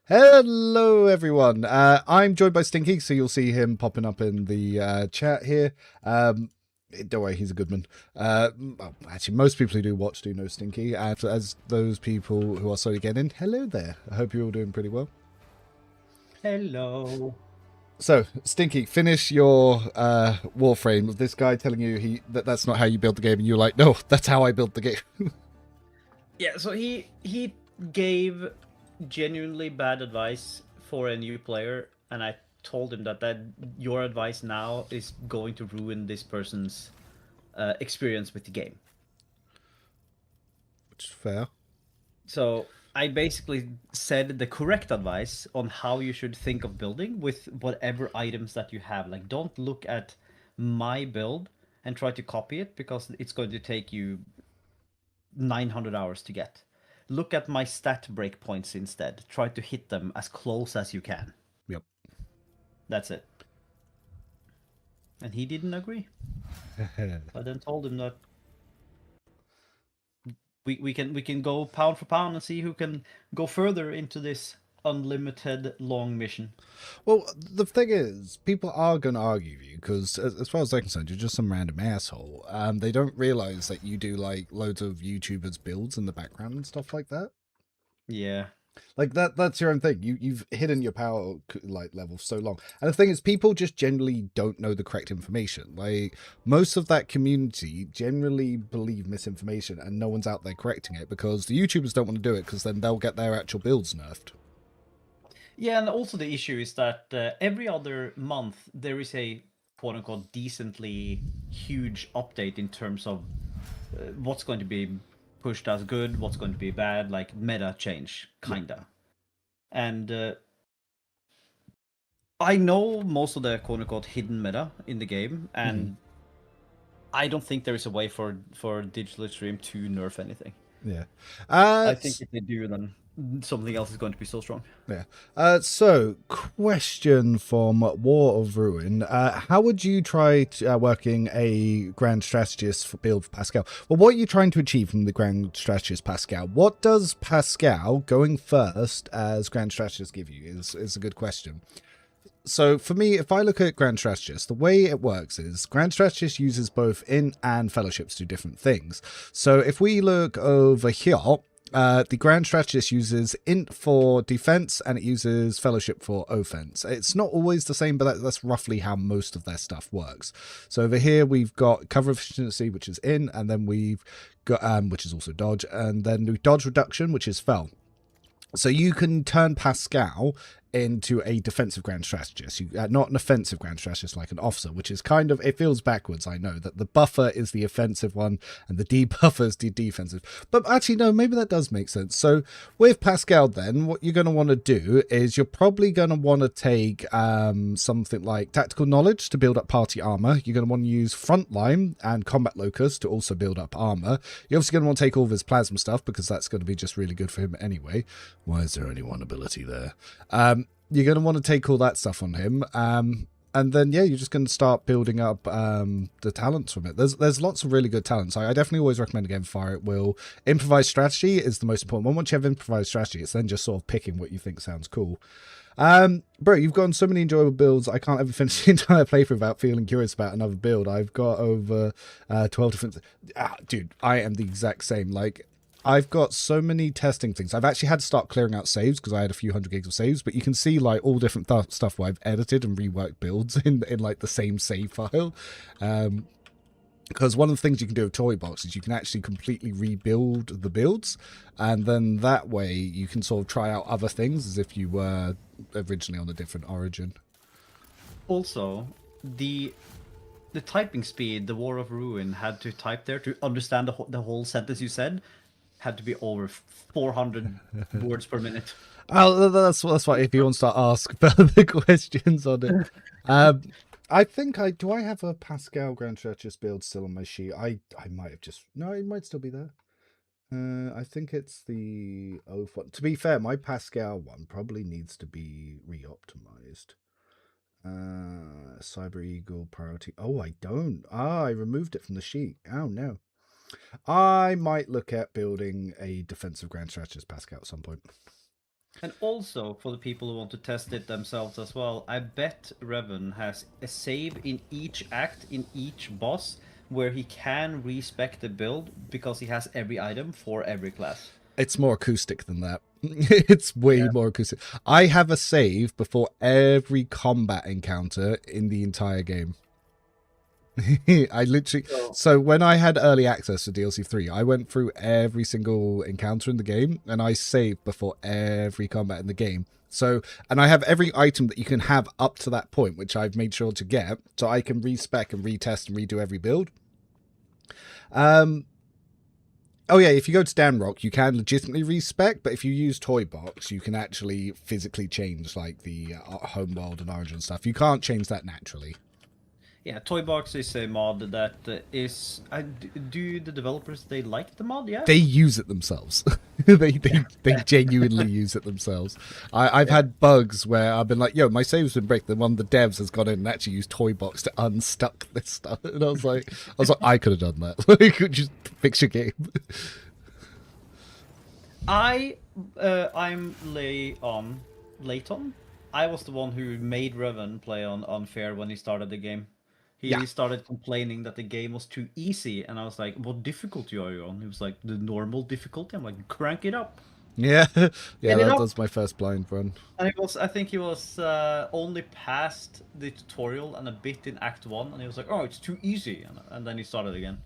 Hello, everyone. I'm joined by Stinky, so you'll see him popping up in the chat here. Don't worry, he's a good man. Well, actually, most people who do watch do know Stinky. And as those people who are slowly getting in, hello there. I hope you're all doing pretty well. Hello. So, Stinky, finish your Warframe with this guy telling you that's not how you build the game, and you're like, no, that's how I built the game. Yeah, so he gave genuinely bad advice for a new player, and I told him that your advice now is going to ruin this person's experience with the game. Which is fair. So I basically said the correct advice on how you should think of building with whatever items that you have. Like, don't look at my build and try to copy it because it's going to take you 900 hours to get. Look at my stat breakpoints instead. Try to hit them as close as you can. Yep. That's it. And he didn't agree. I then told him that we can go pound for pound and see who can go further into this unlimited long mission. Well, the thing is, people are going to argue with you because, as far as they're concerned, you're just some random asshole. They don't realize that you do like loads of YouTubers' builds in the background and stuff like that. Yeah. Like that's your own thing. You've hidden your power like level so long. And the thing is, people just generally don't know the correct information. Like most of that community generally believe misinformation, and no one's out there correcting it because the YouTubers don't want to do it because then they'll get their actual builds nerfed. Yeah, and also the issue is that every other month there is a quote-unquote decently huge update in terms of what's going to be pushed as good, what's going to be bad, like meta change, kinda. And I know most of the quote-unquote hidden meta in the game, and I don't think there is a way for Digital Extreme to nerf anything. Yeah. I think if they do, then something else is going to be so strong. Yeah. So, question from War of Ruin. How would you try working a Grand Strategist for build for Pascal? Well, what are you trying to achieve from the Grand Strategist Pascal? What does Pascal going first as Grand Strategist give you is a good question. So for me, if I look at Grand Strategist, the way it works is Grand Strategist uses both in and fellowships to do different things. So if we look over here, the Grand Strategist uses int for defense and it uses fellowship for offense. It's not always the same, but that's roughly how most of their stuff works. So over here, we've got cover efficiency, which is in, and then we've got, which is also dodge, and then dodge reduction, which is fell. So you can turn Pascal into a defensive Grand Strategist, not an offensive Grand Strategist like an officer, which is kind of, it feels backwards, I know, that the buffer is the offensive one and the debuffer is the defensive. But actually, no, maybe that does make sense. So with Pascal then, what you're going to want to do is you're probably going to want to take something like Tactical Knowledge to build up party armor. You're going to want to use Frontline and Combat Locust to also build up armor. You're obviously going to want to take all of his Plasma stuff because that's going to be just really good for him anyway. Why is there only one ability there? You're going to want to take all that stuff on him. And then, yeah, you're just going to start building up the talents from it. There's lots of really good talents. I definitely always recommend again Fire at Will. Improvised strategy is the most important one. Once you have improvised strategy, it's then just sort of picking what you think sounds cool. Bro, you've gotten so many enjoyable builds. I can't ever finish the entire playthrough without feeling curious about another build. I've got over 12 different... dude, I am the exact same. Like... I've got so many testing things. I've actually had to start clearing out saves because I had a few hundred gigs of saves, but you can see like all different stuff where I've edited and reworked builds in like the same save file. Because one of the things you can do with Toy Box is you can actually completely rebuild the builds, and then that way you can sort of try out other things as if you were originally on a different origin. Also, the typing speed the War of Ruin had to type there to understand the whole sentence you said had to be over 400 words per minute. Oh, that's why if you want to start ask further questions on it. I think do I have a Pascal Grand Strategist build still on my sheet? I might have just, no, it might still be there. I think it's the one. To be fair, my Pascal one probably needs to be re-optimized. Cyber Eagle priority. Oh, I don't. I removed it from the sheet. Oh no. I might look at building a defensive Grand Strategist Pascal at some point. And also, for the people who want to test it themselves as well, I bet Revan has a save in each act, in each boss, where he can respec the build because he has every item for every class. It's more acoustic than that. It's way Yeah. more acoustic. I have a save before every combat encounter in the entire game. I literally, So, so when I had early access to DLC 3, I went through every single encounter in the game and I saved before every combat in the game. So, and I have every item that you can have up to that point, which I've made sure to get, so I can respec and retest and redo every build. Oh yeah, if you go to Danrock, you can legitimately respec, but if you use Toy Box, you can actually physically change like the home world and origin stuff. You can't change that naturally. yeah, Toybox is a mod that is. Do the developers they like the mod? Yeah. They use it themselves. They genuinely use it themselves. I've Yeah. had bugs where I've been like, "Yo, my save's been break." Then one of the devs has gone in and actually used Toy Box to unstuck this stuff, and I was like, I could have done that. Like, just fix your game. I'm Layton. I was the one who made Revan play on unfair when he started the game. Yeah, He started complaining that the game was too easy, and I was like, "What difficulty are you on?" He was like, "The normal difficulty." I'm like, "Crank it up, yeah, yeah. get it That up." was my first blind run. And I think he was only past the tutorial and a bit in Act One, and he was like, "Oh, it's too easy," and then he started again.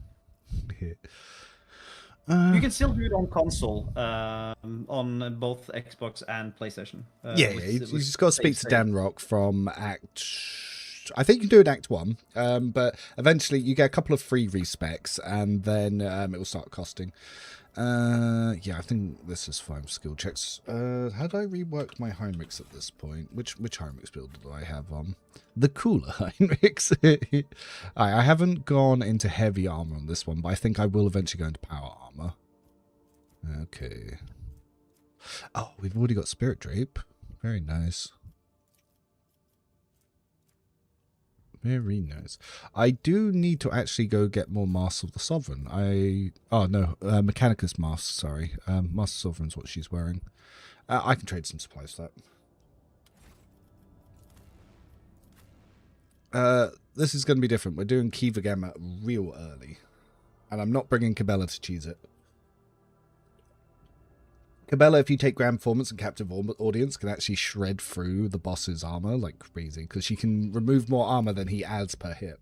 You can still do it on console, on both Xbox and PlayStation. Yeah, you just got to speak to Dan Rock from Act. I think you can do it Act 1, but eventually you get a couple of free respecs, and then it will start costing. Yeah, I think this is 5 skill checks. Had I reworked my Heinrichs at this point? Which Heinrichs build do I have on? The cooler Heinrichs. I haven't gone into heavy armor on this one, but I think I will eventually go into power armor. Okay. Oh, we've already got Spirit Drape. Very nice. Very nice. I do need to actually go get more Masks of the Sovereign. Oh no, Mechanicus masks, sorry. Master Sovereign's what she's wearing. I can trade some supplies for that. This is going to be different. We're doing Kiva Gamma real early. And I'm not bringing Cabela to cheese it. Cabela, if you take Grand Performance and Captive Audience, can actually shred through the boss's armor like crazy, because she can remove more armor than he adds per hit.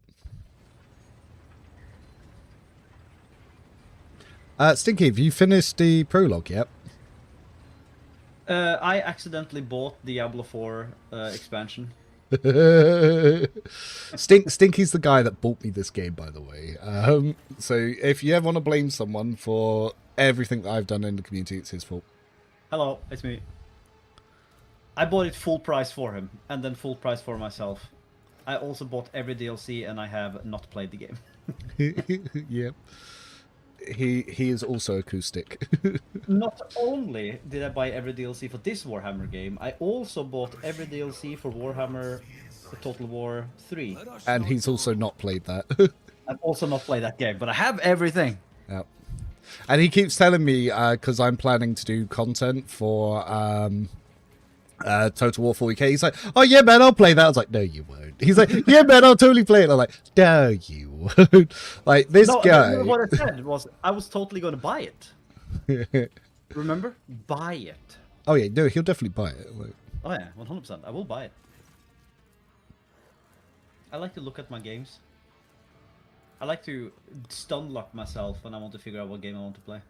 Stinky, have you finished the prologue yet? I accidentally bought Diablo 4 expansion. Stinky's the guy that bought me this game, by the way. So if you ever want to blame someone for everything that I've done in the community, it's his fault. Hello, it's me. I bought it full price for him, and then full price for myself. I also bought every DLC, and I have not played the game. Yep. He is also acoustic. Not only did I buy every DLC for this Warhammer game, I also bought every DLC for Warhammer Total War 3. And he's also not played that. I've also not played that game, but I have everything. Yep. And he keeps telling me, because I'm planning to do content for Total War 40k, he's like, "Oh yeah, man, I'll play that." I was like, "No, you won't." He's like, "Yeah, man, I'll totally play it." I'm like, "No, you won't." Like, this guy. No, what I said was I was totally going to buy it. Remember? Buy it. Oh yeah, no, he'll definitely buy it. Like, Oh yeah, 100%. I will buy it. I like to look at my games. I like to stun lock myself when I want to figure out what game I want to play.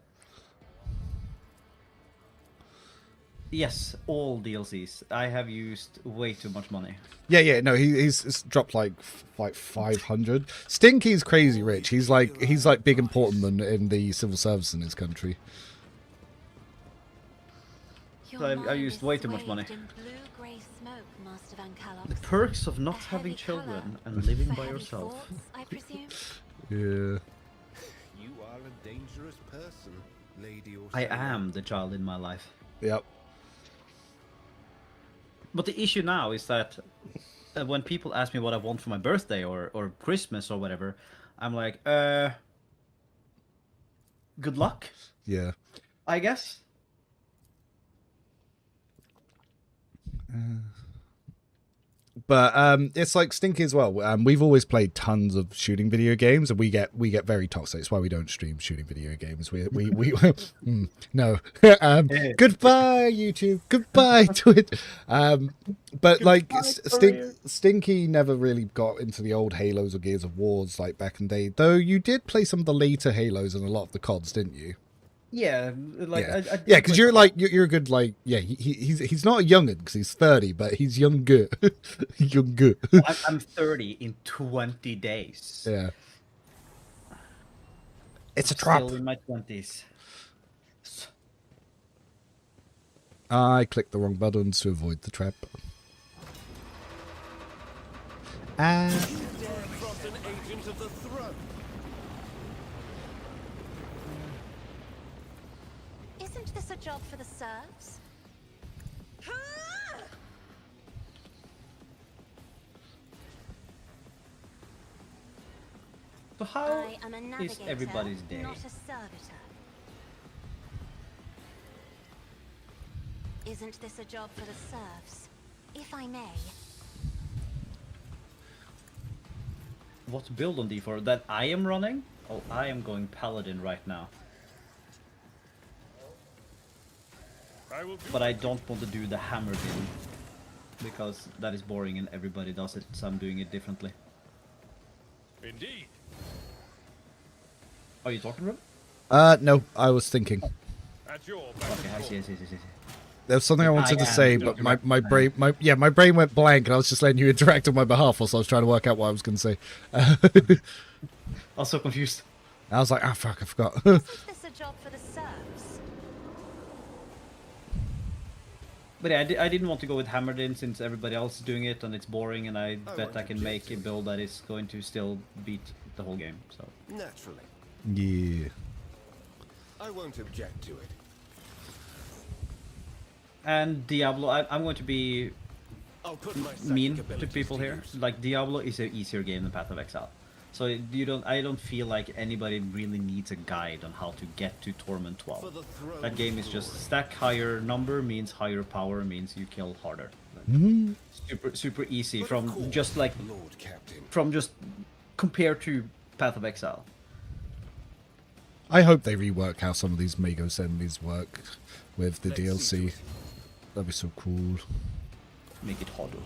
Yes, all DLCs. I have used way too much money. yeah, no, he's dropped like 500. Stinky's crazy rich. He's like big important in the civil service in his country. So I used way too much money. The perks of not having children and living by yourself. Yeah. You are a dangerous person, Lady Orsolini. I am the child in my life. Yep. But the issue now is that when people ask me what I want for my birthday or Christmas or whatever, I'm like, good luck, Yeah. I guess. But it's like Stinky as well. We've always played tons of shooting video games, and we get very toxic. It's why we don't stream shooting video games. We no. Goodbye YouTube. Goodbye Twitch. But like Stinky never really got into the old Halos or Gears of Wars like back in the day. Though you did play some of the later Halos and a lot of the CODs, didn't you? Yeah, like yeah, I because you're like you're a good like he's not a youngin because he's 30, but he's younger. Younger. I'm 30 in 20 days. Yeah, it's a Still trap. in my 20s. I clicked the wrong buttons to avoid the trap. And You dare cross an agent of the throne? Isn't this a job for the serfs? So how I am a is navigator, everybody's day? not a servitor. Isn't this a job for the serfs? If I may. What build on D4 that I am running? Oh, I am going Paladin right now. But I don't want to do the hammer build because that is boring and everybody does it, so I'm doing it differently. Indeed. Are you talking about? no, I was thinking. At your Okay, I see. There was something I wanted to am say, but my brain went blank, and I was just letting you interact on my behalf whilst I was trying to work out what I was going to say. I was so confused. I was like, ah, fuck, I forgot. Isn't this a job for the serfs? But yeah, I didn't want to go with hammered in since everybody else is doing it and it's boring, and I bet I can make a build that is going to still beat the whole game. So Naturally. Yeah. I won't object to it. and Diablo, I'm going to be I'll put my mean psychic to abilities people here. use. Like Diablo is an easier game than Path of Exile, so I don't feel like anybody really needs a guide on how to get to Torment For 12. the throne That game is of just glory. stack higher number means higher power means you kill harder. Super easy But of from course, just like Lord Captain. compared to Path of Exile. I hope they rework how some of these Magos enemies work with the Let's see to DLC. it. That'd be so cool. Make it harder.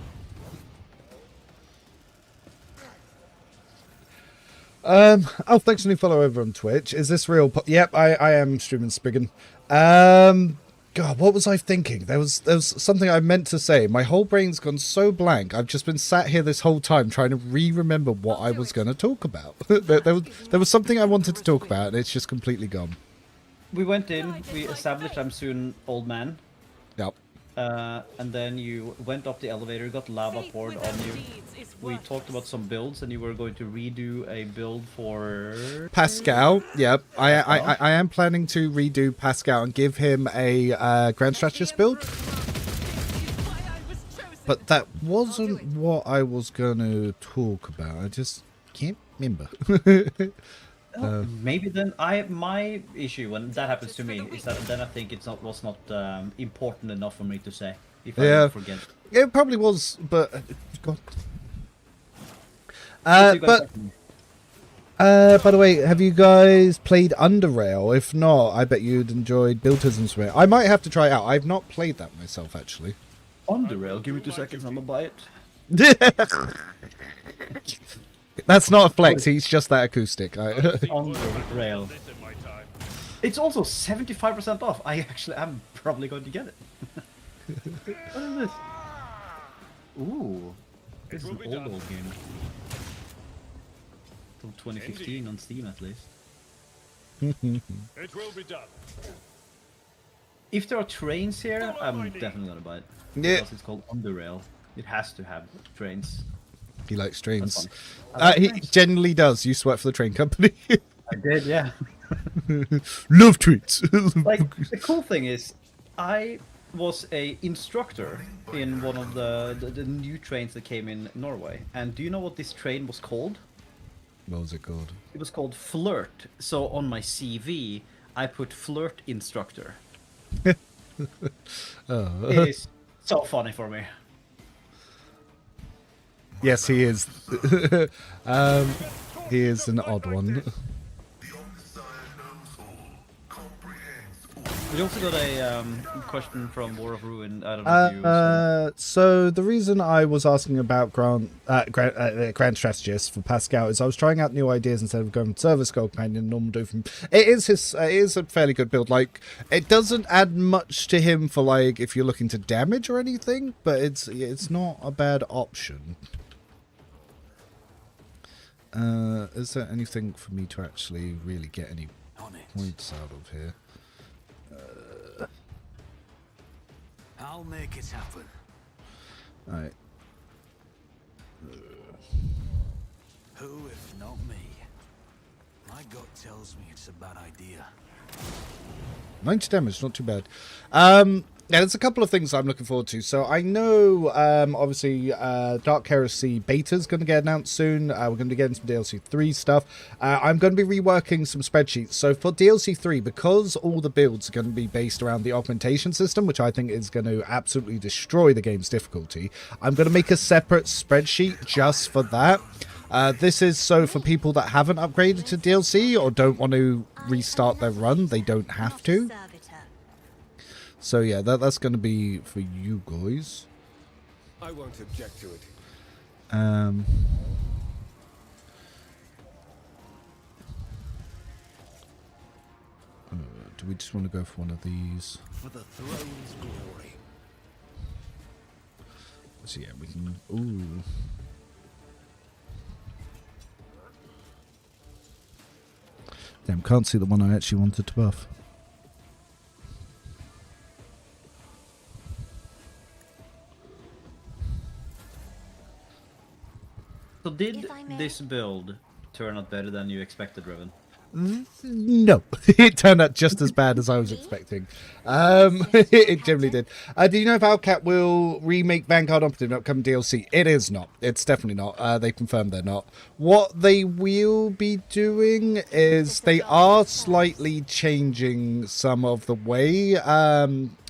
Oh, thanks for new follow over on Twitch. Is this real? Yep, I am streaming Spriggan. God, what was I thinking? There was something I meant to say. My whole brain's gone so blank. I've just been sat here this whole time trying to remember what I was going to talk about. there was something I wanted to talk about, and it's just completely gone. We went in, we established I'm soon old man, Yep. and then you went up the elevator, got lava poured on you. We talked about some builds, and you were going to redo a build for Pascal, yep. I am planning to redo Pascal and give him a Grand Strategist build. But that wasn't what I was going to talk about. I just can't remember. Maybe then my issue when that happens to me is that then I think was not important enough for me to say if I forget. It probably was, but God. So you guys But talk to me. by the way, have you guys played Underrail? If not, I bet you'd enjoy Buildisms from it. I might have to try it out. I've not played that myself, actually. Underrail, give me 2 seconds, I'm gonna buy it. That's not a flex. He's just that acoustic. Underrail. It's also 75% off. I'm probably going to get it. What is this? Ooh, this is an old game. From 2015 on Steam at least. It will be done. If there are trains here, I'm definitely gonna buy it. Yeah. Because it's called Underrail. It has to have trains. He likes trains. That's fun. I like He trains. generally does. You work for the train company. I did, yeah. Love trains. Like the cool thing is, I was a instructor in one of the new trains that came in Norway. And do you know what this train was called? What was it called? It was called Flirt. So on my CV, I put Flirt Instructor. Oh. It is so funny for me. Yes, he is. He is an odd one. We also got a question from War of Ruin. I don't know if you saw. So the reason I was asking about Grand Strategist for Pascal is I was trying out new ideas instead of going with Service Gold Companion. Normal do from it is a fairly good build. Like it doesn't add much to him for like if you're looking to damage or anything, but it's not a bad option. Is there anything for me to actually really get any points out of here? I'll make it happen. Alright. Who, if not me? My gut tells me it's a bad idea. 90 damage, not too bad. Yeah, there's a couple of things I'm looking forward to. So I know, obviously, Dark Heresy Beta is going to get announced soon. We're going to be getting some DLC 3 stuff. I'm going to be reworking some spreadsheets. So for DLC 3, because all the builds are going to be based around the augmentation system, which I think is going to absolutely destroy the game's difficulty, I'm going to make a separate spreadsheet just for that. This is so for people that haven't upgraded to DLC or don't want to restart their run, they don't have to. So yeah, that's going to be for you guys. I won't object to it. Do we just want to go for one of these? For the throne's glory. So yeah, we can. Ooh. Damn, can't see the one I actually wanted to buff. So did this build turn out better than you expected, Revan? No, it turned out just as bad as I was expecting. It generally did. Do you know if Alcat will remake Vanguard Operative in upcoming DLC? It is not. It's definitely not. They confirmed they're not. What they will be doing is they are slightly changing some of the way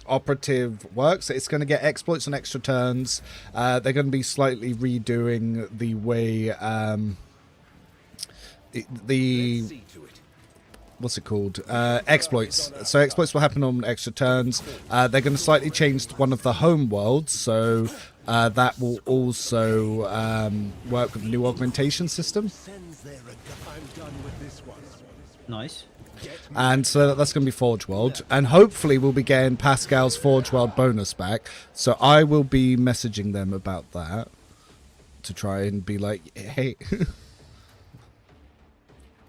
Operative works. It's going to get exploits on extra turns. They're going to be slightly redoing the way what's it called? Exploits. So exploits will happen on extra turns. They're going to slightly change one of the home worlds, so that will also work with the new augmentation system. Nice. And so that's going to be Forge World. And hopefully we'll be getting Pascal's Forge World bonus back. So I will be messaging them about that to try and be like, hey.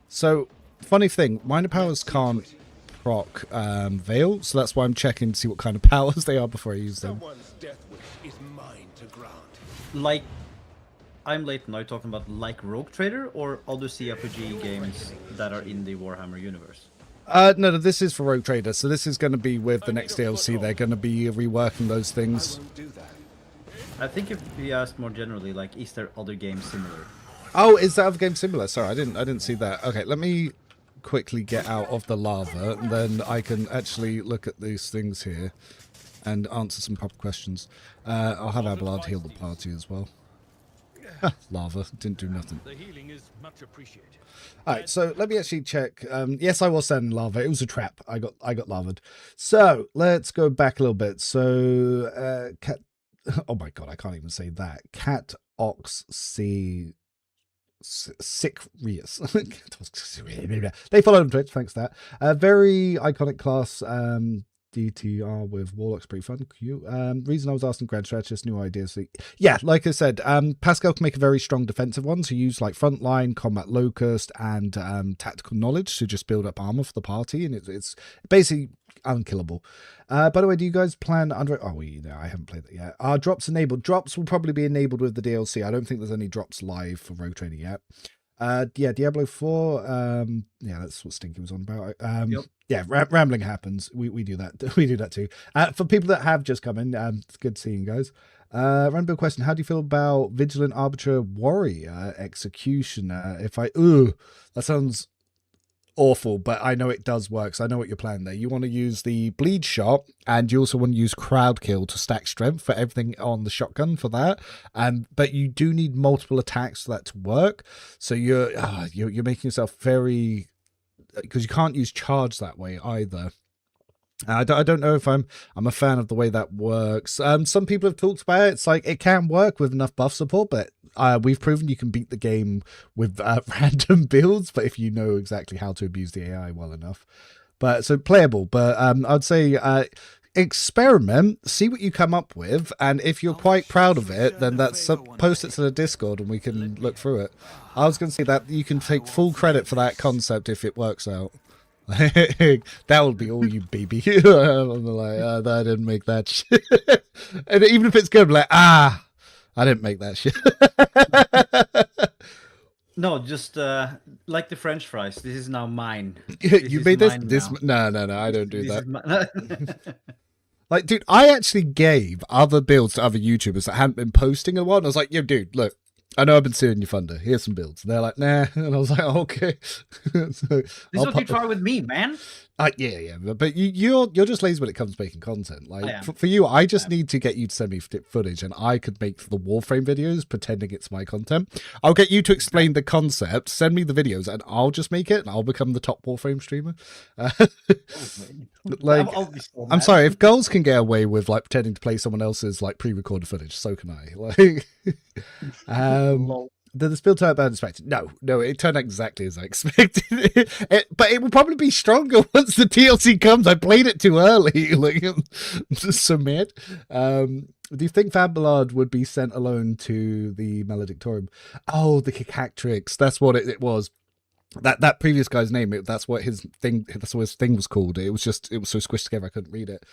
So, funny thing, minor powers can't proc Veil. So that's why I'm checking to see what kind of powers they are before I use them. Someone's death wish is mine to grant. Like, I'm late now talking about like Rogue Trader or other CRPG games that are in the Warhammer universe. No, this is for Rogue Trader. So this is going to be with the next DLC. They're going to be reworking those things. I think if we asked more generally, like, is there other games similar? Oh, is that other game similar? Sorry, I didn't see that. Okay, let me quickly get out of the lava, and then I can actually look at these things here and answer some proper questions. I'll have Abelard heal the party as well. Lava didn't do nothing. The healing is much appreciated. All right, so let me actually check. Yes, I was standing in lava. It was a trap. I got lavaed. So let's go back a little bit. So cat. Oh my god, I can't even say that. Cat Ox C. Sickrius. They followed on Twitch. Thanks for that. Very iconic class. DTR with Warlock's pretty fun. Cute. Reason I was asking Grand Strategist new ideas. Yeah, like I said, Pascal can make a very strong defensive one to use like frontline, combat locust, and tactical knowledge to just build up armor for the party, and it's basically unkillable. By the way, do you guys plan under? Oh, I haven't played that yet. Are drops enabled? Drops will probably be enabled with the DLC. I don't think there's any drops live for Rogue Trader yet. Yeah, Diablo 4. Yeah, that's what Stinky was on about. Yep. Yeah, rambling happens. We do that. We do that too. For people that have just come in, it's good seeing you guys. Random question: how do you feel about Vigilant Arbiter Warrior Executioner? If I that sounds awful, but I know it does work, so I know what you're planning there. You want to use the bleed shot, and you also want to use crowd kill to stack strength for everything on the shotgun for that. But you do need multiple attacks for that to work. So you're making yourself very, because you can't use charge that way either. I don't know if I'm a fan of the way that works. Some people have talked about it. It's like it can work with enough buff support, but we've proven you can beat the game with random builds, but if you know exactly how to abuse the AI well enough. But so playable, but I'd say experiment, see what you come up with, and if you're quite proud of it, then post it to the Discord and we can look through it. I was going to say that you can take full credit for that concept if it works out. That would be all you, baby. I'm like, I didn't make that shit. And even if it's good, I'm like, I didn't make that shit. No, just like the French fries. This is now mine. You made this? No, I don't do that. Like, dude, I actually gave other builds to other YouTubers that hadn't been posting in a while. And I was like, yo, dude, look, I know I've been stealing your thunder. Here's some builds. And they're like, nah. And I was like, okay. So this is what you try with me, man. Yeah. But you're just lazy when it comes to making content. Like for you, I just need to get you to send me footage, and I could make the Warframe videos pretending it's my content. I'll get you to explain the concept, send me the videos, and I'll just make it, and I'll become the top Warframe streamer. Like, I'm sorry, if girls can get away with like pretending to play someone else's like pre-recorded footage, so can I. Like, did this build turn out bad as expected? No, it turned out exactly as I expected. But it will probably be stronger once the DLC comes. I played it too early. Like, I'm just so mad. Do you think Fabulard would be sent alone to the Maledictorium? Oh, the Cactrix. That's what it was. That previous guy's name, that's what his thing was called. It was so squished together I couldn't read it.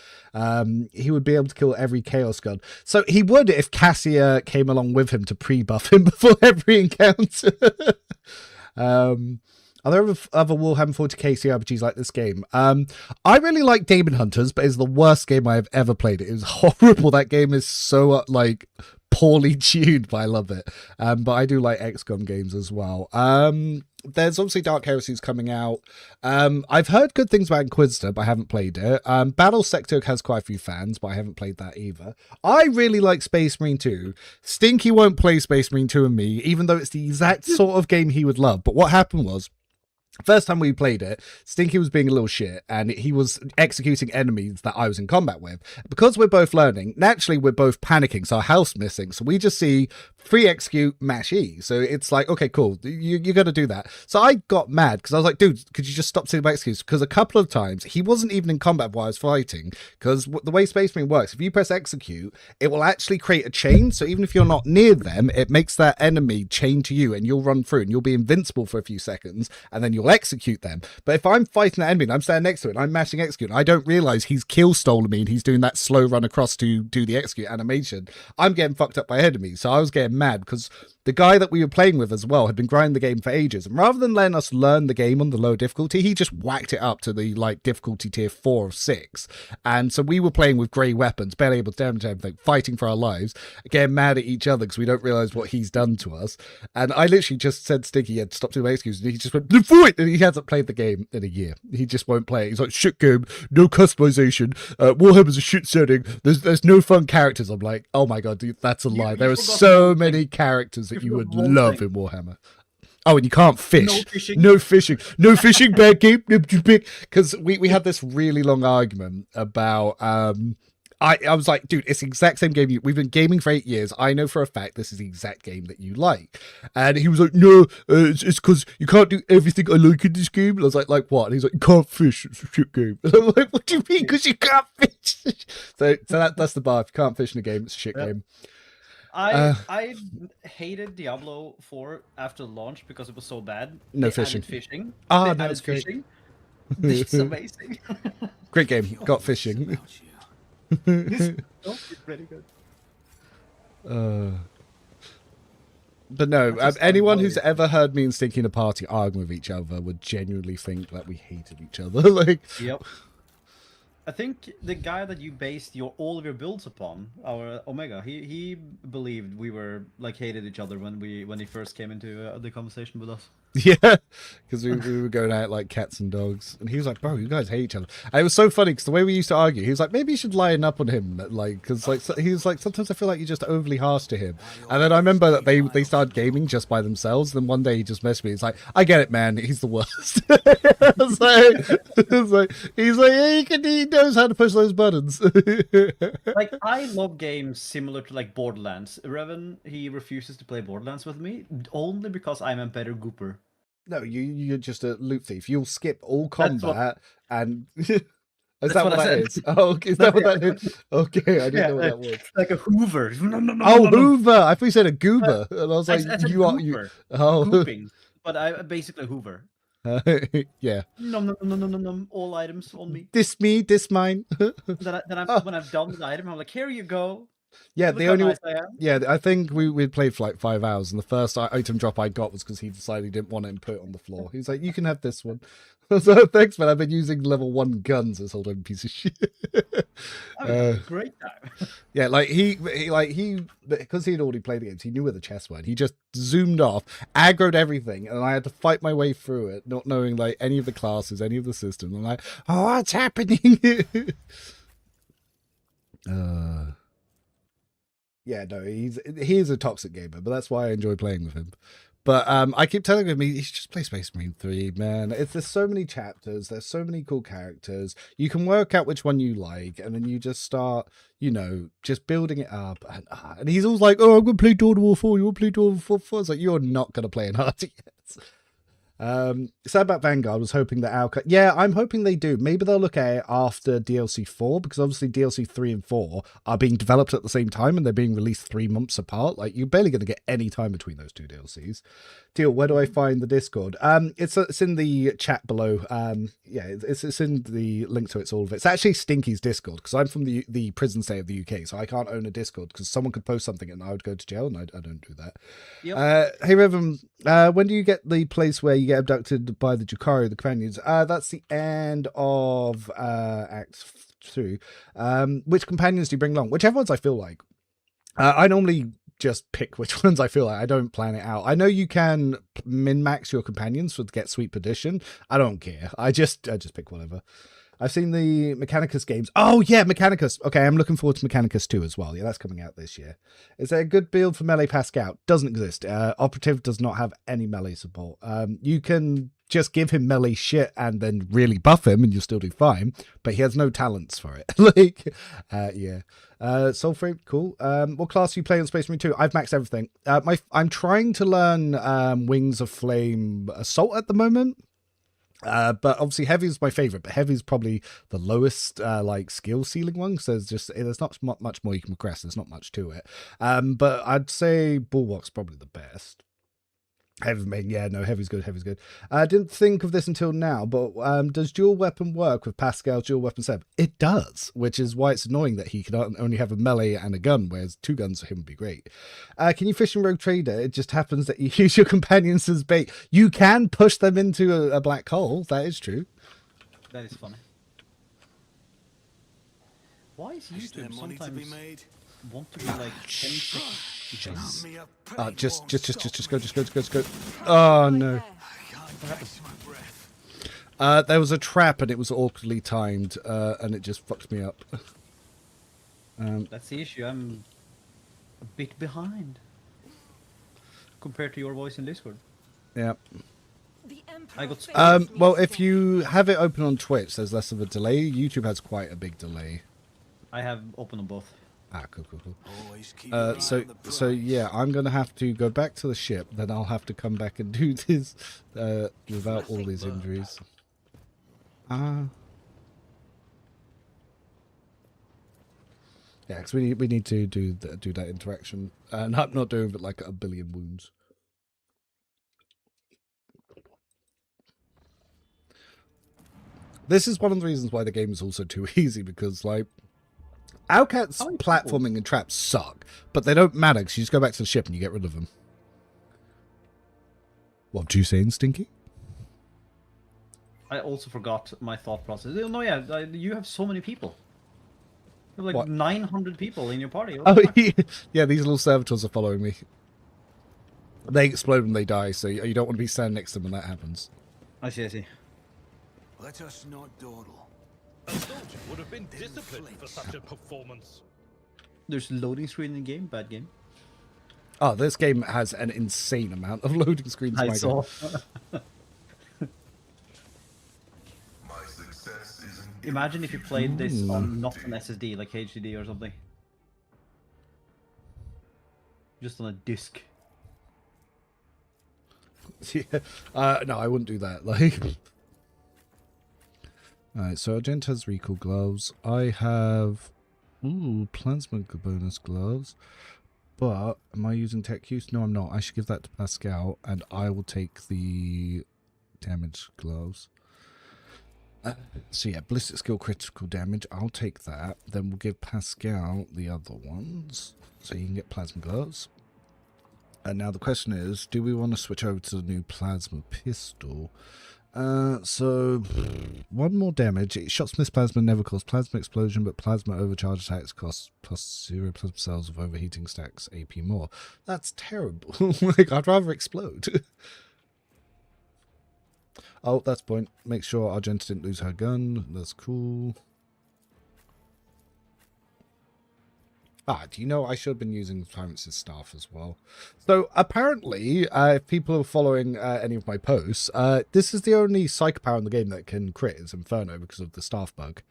He would be able to kill every Chaos God. So he would if Cassia came along with him to pre-buff him before every encounter. Are there other Warhammer 40k CRPGs like this game? I really like Demon Hunters, but it's the worst game I have ever played. It is horrible. That game is so like poorly tuned, but I love it. But I do like XCOM games as well. There's obviously Dark Heresies coming out. I've heard good things about Inquisitor, but I haven't played it. Battle Sector has quite a few fans, but I haven't played that either. I really like Space Marine 2. Stinky won't play Space Marine 2 and me, even though it's the exact sort of game he would love. But what happened was, first time we played it, Stinky was being a little shit, and he was executing enemies that I was in combat with. Because we're both learning, naturally we're both panicking, so our health's missing. So we just see free execute, mash E. So it's like, okay, cool, you're going to do that. So I got mad, because I was like, dude, could you just stop seeing my executes? Because a couple of times, he wasn't even in combat while I was fighting, because the way Space Marine works, if you press execute, it will actually create a chain. So even if you're not near them, it makes that enemy chain to you, and you'll run through, and you'll be invincible for a few seconds, and then you'll execute them. But if I'm fighting that enemy and I'm standing next to it and I'm mashing execute, and I don't realize he's kill stolen me and he's doing that slow run across to do the execute animation, I'm getting fucked up by enemies. So I was getting mad because the guy that we were playing with as well had been grinding the game for ages, and rather than letting us learn the game on the low difficulty, he just whacked it up to the like difficulty tier 4 or 6. And so we were playing with grey weapons, barely able to damage everything, fighting for our lives, getting mad at each other because we don't realize what he's done to us. And I literally just said Stinky had stopped doing my excuse, and he just went fight, and he hasn't played the game in a year. He just won't play it. He's like, shit game, no customization, Warhammer's a shit setting, there's no fun characters. I'm like, oh my god, dude, that's a lie. There are so many characters that you would love in Warhammer. Oh, and you can't fish. No fishing, bad game. Because we had this really long argument about I was like, dude, it's the exact same game. We've been gaming for 8 years. I know for a fact this is the exact game that you like. And he was like, no, it's because you can't do everything I like in this game. And I was like what? And he's like, you can't fish. It's a shit game. And I'm like, what do you mean? Because you can't fish. So that's the bar. If you can't fish in a game, it's a shit game. I hated Diablo 4 after launch because it was so bad. No They fishing. added fishing. Oh, no, it's great. Fishing. It's amazing. Great game. Got fishing. It's pretty good. But no, anyone who's ever heard me and Stinky in a party arguing with each other would genuinely think that we hated each other. Like, yep. I think the guy that you based all of your builds upon, our Omega, he believed we were like hated each other when he first came into the conversation with us. Yeah, because we were going out like cats and dogs, and he was like, "Bro, you guys hate each other." And it was so funny because the way we used to argue, he was like, "Maybe you should lighten up on him," like because like so, he was like, "Sometimes I feel like you're just overly harsh to him." And then I remember that they started gaming just by themselves. Then one day he just messaged me. He's like, "I get it, man. He's the worst." He's like, yeah, he knows how to push those buttons. Like, I love games similar to like Borderlands. Revan, he refuses to play Borderlands with me only because I'm a better gooper. No, you're just a loot thief. You'll skip all That's what- combat and. Is That's that what what I that said. is? Oh, okay. Is that what that is? Okay, I didn't know what that was. Like a Hoover. Oh, Hoover! I thought you said a goober, and I was like, I said you are Hoover. you. Oh, Gooping. But I basically Hoover. yeah. Nom, all items on me. This me, this mine. When I've done the item, I'm like, here you go. Yeah, Look the how only nice I am. yeah, I think we'd played for like 5 hours, and the first item drop I got was because he decided he didn't want it and put it on the floor. He's like, "You can have this one." So thanks, man. I've been using level 1 guns this whole time, piece of shit. I had a great time. Yeah, like he because he'd already played the games, he knew where the chests were. He just zoomed off, aggroed everything, and I had to fight my way through it, not knowing like any of the classes, any of the systems. I'm like, "Oh, what's happening?" Yeah, no, he is a toxic gamer, but that's why I enjoy playing with him. But I keep telling him he should just play Space Marine 3, man. There's so many chapters, there's so many cool characters. You can work out which one you like, and then you just start, just building it up. And he's always like, "Oh, I'm gonna play Dawn of War 4. You want to play Dawn of War 4?" It's like, you're not gonna play an RTS. Sad about Vanguard was hoping that yeah, I'm hoping they do. Maybe they'll look at it after DLC 4, because obviously DLC 3 and 4 are being developed at the same time and they're being released 3 months apart. Like, you're barely going to get any time between those two DLCs. Deal, where do I find the Discord? It's in the chat below. Yeah, it's in the link to it's all of it. It's actually Stinky's Discord, because I'm from the prison state of the UK, so I can't own a Discord because someone could post something and I would go to jail, and I don't do that. Yep. Hey Revan, when do you get the place where you get abducted by the Jukari, the companions? That's the end of Act 2. Which companions do you bring along? Whichever ones I feel like. I normally just pick which ones I feel like. I don't plan it out. I know you can min-max your companions to get sweet perdition. I don't care. I just pick whatever. I've seen the Mechanicus games. Oh yeah, Mechanicus. Okay, I'm looking forward to Mechanicus 2 as well. Yeah, that's coming out this year. Is there a good build for melee Pascal? Doesn't exist. Operative does not have any melee support. You can just give him melee shit and then really buff him and you'll still do fine, but he has no talents for it. Yeah. Soulframe, cool. What class do you play on Space Marine 2? I've maxed everything. I'm trying to learn Wings of Flame Assault at the moment. But obviously Heavy is my favorite, but Heavy is probably the lowest skill ceiling one, so there's not much more you can progress. There's not much to it. But I'd say Bulwark's probably the best. Heavy main, yeah, no, Heavy's good. I didn't think of this until now, but does dual weapon work with Pascal's dual weapon set? It does, which is why it's annoying that he can only have a melee and a gun, whereas 2 guns for him would be great. Can you fish in Rogue Trader? It just happens that you use your companions as bait. You can push them into a black hole. That is true. That is funny. Why is YouTube money to be made? want to be like 10 seconds? Just go. Oh no. There was a trap and it was awkwardly timed, and it just fucked me up. That's the issue. I'm a bit behind compared to your voice in Discord. Yeah. I got well, if you have it open on Twitch, there's less of a delay. YouTube has quite a big delay. I have open on both. Cool. So yeah, I'm gonna have to go back to the ship. Then I'll have to come back and do this without all these injuries. Yeah, because we need to do that interaction, and I'm not doing it like a billion wounds. This is one of the reasons why the game is also too easy, because like Owlcat's platforming and traps suck, but they don't matter because you just go back to the ship and you get rid of them. What are you saying, Stinky? I also forgot my thought process. No, yeah, you have so many people. You have like 900 people in your party. Oh, yeah, these little servitors are following me. They explode when they die, so you don't want to be standing next to them when that happens. I see, I see. Let us not dawdle. A soldier would have been disciplined for such a performance. There's loading screen in the game, bad game. Oh, this game has an insane amount of loading screens. I my saw. God. My success isn't Imagine if you played this on not an SSD, like HDD or something. Just on a disc. Yeah. No, I wouldn't do that. Like, alright. So Argent has recall gloves. I have plasma bonus gloves. But am I using tech use? No, I'm not. I should give that to Pascal, and I will take the damage gloves. So yeah, ballistic skill critical damage. I'll take that. Then we'll give Pascal the other ones, so you can get plasma gloves. And now the question is, do we want to switch over to the new plasma pistol? So one more damage. It Shotsmith plasma never costs plasma explosion, but plasma overcharge attacks cost +0 plasma cells of overheating stacks AP more. That's terrible. Like, I'd rather explode. Oh, that's point. Make sure Argenta didn't lose her gun. That's cool. Do you know I should have been using Clarence's staff as well? So apparently, if people are following any of my posts, this is the only psych power in the game that can crit is Inferno because of the staff bug.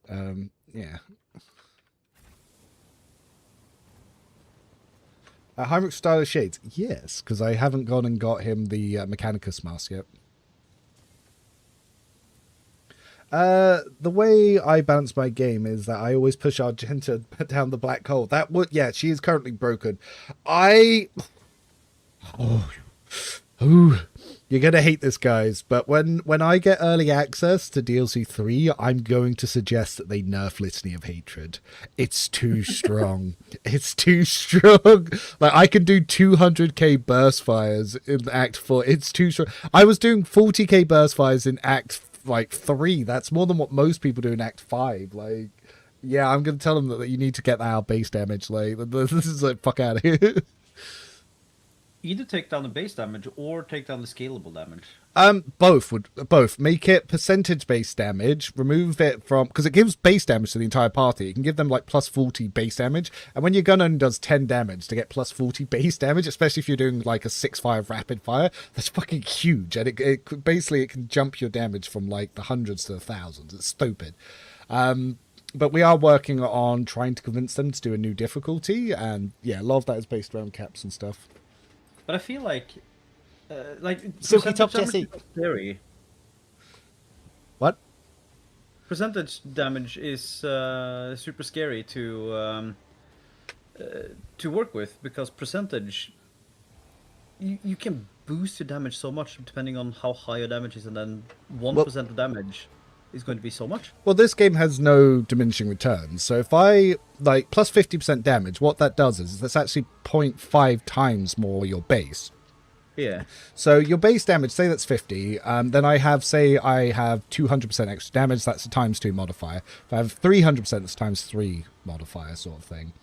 Yeah. Heinrich Stylish Shades. Yes, because I haven't gone and got him the Mechanicus mask yet. The way I balance my game is that I always push Argenta down the black hole. That would, yeah, she is currently broken. You're gonna hate this, guys, but when I get early access to DLC 3, I'm going to suggest that they nerf Litany of Hatred. It's too strong. It's too strong. Like, I can do 200k burst fires in Act 4. It's too strong. I was doing 40k burst fires in Act 3. That's more than what most people do in Act 5. Like, yeah, I'm gonna tell them that you need to get that out base damage. Like, this is like, fuck out of here. Either take down the base damage or take down the scalable damage. Both make it percentage base damage, remove it from, because it gives base damage to the entire party. It can give them like +40 base damage, and when your gun only does 10 damage, to get +40 base damage, especially if you're doing like a 6-fire rapid fire, that's fucking huge. And it basically, it can jump your damage from like the hundreds to the thousands. It's stupid. But we are working on trying to convince them to do a new difficulty, and yeah, a lot of that is based around caps and stuff. But I feel like Silky top percentage Jesse. damage is scary. What? Percentage damage is super scary to work with, because percentage, you can boost your damage so much depending on how high your damage is, and then 1% of damage is going to be so much. Well, this game has no diminishing returns. So if I, like, plus 50% damage, what that does is that's actually 0.5 times more your base. Yeah. So your base damage, say that's 50, then I have 200% extra damage, that's a ×2 modifier. If I have 300%, that's ×3 modifier sort of thing.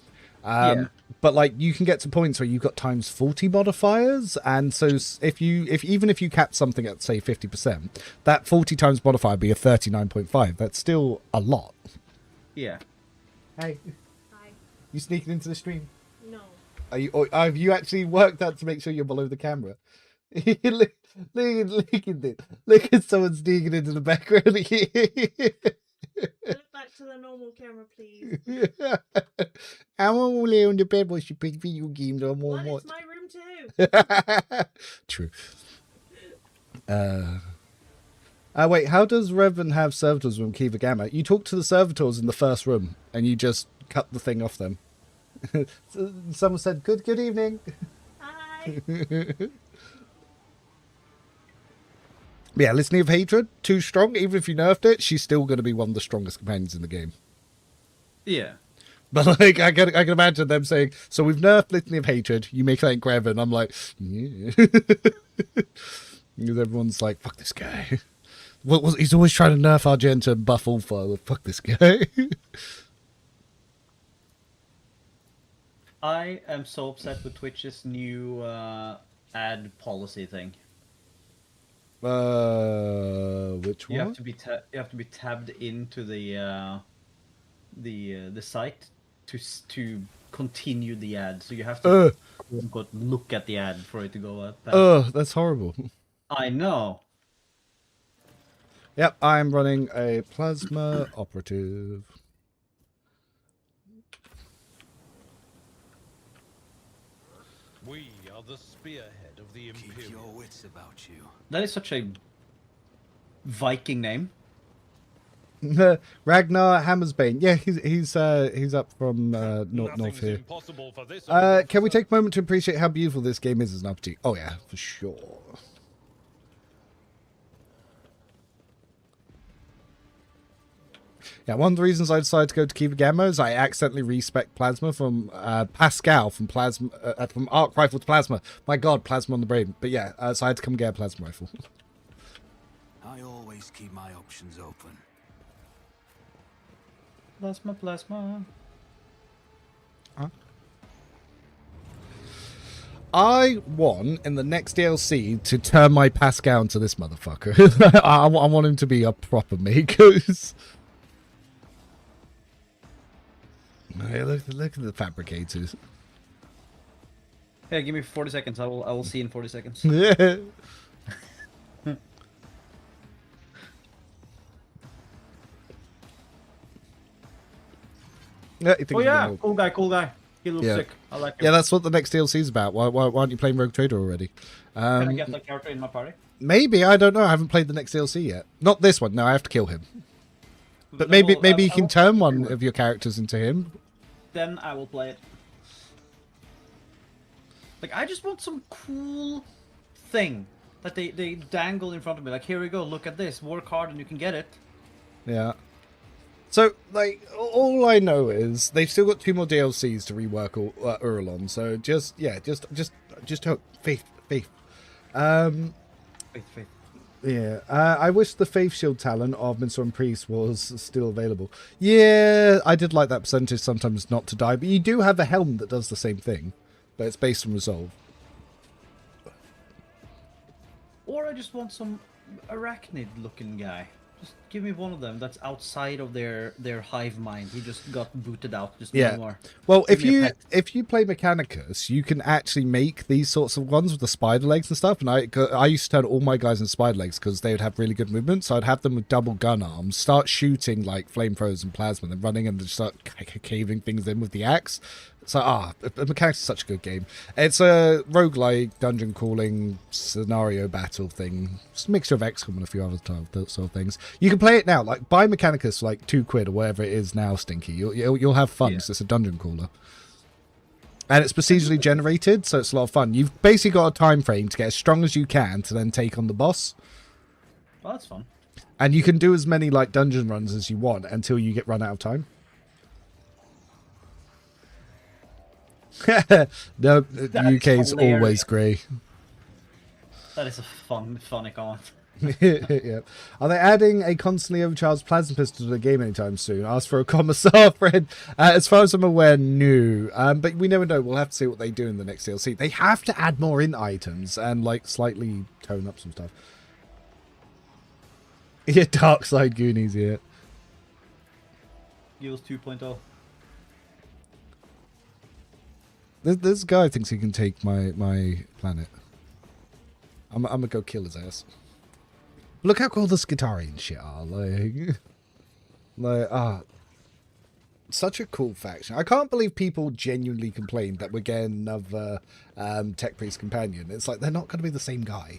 Yeah. But like, you can get to points where you've got ×40 modifiers, and so even if you cap something at say 50%, that 40 times modifier would be a 39.5. That's still a lot. Yeah. Hey, Hi. you sneaking into the stream? No. Have you actually worked out to make sure you're below the camera? look at this. Look at someone sneaking into the background. Look back to the normal camera, please. I'm all lay on the bed while she plays video games. What? It's my room too. True. Wait, how does Revan have servitors from Kiva Gamma? You talk to the servitors in the first room, and you just cut the thing off them. Someone said, good evening. Hi. Yeah, Litany of Hatred, too strong. Even if you nerfed it, she's still going to be one of the strongest companions in the game. Yeah. But like, I can imagine them saying, so we've nerfed Litany of Hatred, you make that Revan. I'm like, yeah. Because everyone's like, fuck this guy. He's always trying to nerf Argenta and buff Ulfa. Fuck this guy. I am so upset with Twitch's new ad policy thing. Which You one? have to be you have to be tabbed into the site to continue the ad. So you have to quote unquote look at the ad for it to go up. That's horrible. I know. Yep, I'm running a plasma operative. We are the spearhead of the Keep Imperium. your wits about you. That is such a Viking name. Ragnar Hammersbane. Yeah, he's up from north Nothing's here. impossible for this. Can we take a moment to appreciate how beautiful this game is as an RPG? Oh yeah, for sure. Yeah, one of the reasons I decided to go to Kiva Gamma is I accidentally respec Plasma from Pascal from Plasma from Arc Rifle to Plasma. My God, Plasma on the brain. But yeah, so I had to come get a Plasma Rifle. I always keep my options open. Plasma. I want in the next DLC to turn my Pascal into this motherfucker. I want him to be a proper Makers. Hey, look at the fabricators. Yeah, give me 40 seconds. I will see in 40 seconds. Yeah. Yeah, Oh yeah, cool guy. He looks sick. I like him. Yeah, that's what the next DLC is about. Why aren't you playing Rogue Trader already? Can I get that character in my party? Maybe, I don't know. I haven't played the next DLC yet. Not this one. No, I have to kill him. But maybe you can turn one of your characters into him. Then I will play it. Like, I just want some cool thing that they dangle in front of me. Like, here we go, look at this. Work hard and you can get it. Yeah. So, like, all I know is they've still got 2 more DLCs to rework Urlon. So just hope. Faith. Faith. Yeah, I wish the Faith Shield talent of Minster and Priest was still available. Yeah, I did like that percentage sometimes not to die, but you do have a helm that does the same thing, but it's based on Resolve. Or I just want some arachnid-looking guy. Just give me one of them that's outside of their hive mind. He just got booted out. Just no more. Well, Give me a pet. if you play Mechanicus, you can actually make these sorts of ones with the spider legs and stuff. And I used to turn all my guys into spider legs because they would have really good movement. So I'd have them with double gun arms, start shooting like flamethrowers and plasma, then running and just start caving things in with the axe. So Mechanicus is such a good game. It's a roguelike dungeon crawling scenario battle thing. Just a mixture of XCOM and a few other sort of things. You can play it now. Like buy Mechanicus for like £2 or whatever it is now, Stinky. You'll have fun. Yeah. So it's a dungeon crawler. And it's procedurally generated, so it's a lot of fun. You've basically got a time frame to get as strong as you can to then take on the boss. Well, that's fun. And you can do as many like dungeon runs as you want until you get run out of time. No, the UK is always grey. That is a funny comment. Yeah. Are they adding a constantly overcharged plasma pistol to the game anytime soon? Ask for a commissar, friend. As far as I'm aware, no. But we never know. We'll have to see what they do in the next DLC. They have to add more in items and like slightly tone up some stuff. Yeah, Dark Side Goonies, yeah. Gears 2.0. This guy thinks he can take my planet. I'm gonna go kill his ass. Look how cool the Skitarii and shit are. Such a cool faction. I can't believe people genuinely complained that we're getting another Tech Priest companion. It's like they're not going to be the same guy.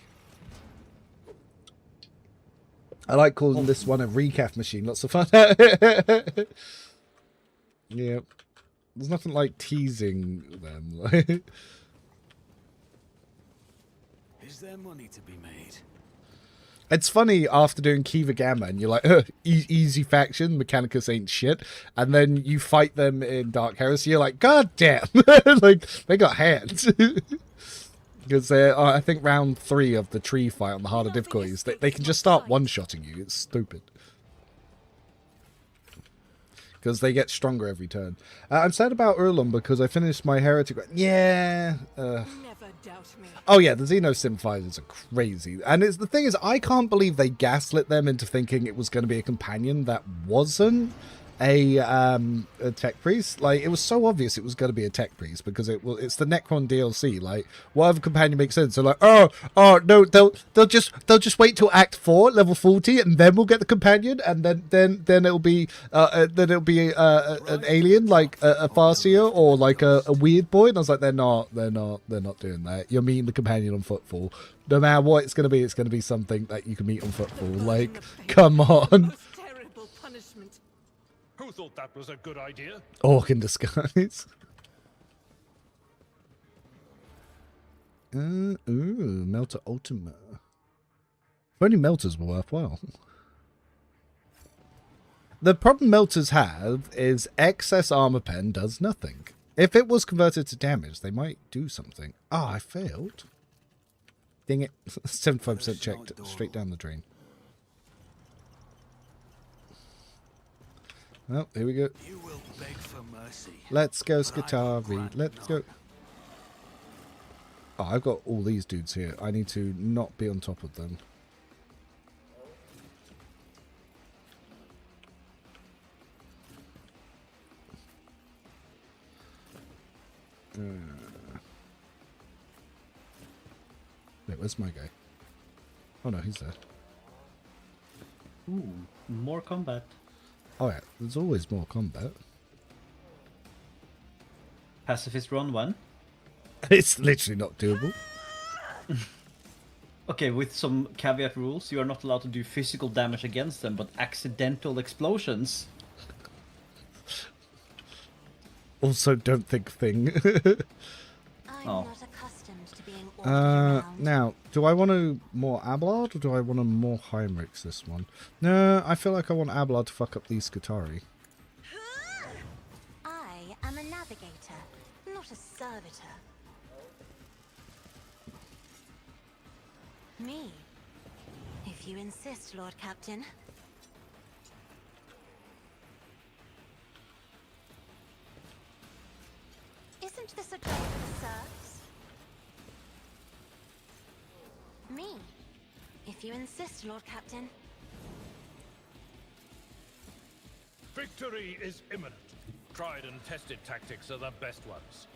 I like calling this one a recap machine. Lots of fun. Yeah. There's nothing like teasing them. Is there money to be made? It's funny after doing Kiva Gamma and you're like, easy faction, Mechanicus ain't shit. And then you fight them in Dark Heresy, you're like, God damn. Like, they got hands. Because they're, I think, round 3 of the tree fight on the harder difficulties, they can just start one-shotting you. It's stupid. because they get stronger every turn. I'm sad about Urlum because I finished my heretic. Yeah. Never doubt me. Oh yeah, the Xeno sympathizers are crazy, and it's the thing is, I can't believe they gaslit them into thinking it was going to be a companion that wasn't a tech priest. Like, it was so obvious it was going to be a tech priest because it's the Necron DLC. Like, what other companion makes sense? So like, oh no, they'll just wait till Act 4, level 40, and then we'll get the companion, and then it'll be an alien like a Farseer or like a weird boy. And I was like, they're not doing that. You're meeting the companion on Footfall. No matter what it's going to be something that you can meet on Footfall. Like, come on. Most terrible punishment. Who thought that was a good idea? Orc in disguise. Ooh, Melter Ultima. If only melters were worthwhile. The problem melters have is excess armor pen does nothing. If it was converted to damage, they might do something. Ah, I failed. Dang it. 75% checked straight down the drain. Well, here we go. You will beg for mercy. Let's go, Skitari. Let's go. Oh, I've got all these dudes here. I need to not be on top of them. Wait, where's my guy? Oh no, he's there. Ooh, more combat. Oh yeah, there's always more combat. Pacifist run 1. It's literally not doable. Okay, with some caveat rules, you are not allowed to do physical damage against them, but accidental explosions. Also, don't think thing. I'm Oh. not accustomed to being ordered around. Now, do I want to more Abelard or do I want to more Heinrichs this one? No, I feel like I want Abelard to fuck up these Skitari. I am a navigator, not a servitor. Me, if you insist, Lord Captain. Isn't this a job for the serfs? Me, if you insist, Lord Captain. Victory is imminent. Tried and tested tactics are the best ones.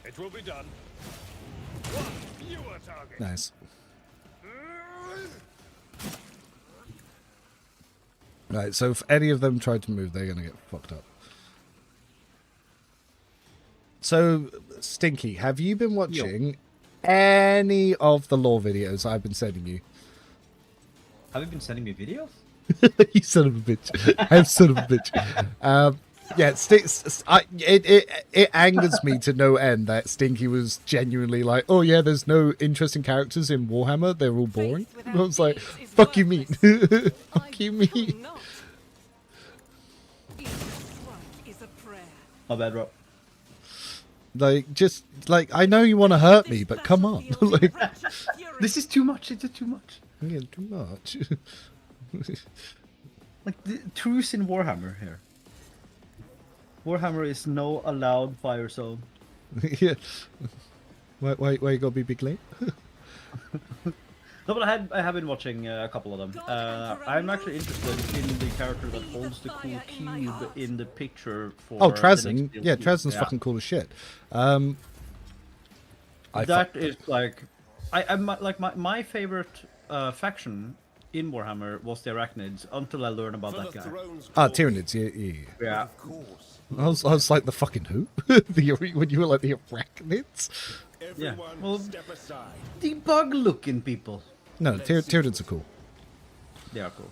It will be done. One fewer target. Nice. Right, so if any of them try to move, they're going to get fucked up. So, Stinky, have you been watching any of the lore videos I've been sending you? Have you been sending me videos? You son of a bitch. I'm son of a bitch. Yeah, it angers me to no end that Stinky was genuinely like, oh yeah, there's no interesting characters in Warhammer, they're all boring. And I was like, fuck you mean? Fuck you mean? My bad, bro. Like, just, like, I know you want to hurt me, but come on. Like, This is too much, it's too much. yeah, too much. Like, the truce in Warhammer here. Warhammer is no allowed fire zone. Yeah. Why you gotta be big late? No, but I have been watching a couple of them. I'm actually interested in the character that holds the cool cube in the picture for. Oh, the Trazen. next Yeah, DLC. Trazen's Yeah. fucking cool as shit. That is like, I'm like my favorite faction in Warhammer was the Arachnids until I learned about that guy. Tyranids, yeah. Yeah. Of course. I was like the fucking who? When you were like the Arachnids? Yeah. Everyone Well, step aside. the bug-looking people. No, Tyranids are cool. They are cool.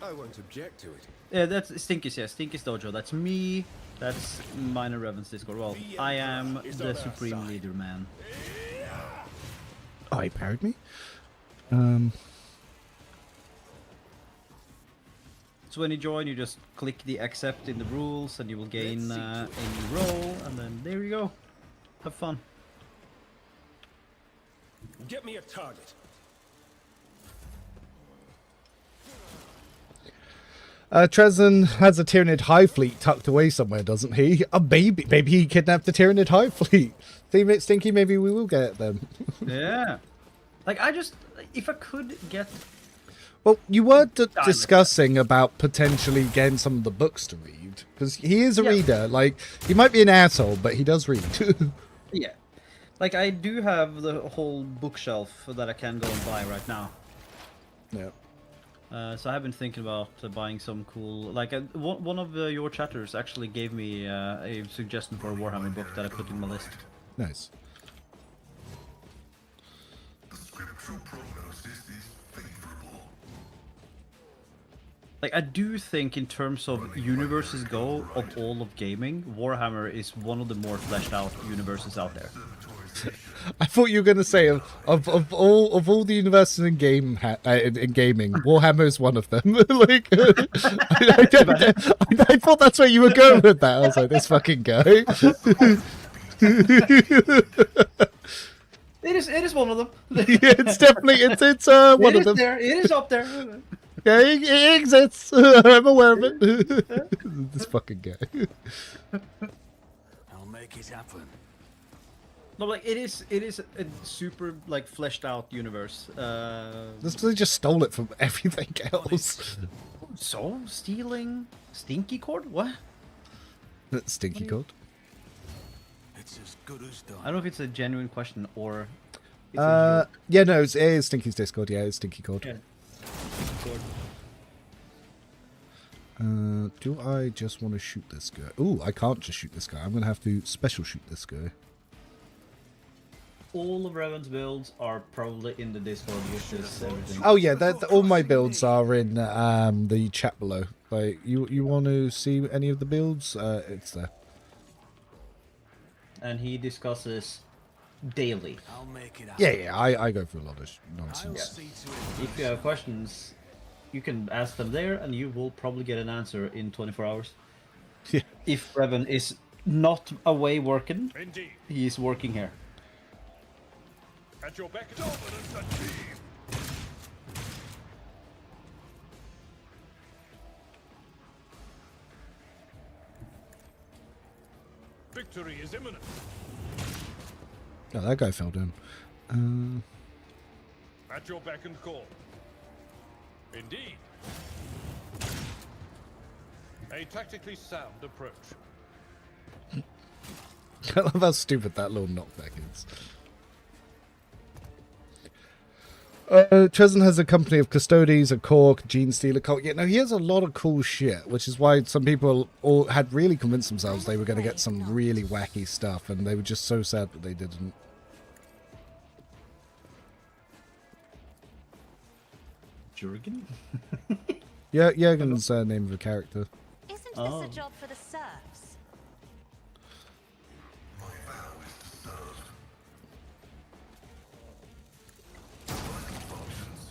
I won't object to it. Yeah, that's Stinky's, yeah. Stinky's Dojo. That's me. That's Minor Revan's Discord. Well, I am the supreme leader, man. Oh, he parried me? So when you join, you just click the accept in the rules, and you will gain a new role, and then there you go. Have fun. Get me a target. Trezan has a Tyranid Hive fleet tucked away somewhere, doesn't he? Maybe he kidnapped the Tyranid Hive fleet. Team it Stinky, maybe we will get it then. Yeah. Like, if I could get... Well, you were discussing about potentially getting some of the books to read. Because he is a reader. Like, he might be an asshole, but he does read. Yeah. Like, I do have the whole bookshelf that I can go and buy right now. Yeah. So I've been thinking about buying some cool... Like, one of your chatters actually gave me a suggestion for a Warhammer book that I put in my list. Nice. The scriptural prognosis is favorable. Like, I do think in terms of universes go of all of gaming, Warhammer is one of the more fleshed out universes out there. I thought you were going to say of all the universes in gaming, Warhammer is one of them. Like, I thought that's where you were going with that. I was like, this fucking guy. It is one of them. It's definitely it's one of them. There. It is up there. Yeah, it exists. I'm aware of it. This fucking guy. I'll make it happen. No, like it is a super like fleshed out universe. They just stole it from everything else. So stealing Stinky Cord? What? Stinky Cord. It's as good as done. I don't know if it's a genuine question or. It's Yeah, no, it is Stinky's Discord. Yeah, it's Stinky Cord. Yeah. Do I just want to shoot this guy? Ooh, I can't just shoot this guy. I'm gonna have to special shoot this guy. All of Revan's builds are probably in the Discord. Everything. Oh yeah, all my builds are in the chat below. Like, you want to see any of the builds? It's there. And he discusses daily. I'll make it happen. Yeah, I go for a lot of I'll nonsense. see to it. If you have questions, you can ask them there, and you will probably get an answer in 24 hours. Yeah. If Revan is not away working, Indeed. he is working here. At your beck and dominance achieved. Victory is imminent. Oh, that guy fell down. At your beck and call. Indeed. A tactically sound approach. I love how stupid that little knockback is. Trezan has a company of custodies, a cork, gene stealer cult. Yeah, no, he has a lot of cool shit, which is why some people all had really convinced themselves they were going to get some really wacky stuff, and they were just so sad that they didn't. Jurgen? Yeah, Jurgen's name of a character. Isn't this Oh. a job for the serfs? My vow is to serve. Functions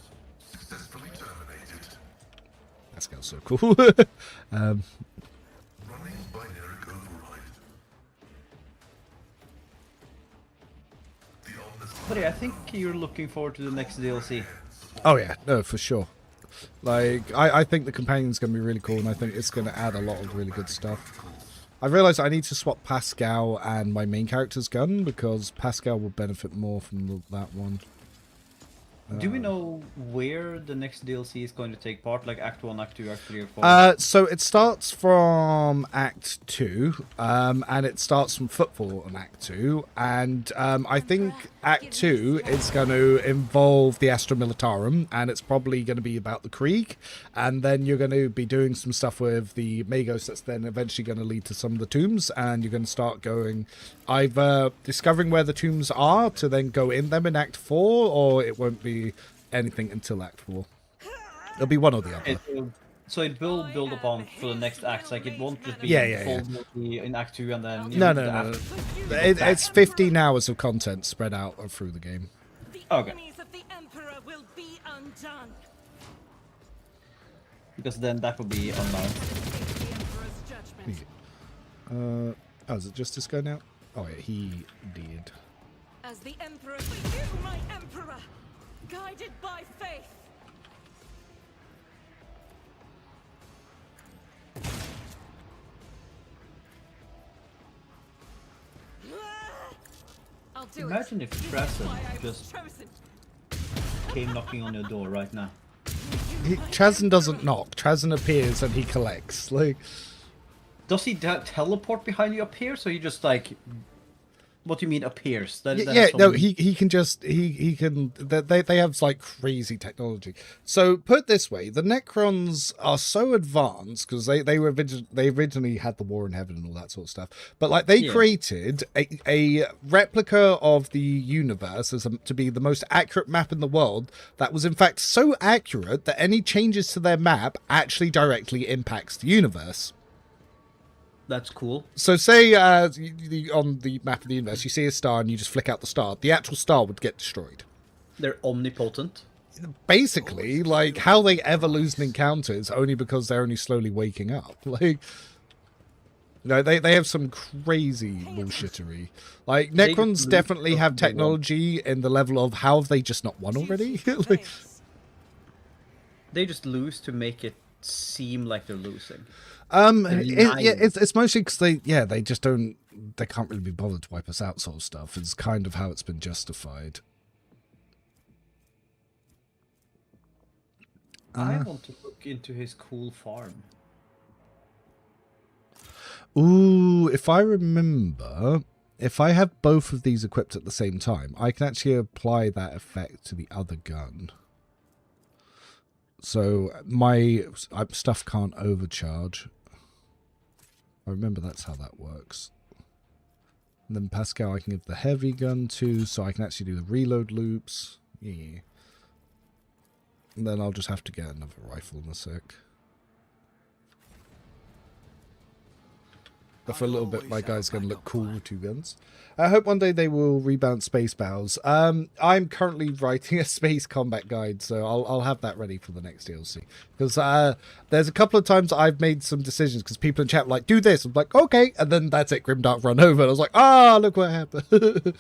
successfully terminated. Pascal's so cool. Running binary override. The ominous Buddy, I think you're looking forward to the next DLC. Oh yeah, no, for sure. Like, I think the companion's going to be really cool, and I think it's going to add a lot of really good stuff. I realised I need to swap Pascal and my main character's gun, because Pascal will benefit more from that one. Do we know where the next DLC is going to take part? Like Act 1, Act 2, Act 3, or 4? So it starts from Act 2, and it starts from Footfall on Act 2, and I think Act 2 is going to involve the Astra Militarum, and it's probably going to be about the Krieg, and then you're going to be doing some stuff with the Magos that's then eventually going to lead to some of the tombs, and you're going to start going either discovering where the tombs are to then go in them in Act 4, or it won't be anything until Act 4. It'll be one or the other. So it will build upon for the next act. Like it won't just be Yeah. in Act 2 and then No. It's 15 hours of content spread out through the game. The Okay. enemies of the Emperor will be undone. Because then that will be online. The Emperor's judgment. Oh, is it just this guy now? Oh yeah, he did. As the Emperor, for you, my Emperor, guided by faith. I'll do Imagine it. if You know Preston why I was just chosen. came knocking on your door right now. Chazin doesn't knock. Chazin appears and he collects. Like, Does he teleport behind you appear? So he just like, what do you mean appears? That yeah, is so no, weak. he can just he can. They have like crazy technology. So put this way, the Necrons are so advanced because they originally had the War in Heaven and all that sort of stuff. But like they Yeah. created a replica of the universe to be the most accurate map in the world. That was in fact so accurate that any changes to their map actually directly impacts the universe. That's cool. So say on the map of the universe, you see a star and you just flick out the star. The actual star would get destroyed. They're omnipotent. Basically, like, how they ever lose an encounter is only because they're only slowly waking up. Like, no, they have some crazy bullshittery. Like, They just Necrons lose definitely have what they want. technology in the level of how have they just not won already? Like, They just lose to make it seem like they're losing. it's mostly because they just don't, they can't really be bothered to wipe us out sort of stuff. It's kind of how it's been justified. I want to look into his cool farm. Ooh, if I remember, if I have both of these equipped at the same time, I can actually apply that effect to the other gun. So my stuff can't overcharge. I remember that's how that works. And then Pascal I can give the heavy gun to, so I can actually do the reload loops. Yeah. And then I'll just have to get another rifle in a sec. But for a little bit, my guy's going to look cool with two guns. I hope one day they will rebalance space battles. I'm currently writing a space combat guide, so I'll have that ready for the next DLC. Because there's a couple of times I've made some decisions, because people in chat were like, do this. I'm like, okay. And then that's it, Grimdark run over. And I was like, look what happened.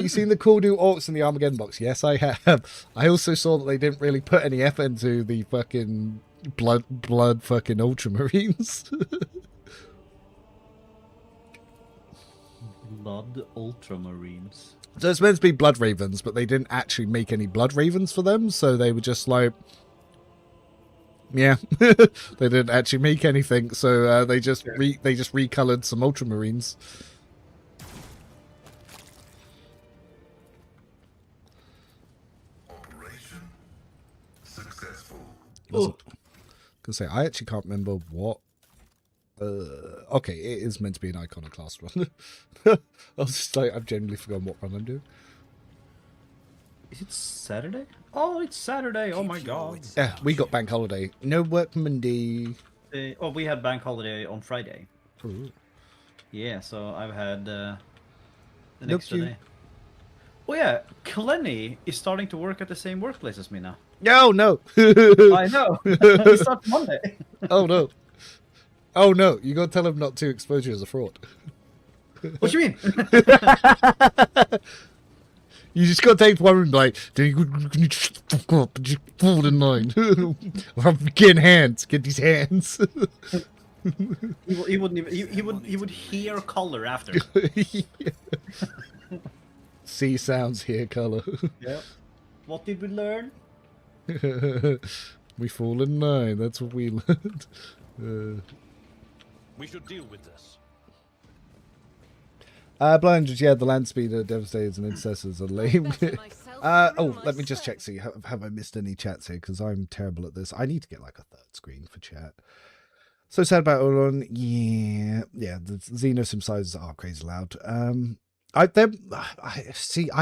You seen the cool new orcs in the Armageddon box? Yes, I have. I also saw that they didn't really put any effort into the fucking blood fucking Ultramarines. Blood Ultramarines. So it's meant to be Blood Ravens, but they didn't actually make any Blood Ravens for them, so they were just like, yeah, they didn't actually make anything, so they just recolored some Ultramarines. Operation successful. Gonna say I actually can't remember what. Okay, it is meant to be an iconoclast run. I was just like, I've genuinely forgotten what run I'm doing. Is it Saturday? Oh, it's Saturday. Oh my god. Yeah, we got bank holiday. No work Monday. We had bank holiday on Friday. Ooh. Yeah, so I've had an Look extra you. day. Oh yeah, Clenny is starting to work at the same workplace as me now. No, no. I know. He starts Monday. Oh no. Oh no, you gotta tell him not to expose you as a fraud. What do you mean? You just gotta take one and be like, just fuck up, just fall in line. Or I'm getting hands, get these hands. He wouldn't even. He would hear color after. See sounds, hear color. Yeah. What did we learn? We fall in line, that's what we learned. We should deal with this. Blinders, yeah, the land speeder, devastators, and intercessors are lame. Let me just check, see, have I missed any chats here? Because I'm terrible at this. I need to get like a third screen for chat. So sad about Olon. Yeah, the Xenosim sizes are crazy loud. I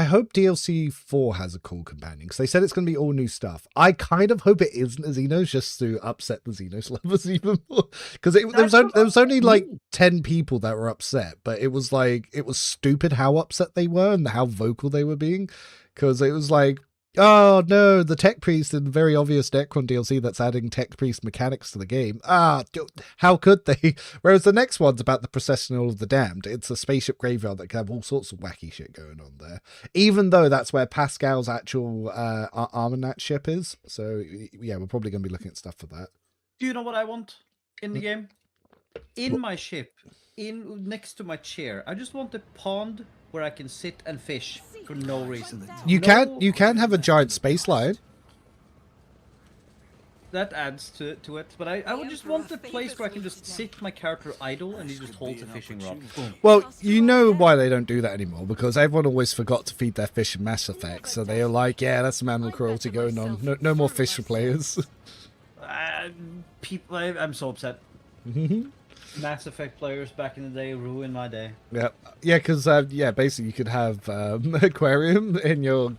hope DLC 4 has a cool companion, because they said it's going to be all new stuff. I kind of hope it isn't a Xenos, just to upset the Xenos lovers even more. Because there was only like 10 people that were upset, but it was like, it was stupid how upset they were and how vocal they were being. Because it was like, oh no, the Tech Priest in the very obvious Necron DLC that's adding Tech Priest mechanics to the game. How could they? Whereas the next one's about the Processional of the Damned. It's a spaceship graveyard that can have all sorts of wacky shit going on there. Even though that's where Pascal's actual Armanat ship is. So yeah, we're probably going to be looking at stuff for that. Do you know what I want in the game? In my ship, in next to my chair. I just want a pond where I can sit and fish for no reason. You can have a giant space lion. That adds to it, but I would just want a place where I can just sit my character idle and he just holds a fishing rod. Boom. Well, you know why they don't do that anymore, because everyone always forgot to feed their fish in Mass Effect, so they were like, yeah, that's some animal cruelty going on. No more fish for players. People, I'm so upset. Mass Effect players back in the day ruined my day. Yeah, because basically you could have aquarium in your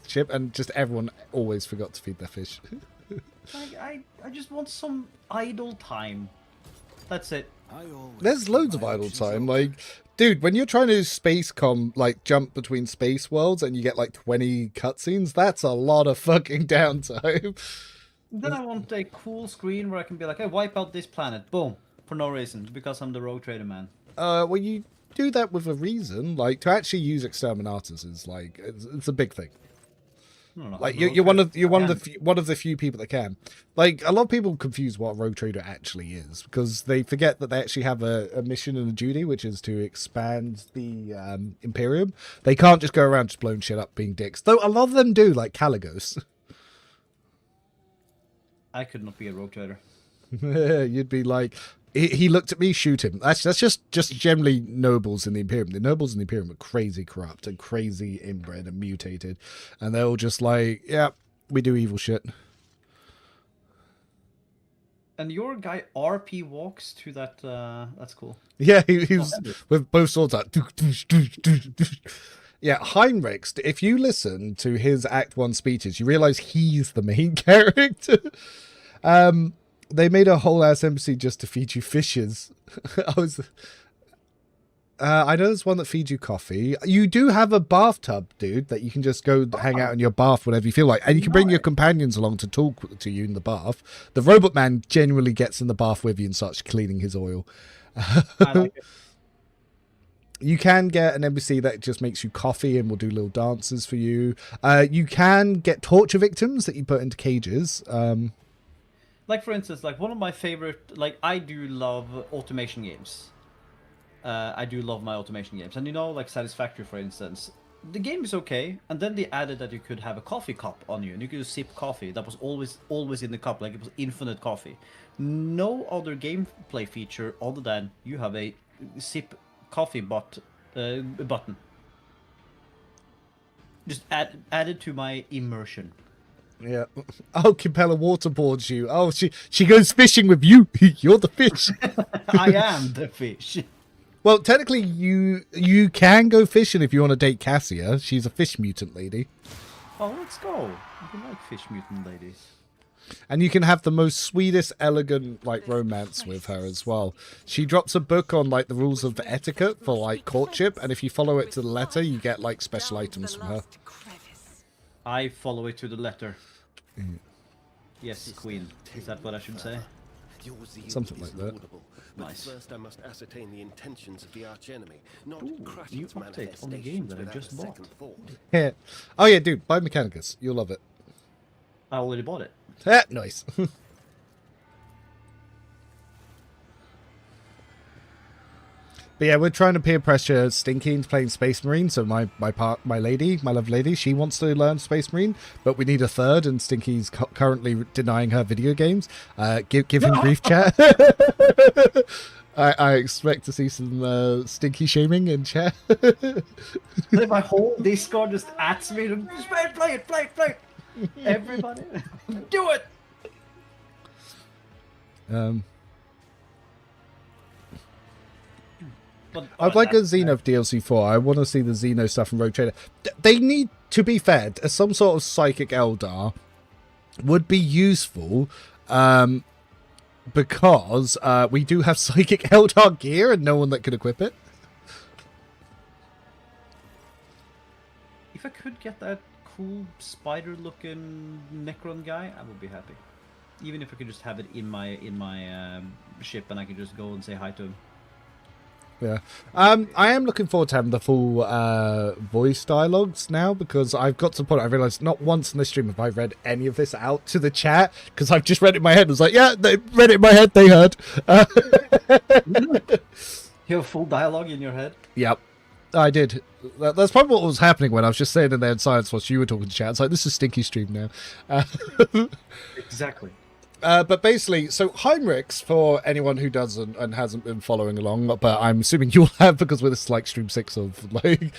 ship, and just everyone always forgot to feed their fish. I just want some idle time. That's it. There's loads of idle time. Like, dude, when you're trying to like jump between space worlds and you get like 20 cutscenes, that's a lot of fucking downtime. Then I want a cool screen where I can be like, hey, wipe out this planet. Boom. For no reason. Because I'm the rogue trader man. Well, you do that with a reason. Like, to actually use exterminators is like, it's a big thing. No, like you're one of the few people that can. Like, a lot of people confuse what a rogue trader actually is, because they forget that they actually have a mission and a duty, which is to expand the Imperium. They can't just go around just blowing shit up, being dicks. Though a lot of them do, like Caligos. I could not be a rogue trader. You'd be like, he looked at me, shoot him. That's just generally nobles in the Imperium. The nobles in the Imperium are crazy corrupt and crazy inbred and mutated, and they're all just like, yeah, we do evil shit. And your guy RP walks to that. That's cool. Yeah, he's with both swords out. Yeah, Heinrichs, if you listen to his Act 1 speeches, you realize he's the main character. They made a whole ass embassy just to feed you fishes. I know there's one that feeds you coffee. You do have a bathtub, dude, that you can just go hang out in your bath whenever you feel like. And you can bring your companions along to talk to you in the bath. The robot man genuinely gets in the bath with you and starts cleaning his oil. I like it. You can get an embassy that just makes you coffee and will do little dances for you. You can get torture victims that you put into cages. Like, for instance, like one of my favorite, like, I do love automation games. I do love my automation games. And you know, like Satisfactory, for instance, the game is okay. And then they added that you could have a coffee cup on you and you could just sip coffee. That was always in the cup, like it was infinite coffee. No other gameplay feature other than you have a sip coffee button. Just added to my immersion. Yeah. Oh, Capella waterboards you. Oh, she goes fishing with you. You're the fish. I am the fish. Well, technically, you can go fishing if you want to date Cassia. She's a fish mutant lady. Oh, let's go. I like fish mutant ladies. And you can have the most sweetest, elegant, like, romance with her as well. She drops a book on, like, the rules of etiquette for, like, courtship. And if you follow it to the letter, you get, like, special items from her. I follow it to the letter. Yes, queen. Is that what I should say? Something like that. Nice. First I must ascertain the intentions of the archenemy, not New update on the game that I just bought. Yeah. Oh, yeah, dude. Buy Mechanicus. You'll love it. I already bought it. Nice. But yeah, we're trying to peer pressure Stinky into playing Space Marine. So my love lady, she wants to learn Space Marine, but we need a third, and Stinky's currently denying her video games. Give him grief chat. I expect to see some Stinky shaming in chat. My whole Discord just adds me. Just play it. Everybody, do it. But, I'd like a Xeno DLC 4. I want to see the Xeno stuff in Rogue Trader. They need, to be fair, some sort of Psychic Eldar would be useful, because we do have Psychic Eldar gear and no one that could equip it. If I could get that cool spider-looking Necron guy, I would be happy. Even if I could just have it in my ship and I could just go and say hi to him. Yeah. I am looking forward to having the full voice dialogues now, because I've got to the point I realised not once in this stream have I read any of this out to the chat, because I've just read it in my head. I was like, yeah, they read it in my head, they heard. You have full dialogue in your head. Yep. I did. That's probably what was happening when I was just sitting in there in silence whilst you were talking to chat. It's like, this is Stinky Stream now. Exactly. But basically, so Heinrichs, for anyone who doesn't and hasn't been following along, but I'm assuming you'll have because we're this like stream 6 of like,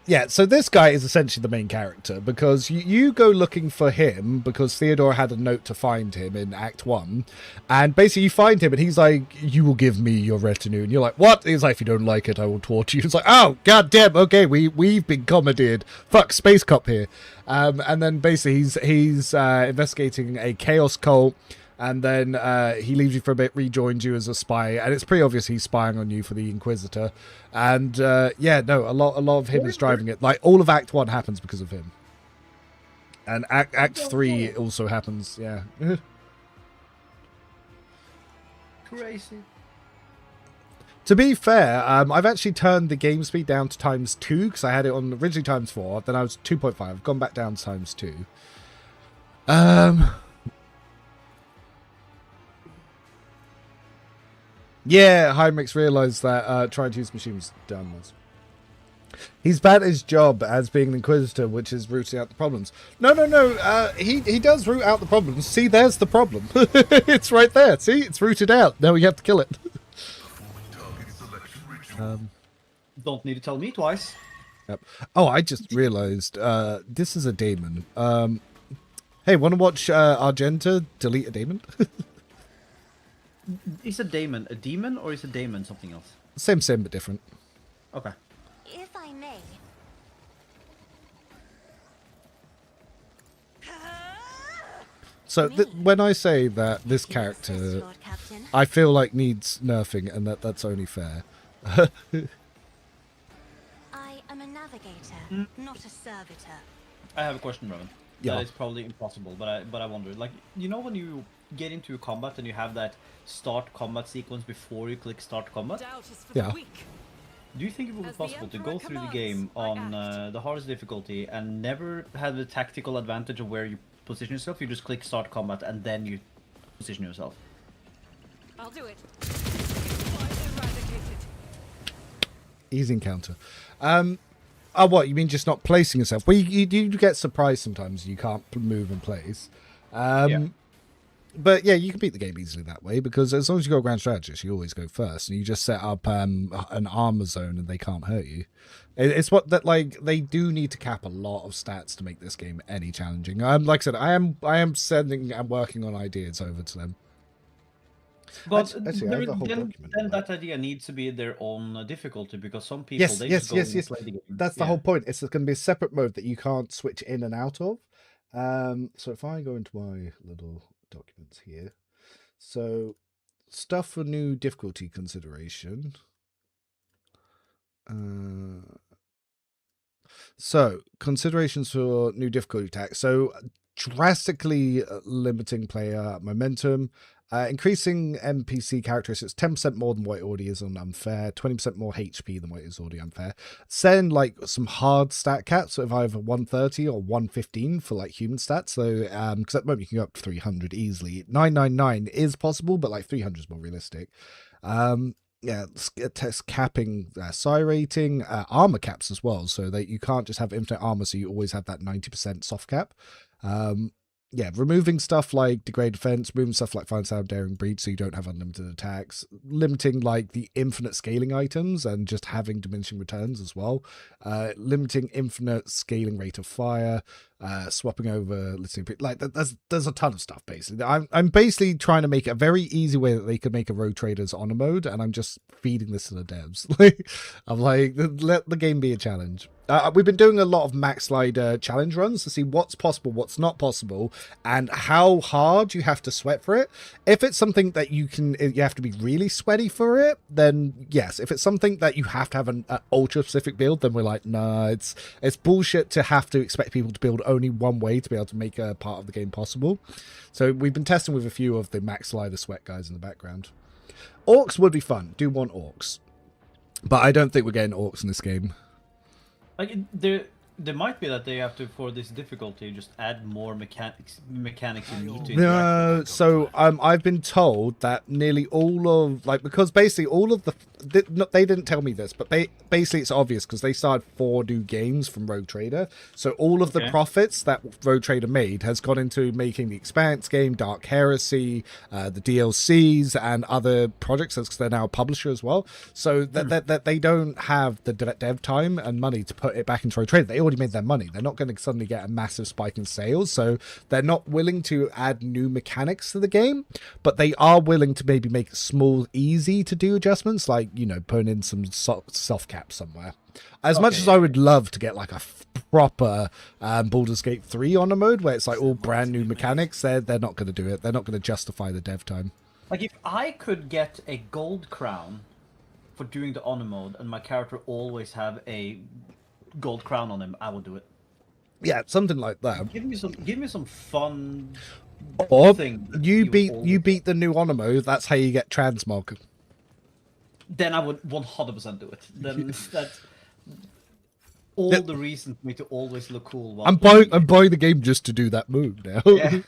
yeah, so this guy is essentially the main character because you go looking for him because Theodore had a note to find him in Act 1. And basically you find him and he's like, you will give me your retinue. And you're like, what? He's like, if you don't like it, I will torture you. It's like, oh, goddamn, okay, we've been commandeered. Fuck, Space Cop here. And then basically he's investigating a chaos cult. And then he leaves you for a bit, rejoins you as a spy, and it's pretty obvious he's spying on you for the Inquisitor. And yeah, no, a lot of him is driving it. Like all of Act 1 happens because of him, and Act 3 also happens. Yeah. Crazy. To be fair, I've actually turned the game speed down to ×2 because I had it on originally ×4. Then I was 2.5. I've gone back down to ×2. Yeah, Heinrichs realised that trying to use machine was dumb. He's bad at his job as being an Inquisitor, which is rooting out the problems. No. He does root out the problems. See, there's the problem. It's right there. See, it's rooted out. Now we have to kill it. Don't need to tell me twice. Yep. Oh, I just realised this is a daemon. Hey, want to watch Argenta delete a daemon? Is a daemon a demon or is a daemon something else? Same, but different. Okay. If I may. So when I say that this character, Lord Captain. I feel like needs nerfing, and that's only fair. I am a navigator, not a servitor. I have a question, Rowan. Yeah. That is probably impossible, but I wonder, like, you know when you get into combat and you have that start combat sequence before you click start combat? Doubt is for Yeah. the weak. Do you think it would be As the possible to Emperor go through the commands, game I on act. the hardest difficulty and never have the tactical advantage of where you position yourself? You just click start combat and then you position yourself. I'll do it. Quite eradicated. Easy encounter. Oh, what, you mean just not placing yourself? Well, you get surprised sometimes you can't move and place. Yeah. But yeah, you can beat the game easily that way because as long as you got a Grand Strategist, you always go first, and you just set up an armor zone and they can't hurt you. It's what that like they do need to cap a lot of stats to make this game any challenging. Like I said, I am sending and working on ideas over to them. But Actually, I have a whole document on then that. that idea needs to be their own difficulty because some people Yes. they just go and play the game. That's the whole point. It's going to be a separate mode that you can't switch in and out of. So if I go into my little documents here, so stuff for new difficulty consideration. So considerations for new difficulty tax. So drastically limiting player momentum. Increasing NPC characteristics 10% more than what it already is on unfair, 20% more HP than what it is already unfair. Send like some hard stat caps of either 130 or 115 for like human stats. So because at the moment you can go up to 300 easily. 999 is possible, but like 300 is more realistic. Yeah, test capping psi rating, armor caps as well, so that you can't just have infinite armor, so you always have that 90% soft cap. Yeah, removing stuff like degrade defense, removing stuff like fine sound, daring breach, so you don't have unlimited attacks, limiting like the infinite scaling items and just having diminishing returns as well, limiting infinite scaling rate of fire, swapping over listening, like there's a ton of stuff basically. I'm basically trying to make a very easy way that they could make a rogue traders honor mode, and I'm just feeding this to the devs. I'm like, let the game be a challenge. We've been doing a lot of max slider challenge runs to see what's possible, what's not possible, and how hard you have to sweat for it. If it's something that you have to be really sweaty for it, then yes. If it's something that you have to have an ultra specific build, then we're like, nah, it's bullshit to have to expect people to build only one way to be able to make a part of the game possible. So we've been testing with a few of the max slider sweat guys in the background. Orcs would be fun. Do want orcs, but I don't think we're getting orcs in this game. Like there, there might be that they have to, for this difficulty, just add more mechanics you need to interact No, with. so I've been told that nearly all of because basically all of they didn't tell me this, but basically it's obvious because they started 4 new games from Rogue Trader. So all of the profits that Rogue Trader made has gone into making the Expanse game, Dark Heresy, the DLCs, and other projects because they're now a publisher as well. So that they don't have the dev time and money to put it back into Rogue Trader. They already made their money. They're not going to suddenly get a massive spike in sales, so they're not willing to add new mechanics to the game, but they are willing to maybe make small, easy to do adjustments, like, you know, putting in some soft caps somewhere. As much as I would love to get like a proper Baldur's Gate 3 honor mode where it's like all brand new mechanics, they're not going to do it. They're not going to justify the dev time. Like, if I could get a gold crown for doing the honor mode and my character always have a gold crown on him, I will do it. Yeah, something like that. Give me some fun. Or thing you beat the new honor mode. That's how you get transmog. Then I would 100% do it. Then that's all the reason for me to always look cool. I'm buying the game just to do that move now. Yeah.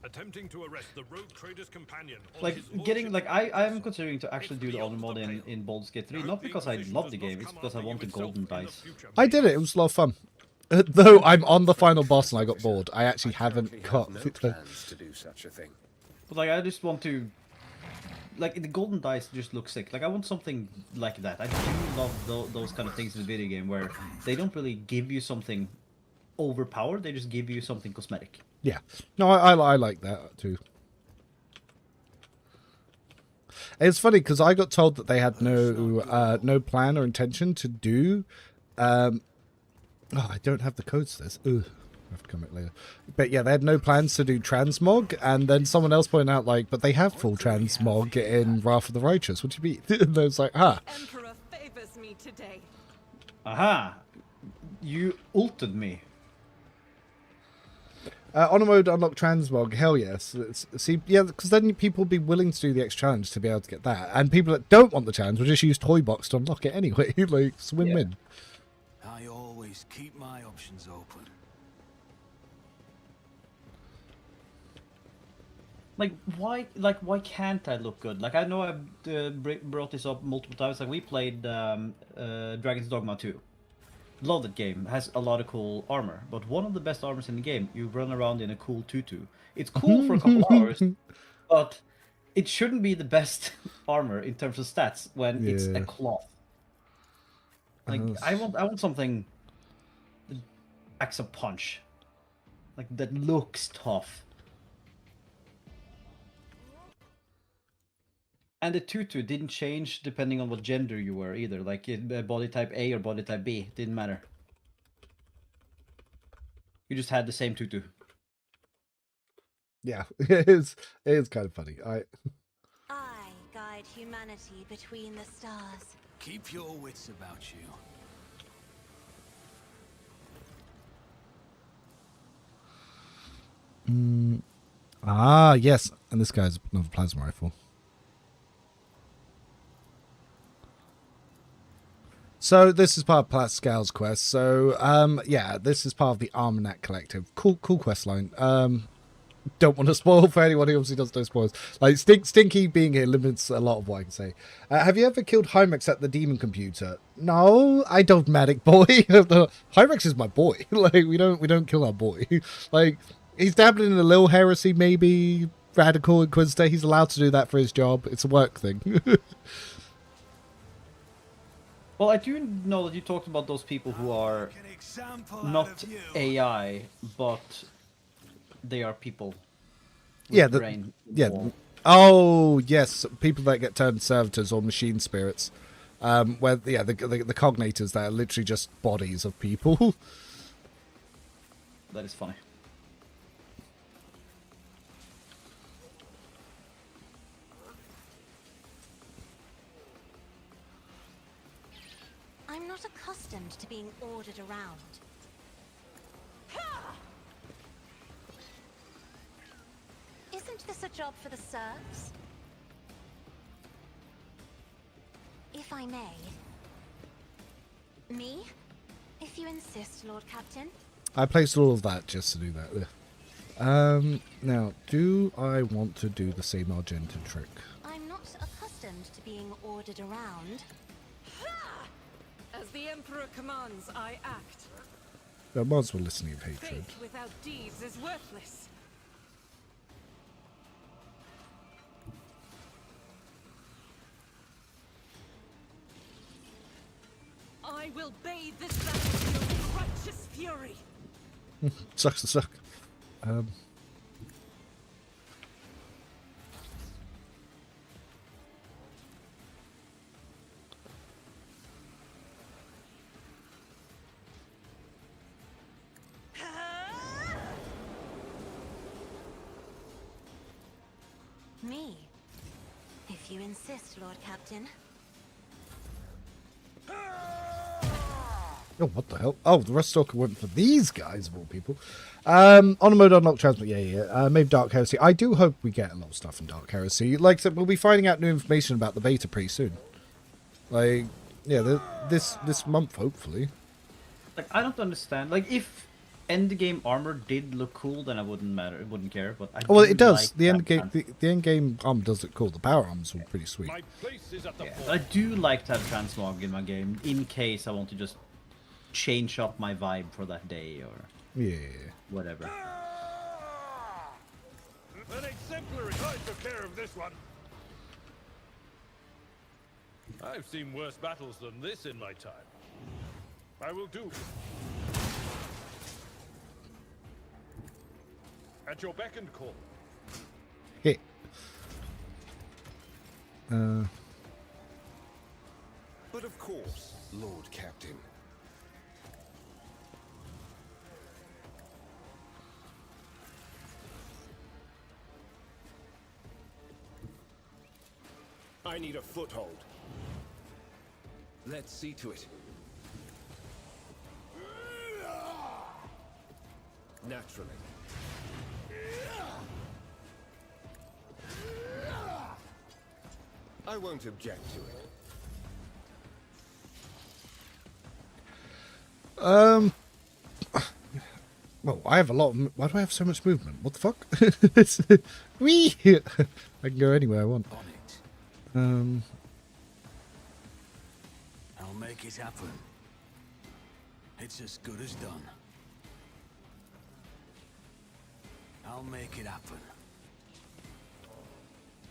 Attempting to arrest the Rogue Trader's companion. Like getting I'm considering to actually do the honor mode in Baldur's Gate 3, not because I love the game, it's because I want the golden dice. I did it. It was a lot of fun. Though I'm on the final boss and I got bored. I actually haven't got no plans to do such a thing. But like, I just want to, like, the golden dice just look sick. Like, I want something like that. I do love those kind of things in the video game where they don't really give you something overpowered. They just give you something cosmetic. Yeah. No, I like that too. It's funny because I got told that they had no plan or intention to do. I don't have the codes for this. Ugh. I have to come back later. But yeah, they had no plans to do transmog, and then someone else pointed out, like, but they have full transmog in Wrath of the Righteous. What do you mean? And I was like, The Emperor favors me today. Aha! You ulted me. Honor mode unlock transmog, hell yes. See, yeah, because then people will be willing to do the extra challenge to be able to get that, and people that don't want the challenge will just use Toy Box to unlock it anyway. Like, it's win-win. I always keep my options open. Like, why can't I look good? Like, I know I've brought this up multiple times. Like, we played Dragon's Dogma 2. Love that game. It has a lot of cool armor. But one of the best armors in the game, you run around in a cool tutu. It's cool for a couple hours, but it shouldn't be the best armor in terms of stats when it's a cloth. Like, I want something that packs a punch. Like, that looks tough. And the tutu didn't change depending on what gender you were either. Like body type A or body type B, didn't matter. You just had the same tutu. Yeah, it is kind of funny. I guide humanity between the stars. Keep your wits about you. Yes, and this guy's another plasma rifle. So this is part of Pascal's quest. So yeah, this is part of the Almanac Collective. Cool quest line. Don't want to spoil for anyone who obviously does no spoilers. Like Stinky being here limits a lot of what I can say. Have you ever killed Hyrex at the demon computer? No, I dogmatic boy. Hyrex is my boy. Like we don't kill our boy. Like he's dabbling in a little heresy, maybe radical Inquisitor. He's allowed to do that for his job. It's a work thing. Well, I do know that you talked about those people who are not AI, but they are people. Yeah, brain. Oh, yes, people that get turned servitors or machine spirits. Where the cognators that are literally just bodies of people. That is funny. I'm not accustomed to being ordered around. Isn't this a job for the serfs? If I may. Me? If you insist, Lord Captain. I placed all of that just to do that. Now, do I want to do the same Argenta trick? I'm not accustomed to being ordered around. As the Emperor commands, I act. I might as well listening of hatred. Faith without deeds is worthless. I will bathe this battlefield in righteous fury. Sucks to suck. Me. If you insist, Lord Captain. Oh, what the hell? Oh, the Rust Stalker went for these guys, of all people. On a mode unlock transmit, yeah. Maybe Dark Heresy. I do hope we get a lot of stuff in Dark Heresy. Like I said, we'll be finding out new information about the beta pretty soon. Like, yeah, this month, hopefully. Like, I don't understand. Like, if endgame armor did look cool, then I wouldn't care. But I Well, do it does. like The that end game, the end game armor does look cool. The power arms were pretty sweet. My place is at the Yeah, fort. but I do like to have transmog in my game in case I want to just change up my vibe for that day or Yeah. whatever. An exemplary. I took care of this one. I've seen worse battles than this in my time. I will do. At your beck and call. Hit. But of course, Lord Captain. I need a foothold. Let's see to it. Naturally. I won't object to it. Well, I have a lot of... Why do I have so much movement? What the fuck? Whee! I can go anywhere I want. On it. I'll make it happen. It's as good as done. I'll make it happen.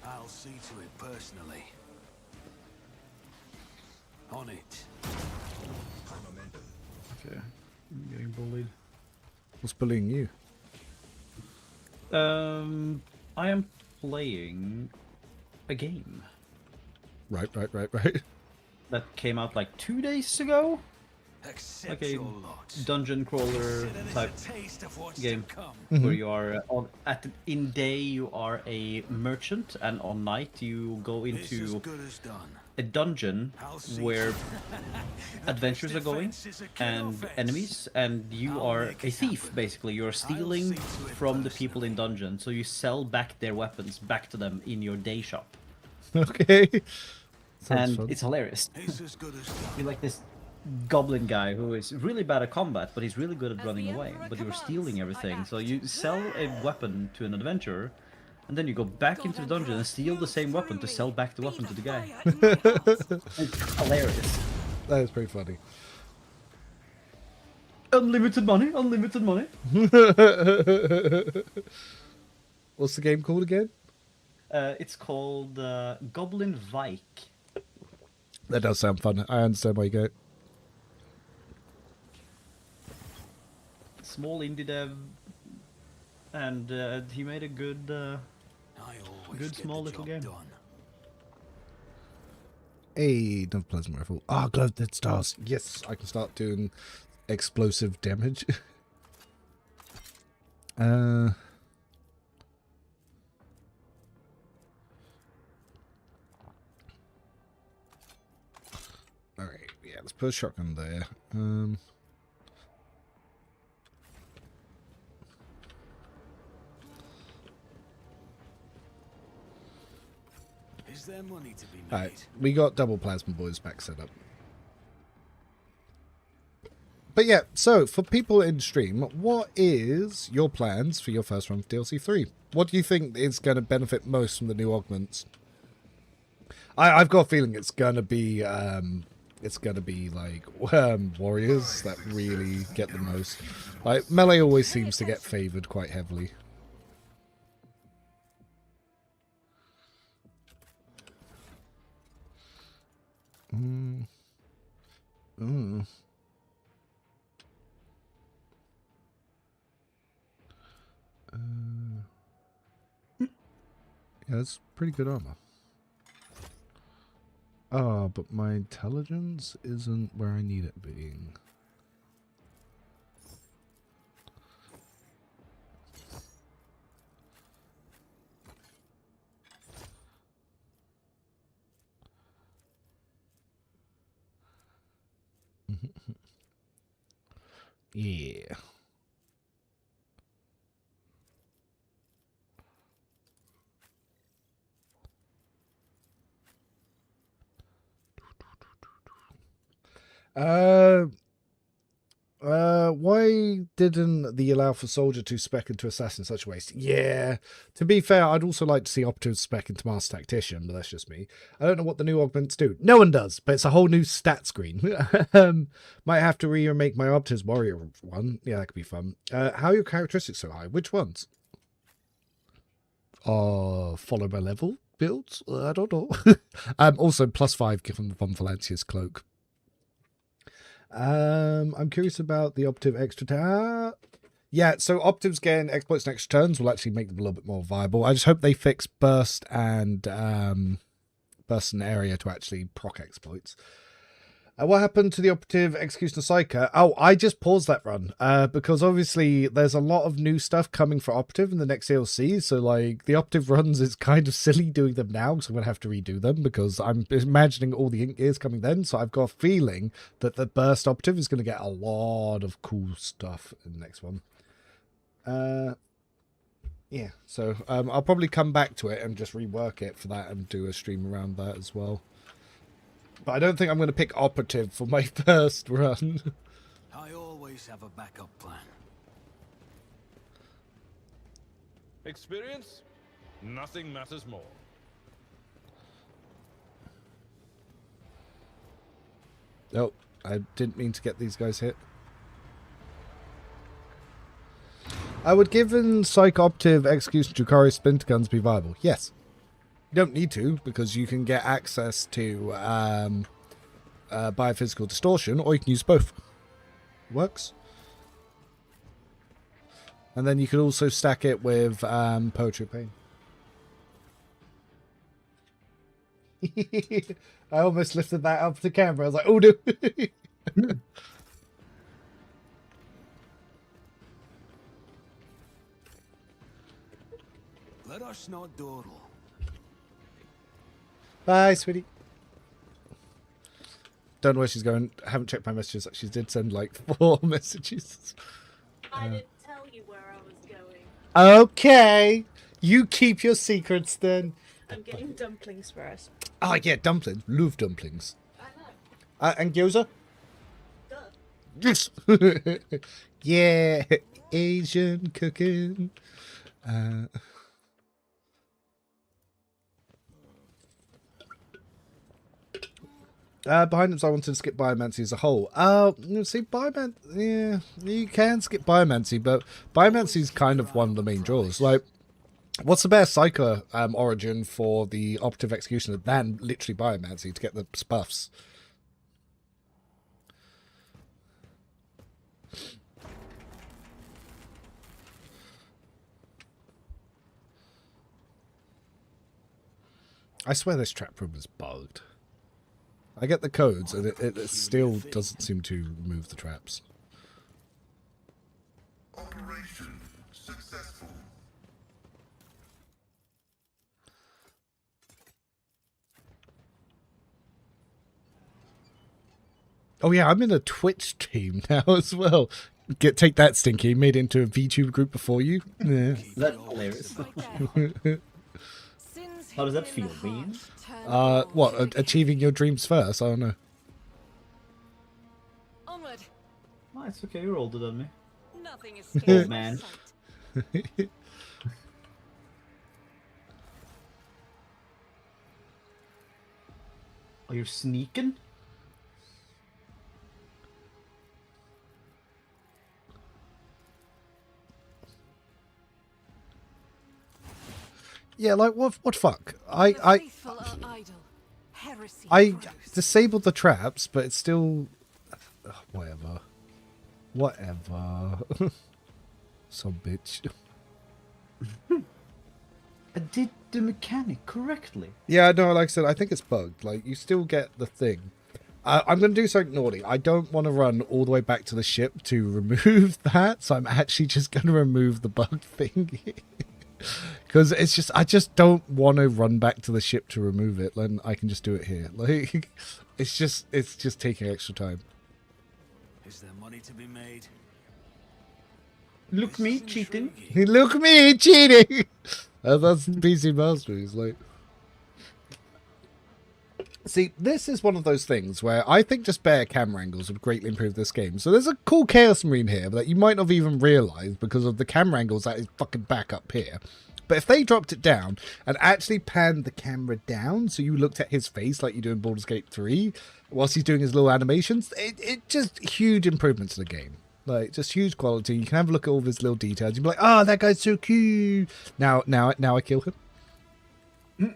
I'll see to it personally. On it. Okay, I'm getting bullied. What's bullying you? I am playing a game Right. that came out like 2 days ago. Accept Like a your lot. dungeon crawler Consider this type a taste of what's game. to come. Where you are in day you are a merchant, and on night you go It's as into good as done. a dungeon I'll see. where The adventures best are going defense is a killer and offense. enemies, and you I'll are make a it thief happen. basically. You're stealing see to it from the people in personally. dungeon, so you sell back their weapons back to them in your day shop, Okay. Sounds and fun. it's hilarious. It's as good as done. You're like this goblin guy who is really bad at combat, but he's really good at As running the away. Emperor But you're commands, stealing I everything, so act. you sell a weapon to an adventurer, and then you go back into the dungeon and steal the same weapon to sell back the weapon to the guy. It's hilarious. That is pretty funny. Unlimited money, unlimited money. What's the game called again? It's called Goblin Vike. That does sound fun. I understand why you go. Small indie dev, and he made a good. I always Good get small the little job game. done. Hey, another pleasant rifle. Ah, glowed dead stars. Yes, I can start doing explosive damage. Alright, yeah, let's put a shotgun there. Is there money to be made? Alright, we got double plasma boys back set up. But yeah, so for people in stream, what is your plans for your first run for DLC 3? What do you think is going to benefit most from the new augments? I've got a feeling it's going to be like warriors that really get the most. Like melee always seems to get favored quite heavily. Yeah, that's pretty good armor. Oh, but my intelligence isn't where I need it being. Yeah. Why didn't the allow for soldier to spec into assassin such a waste? Yeah, to be fair, I'd also like to see operative spec into master tactician, but that's just me. I don't know what the new augments do. No one does, but it's a whole new stat screen. Might have to remake my operatives warrior one. Yeah, that could be fun. How are your characteristics so high? Which ones? Follow my level builds? I don't know. Also +5 given the Von Valancia's cloak. I'm curious about the operative extra yeah, so operatives getting exploits and extra turns will actually make them a little bit more viable. I just hope they fix burst and area to actually proc exploits. What happened to the operative executioner psyker? Oh, I just paused that run because obviously there's a lot of new stuff coming for operative in the next DLC. So like the operative runs is kind of silly doing them now, so I'm gonna have to redo them because I'm imagining all the ink gears coming then. So I've got a feeling that the burst operative is going to get a lot of cool stuff in the next one. Yeah, so I'll probably come back to it and just rework it for that and do a stream around that as well. But I don't think I'm going to pick operative for my first run. I always have a backup plan. Experience? Nothing matters more. Oh, I didn't mean to get these guys hit. I would give in Psych Operative Execution Drukhari Splinter Guns be viable. Yes. You don't need to, because you can get access to biophysical distortion, or you can use both. Works. And then you could also stack it with Poetry of Pain. I almost lifted that up to camera. I was like, oh no. Let us not dawdle. Bye, sweetie. Don't know where she's going. I haven't checked my messages. She did send like 4 messages. I didn't tell you where I was going. Okay. You keep your secrets then. I'm getting dumplings first. Oh, yeah, dumplings. Love dumplings. I know. And gyoza? Duh. Yes. Yeah, Asian cooking. Behind them, I wanted to skip Biomancy as a whole. See, Biomancy, yeah, you can skip Biomancy, but Biomancy is kind of one of the main draws. Like, what's the best Psycho origin for the Operative Executioner than literally Biomancy to get the buffs? I swear this trap room is bugged. I get the codes, and it still doesn't seem to remove the traps. Operation successful. Oh yeah, I'm in a Twitch team now as well. Take that, Stinky. Made it into a VTube group before you. Yeah. That's hilarious. How does that feel, being? What? Achieving your dreams first? I don't know. Onward. Oh, it's okay, you're older than me. Nothing Old escapes my man. sight. Are you sneaking? Yeah, like what fuck? The faithful are idle. Heresy I grows. disabled the traps, but it's still whatever. Whatever. Some bitch. I did the mechanic correctly. Yeah, no, like I said, I think it's bugged. Like, you still get the thing. I'm going to do something naughty. I don't want to run all the way back to the ship to remove that, so I'm actually just going to remove the bug thing. Because it's just, I just don't want to run back to the ship to remove it. Then I can just do it here. Like, it's just taking extra time. Is there money to be made? Look This me is cheating. intriguing. Look at me cheating. That's PC Master. He's like, see, this is one of those things where I think just better camera angles would greatly improve this game. So there's a cool Chaos Marine here that you might not have even realized because of the camera angles that is fucking back up here. But if they dropped it down and actually panned the camera down so you looked at his face like you do in Baldur's Gate 3 whilst he's doing his little animations, it just huge improvements to the game. Like, just huge quality. You can have a look at all of his little details. You'd be like, oh, that guy's so cute. Now I kill him. Your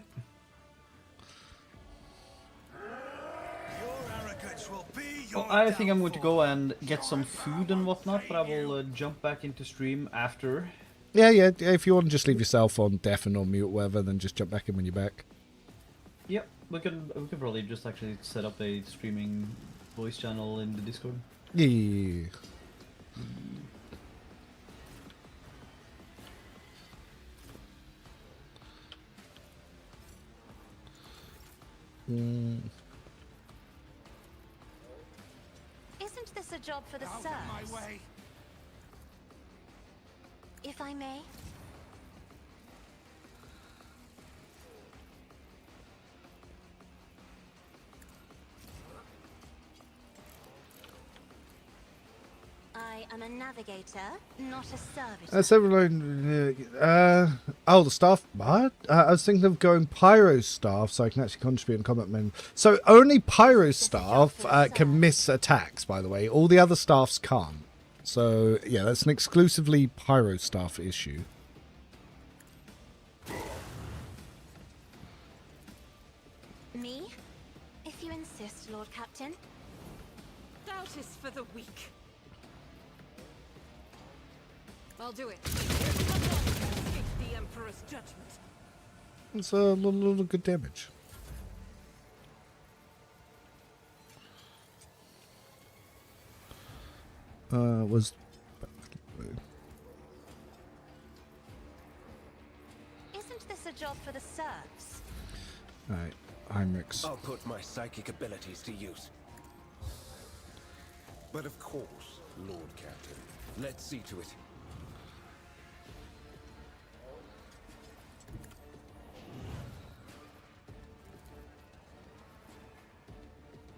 arrogance will be your Well, I think I'm going to downfall. go and get some food and whatnot, but I will jump back into stream after. Yeah. If you want to just leave yourself on deafen or mute or whatever, then just jump back in when you're back. Yep, we can probably just actually set up a streaming voice channel in the Discord. Yeah. Isn't this a job for the Out of serfs? my way. If I may? I am a navigator, not a servitor. Oh, the staff. What? I was thinking of going pyro staff so I can actually contribute in combat men. So only pyro staff can miss attacks. By the way, all the other staffs can't. So yeah, that's an exclusively pyro staff issue. Me? If you insist, Lord Captain. Doubt is for the weak. I'll do it. Escape the Emperor's judgment. It's a little good damage. Was Isn't this a job for the serfs? alright. Heinrichs. I'll put my psychic abilities to use. But of course, Lord Captain. Let's see to it.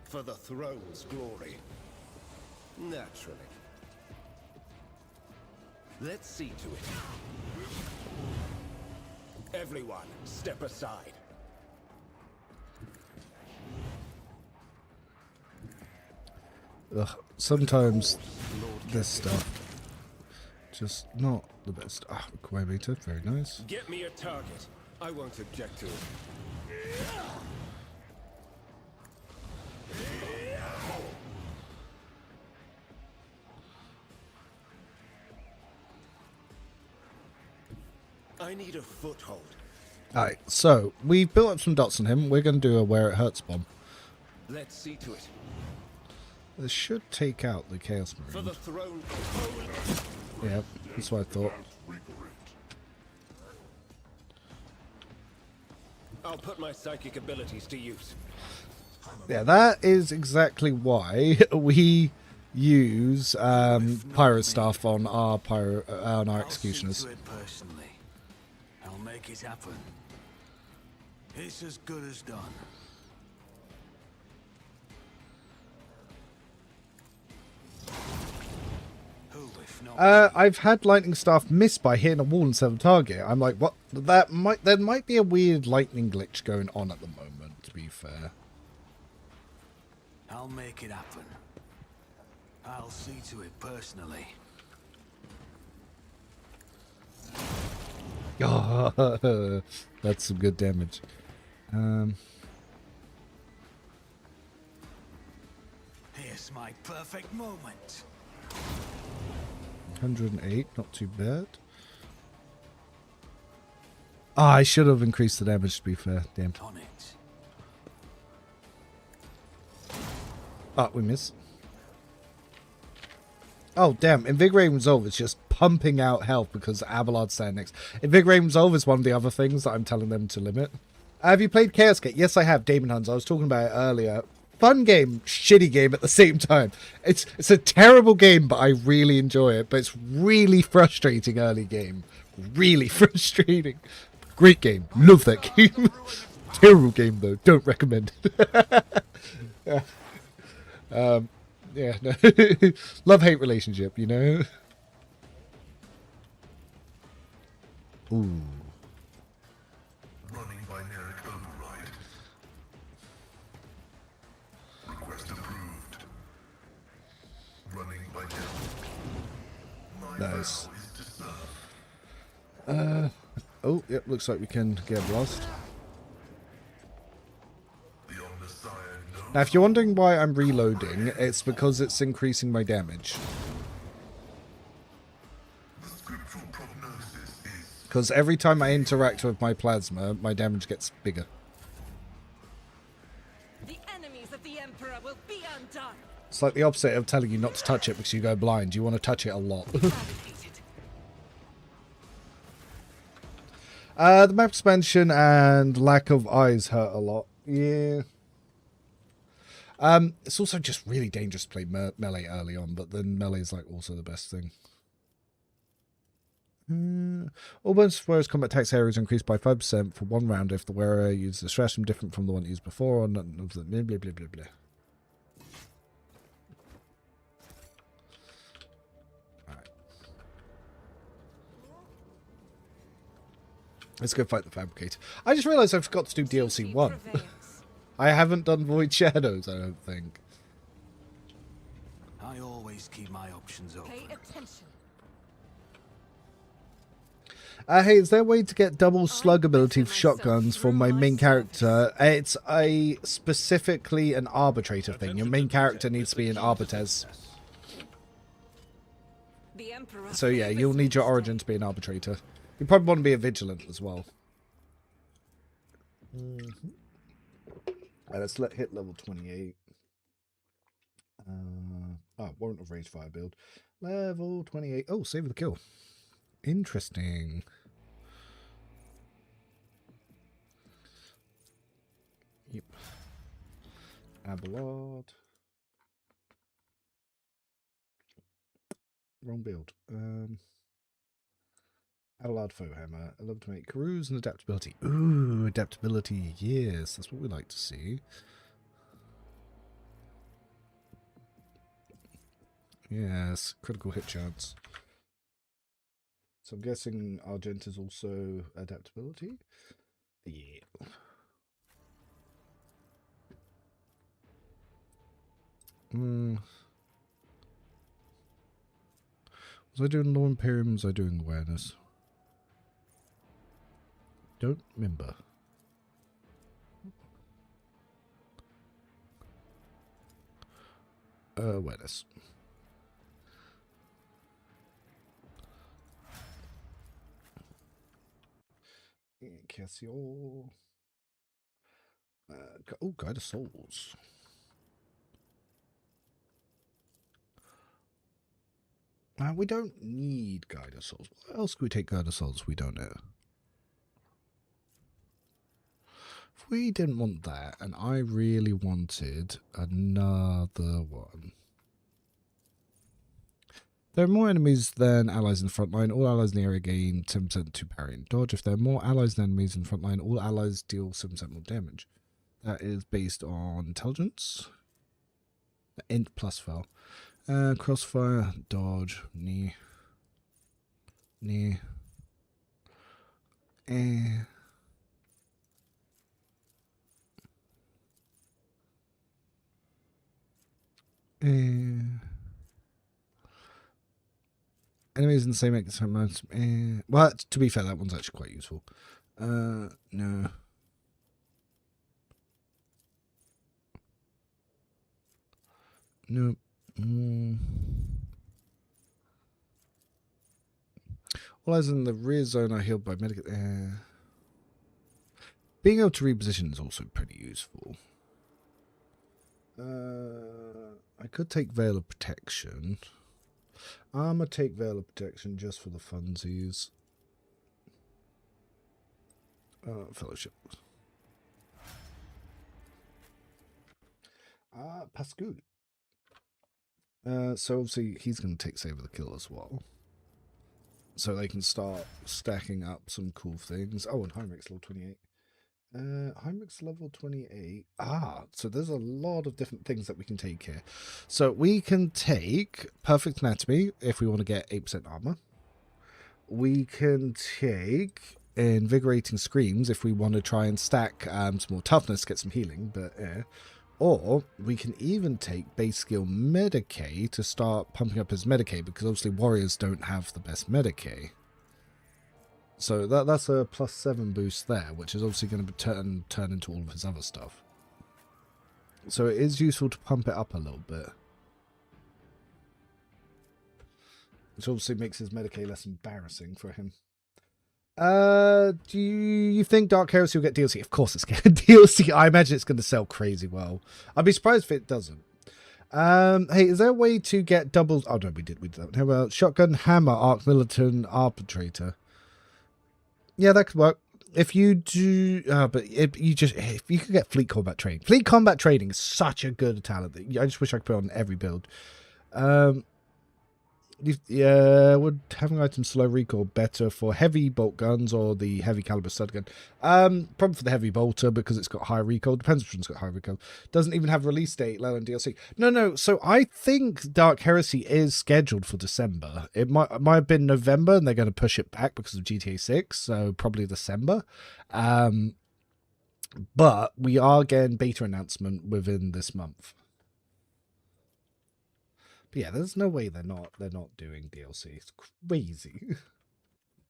For the throne's glory. Naturally. Let's see to it. Everyone, step aside. Ugh, sometimes this stuff just not the best. Ah, Quay meter, very nice. Get me a target. I won't object to it. I need a foothold. Alright, so we've built up some dots on him. We're going to do a where it hurts bomb. Let's see to it. This should take out the Chaos For Marine. the throne. Yeah, that's what I thought. I'll put my psychic abilities to use. Yeah, that is exactly why we use pyro staff on our executioners. I'll see to it personally. I'll make it happen. It's as good as done. I've had lightning staff miss by hitting a wall instead of target. I'm like, what? There might be a weird lightning glitch going on at the moment, to be fair. I'll make it happen. I'll see to it personally. Oh, that's some good damage. 'Here's my perfect moment. 108, not too bad. I should have increased the damage, to be fair. Damn. On it. We miss. Oh, damn. Invigorating Resolve is just pumping out health because Abelard's standing next. Invigorating Resolve is one of the other things that I'm telling them to limit. Have you played Chaos Gate? Yes, I have. Demon Hunters. I was talking about it earlier. Fun game, shitty game at the same time. It's a terrible game, but I really enjoy it. But it's really frustrating early game. Really frustrating. Great game. Love that game. Terrible game, though. Don't recommend it. Yeah, no. Love-hate relationship, you know? Ooh. Running binary override. Request approved. Running binary. Nice. Oh, yep, looks like we can get lost. Now, if you're wondering why I'm reloading, it's because it's increasing my damage. Because every time I interact with my plasma, my damage gets bigger. The enemies of the Emperor will be undone. It's like the opposite of telling you not to touch it because you go blind. You want to touch it a lot. The map expansion and lack of eyes hurt a lot. Yeah. It's also just really dangerous to play melee early on, but then melee is like also the best thing. All bonus wearer's combat tax area is increased by 5% for 1 round if the wearer uses a strategy different from the one used before, or none of the blah blah blah blah blah. Alright. Let's go fight the Fabricator. I just realised I forgot to do DLC 1. I haven't done Void Shadows, I don't think. I always keep my options open. Pay attention. Hey, is there a way to get double slug ability for shotguns for my main character? It's a specifically an arbitrator thing. Your main character needs to be an arbites. So yeah, you'll need your origin to be an arbitrator. You probably want to be a vigilant as well. Let's hit level 28. Warrant of Rage Fire build. Level 28. Oh, save the kill. Interesting. Yep. Abelard. Wrong build. Abelard Foehammer. I love to make cruise and adaptability. Ooh, adaptability. Yes, that's what we like to see. Yes, critical hit chance. So I'm guessing Argent is also adaptability. Yeah. Was I doing Law Imperium? Was I doing awareness? Don't remember. Awareness. Cassio. Oh, Guide of Souls. We don't need Guide of Souls. What else can we take Guide of Souls? We don't know. If we didn't want that, and I really wanted another one. There are more enemies than allies in the front line. All allies in the area gain 10% to parry and dodge. If there are more allies than enemies in the front line, all allies deal 7% more damage. That is based on intelligence. Int plus fell. Crossfire, dodge, knee. Nah. Eh. Enemies in the same extent. Well, to be fair, that one's actually quite useful. No. Nope. Well, as in the rear zone are healed by medical. Being able to reposition is also pretty useful. I could take Veil of Protection. I'm going to take Veil of Protection just for the funsies. Fellowship. Pascal. So obviously he's going to take Save of the Kill as well. So they can start stacking up some cool things. Oh, and Heinrich's level 28. Heinrich's level 28. So there's a lot of different things that we can take here. So we can take Perfect Anatomy if we want to get 8% armor. We can take Invigorating Screams if we want to try and stack some more toughness, get some healing, but or we can even take base skill Medicae to start pumping up his Medicae, because obviously warriors don't have the best Medicae. So that's a +7 boost there, which is obviously going to turn into all of his other stuff. So it is useful to pump it up a little bit. Which obviously makes his Medicae less embarrassing for him. Do you think Dark Heresy will get DLC? Of course it's getting DLC. I imagine it's going to sell crazy well. I'd be surprised if it doesn't. Hey, is there a way to get doubles? Oh no, we did that. How about Shotgun, Hammer, Arc Militant, Arbitrator? Yeah, that could work. If you do, if you could get Fleet Combat Training. Fleet Combat Training is such a good talent that I just wish I could put it on every build. Yeah, would having items slow recall better for heavy bolt guns or the heavy caliber stud gun? Probably for the heavy bolter because it's got high recoil. Depends which one's got high recoil. Doesn't even have release date, let alone DLC. No. So I think Dark Heresy is scheduled for December. It might have been November, and they're going to push it back because of GTA 6. So probably December. But we are getting beta announcement within this month. Yeah, there's no way they're not doing DLC. It's crazy.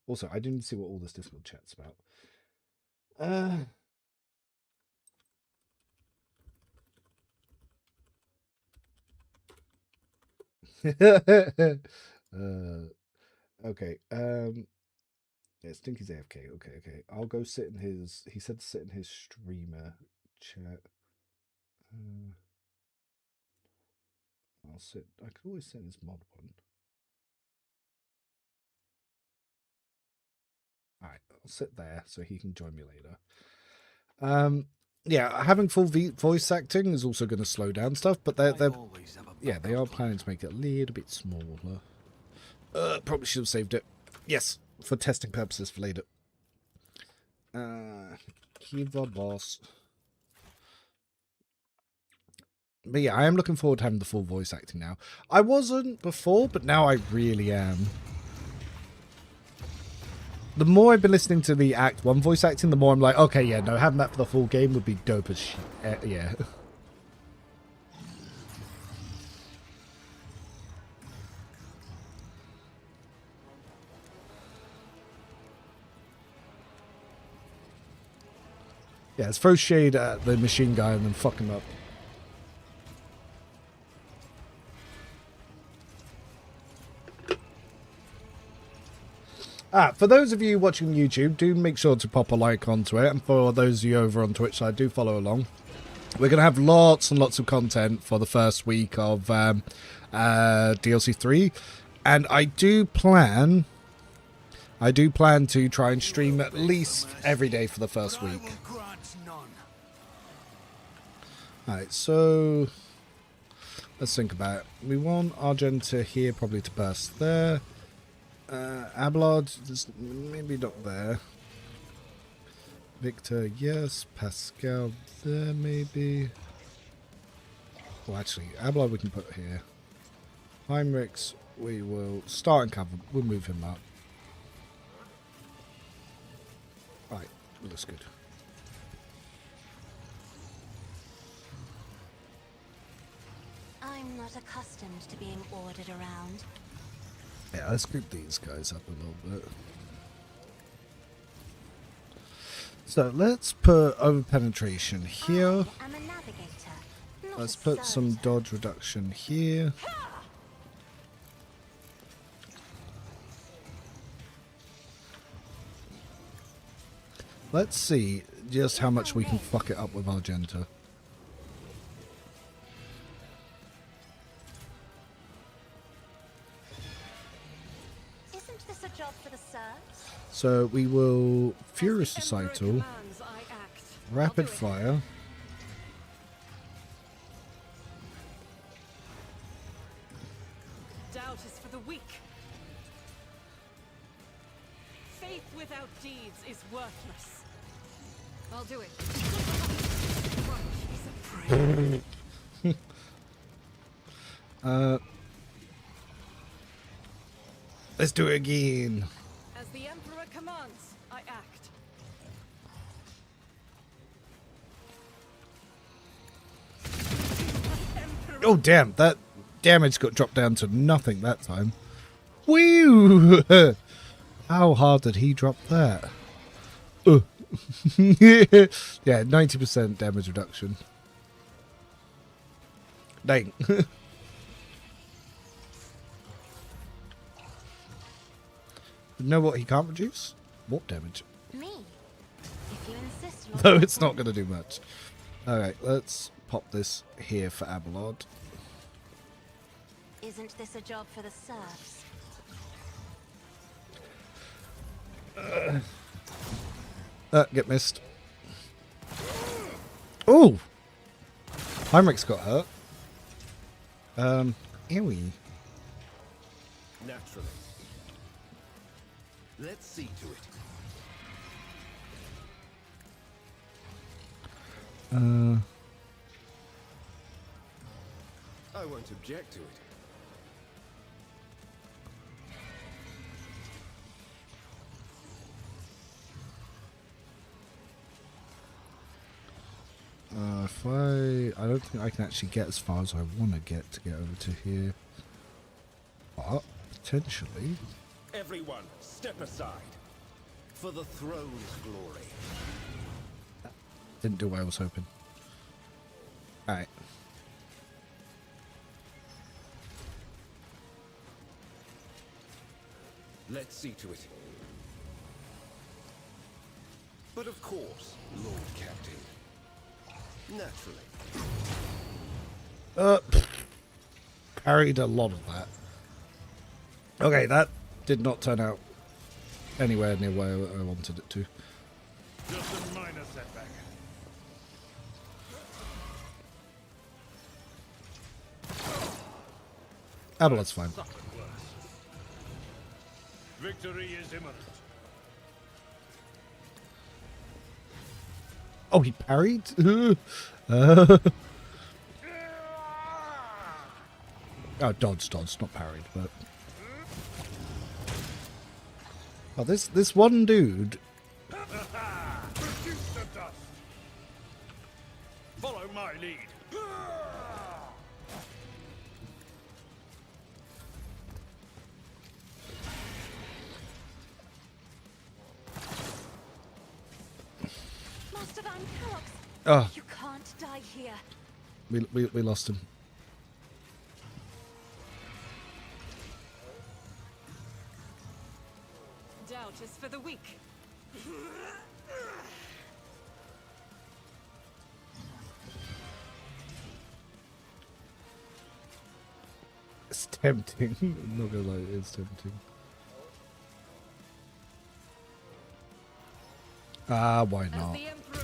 Also, I do need to see what all this Discord chat's about. Okay. Yeah, Stinky's AFK. Okay. I'll go sit in his. He said to sit in his streamer chat. I'll sit. I could always sit in his mod one. Alright, I'll sit there so he can join me later. Yeah, having full voice acting is also going to slow down stuff, but they are planning to make it a little bit smaller. Probably should have saved it. Yes, for testing purposes for later. Kiva boss. But yeah, I am looking forward to having the full voice acting now. I wasn't before, but now I really am. The more I've been listening to the Act 1 voice acting, the more I'm like, okay, yeah, no, having that for the full game would be dope as shit. Yeah. Yeah, let's throw shade at the machine guy and then fuck him up. For those of you watching YouTube, do make sure to pop a like onto it. And for those of you over on Twitch side, do follow along. We're going to have lots and lots of content for the first week of DLC 3. And I do plan to try and stream at least every day for the first week. Alright, so let's think about it. We want Argenta here probably to burst there. Abelard, just maybe not there. Victor, yes. Pascal there, maybe. Well, actually, Abelard we can put here. Heinrichs, we will start and cover. We'll move him up. Right, looks good. I'm not accustomed to being ordered around. Yeah, let's group these guys up a little bit. So let's put over penetration here. I am a navigator, not Let's a put some servitor. dodge reduction here. Let's see just how much we can fuck it up with Argenta. Isn't this a job for the serfs? So we will Furious Societal, Commands, I act. I'll Rapid do it. Fire. Doubt is for the weak. Faith without deeds is worthless. I'll do it. Let's do it again. As the Emperor commands, I act. Oh damn, that damage got dropped down to nothing that time. Woo! How hard did he drop that? Yeah, 90% damage reduction. Dang. You know what he can't reduce? Warp damage. Me. If you insist. Lord Though it's not Captain. going to do much. Alright, let's pop this here for Abelard. Isn't this a job for the serfs? Get missed. Oh! Heinrich's got hurt. Ewy. Naturally. Let's see to it. I won't object to it. If I don't think I can actually get as far as I want to get over to here. But, potentially. Everyone, step aside. For the throne's glory. Didn't do what I was hoping. Alright. Let's see to it. But of course, Lord Captain. Naturally. Parried a lot of that. Okay, that did not turn out anywhere near where I wanted it to. Just a minor setback. Abelard's fine. Something worse. Victory is imminent. Oh, he parried? Oh, dodged, not parried, but... Oh, this one dude... Reduce the dust. Follow my lead. Master Van Kellogg's. Oh, You can't die here. we lost him. Doubt is for the weak. It's tempting. I'm not gonna lie, it is tempting. Why As not? the Emperor,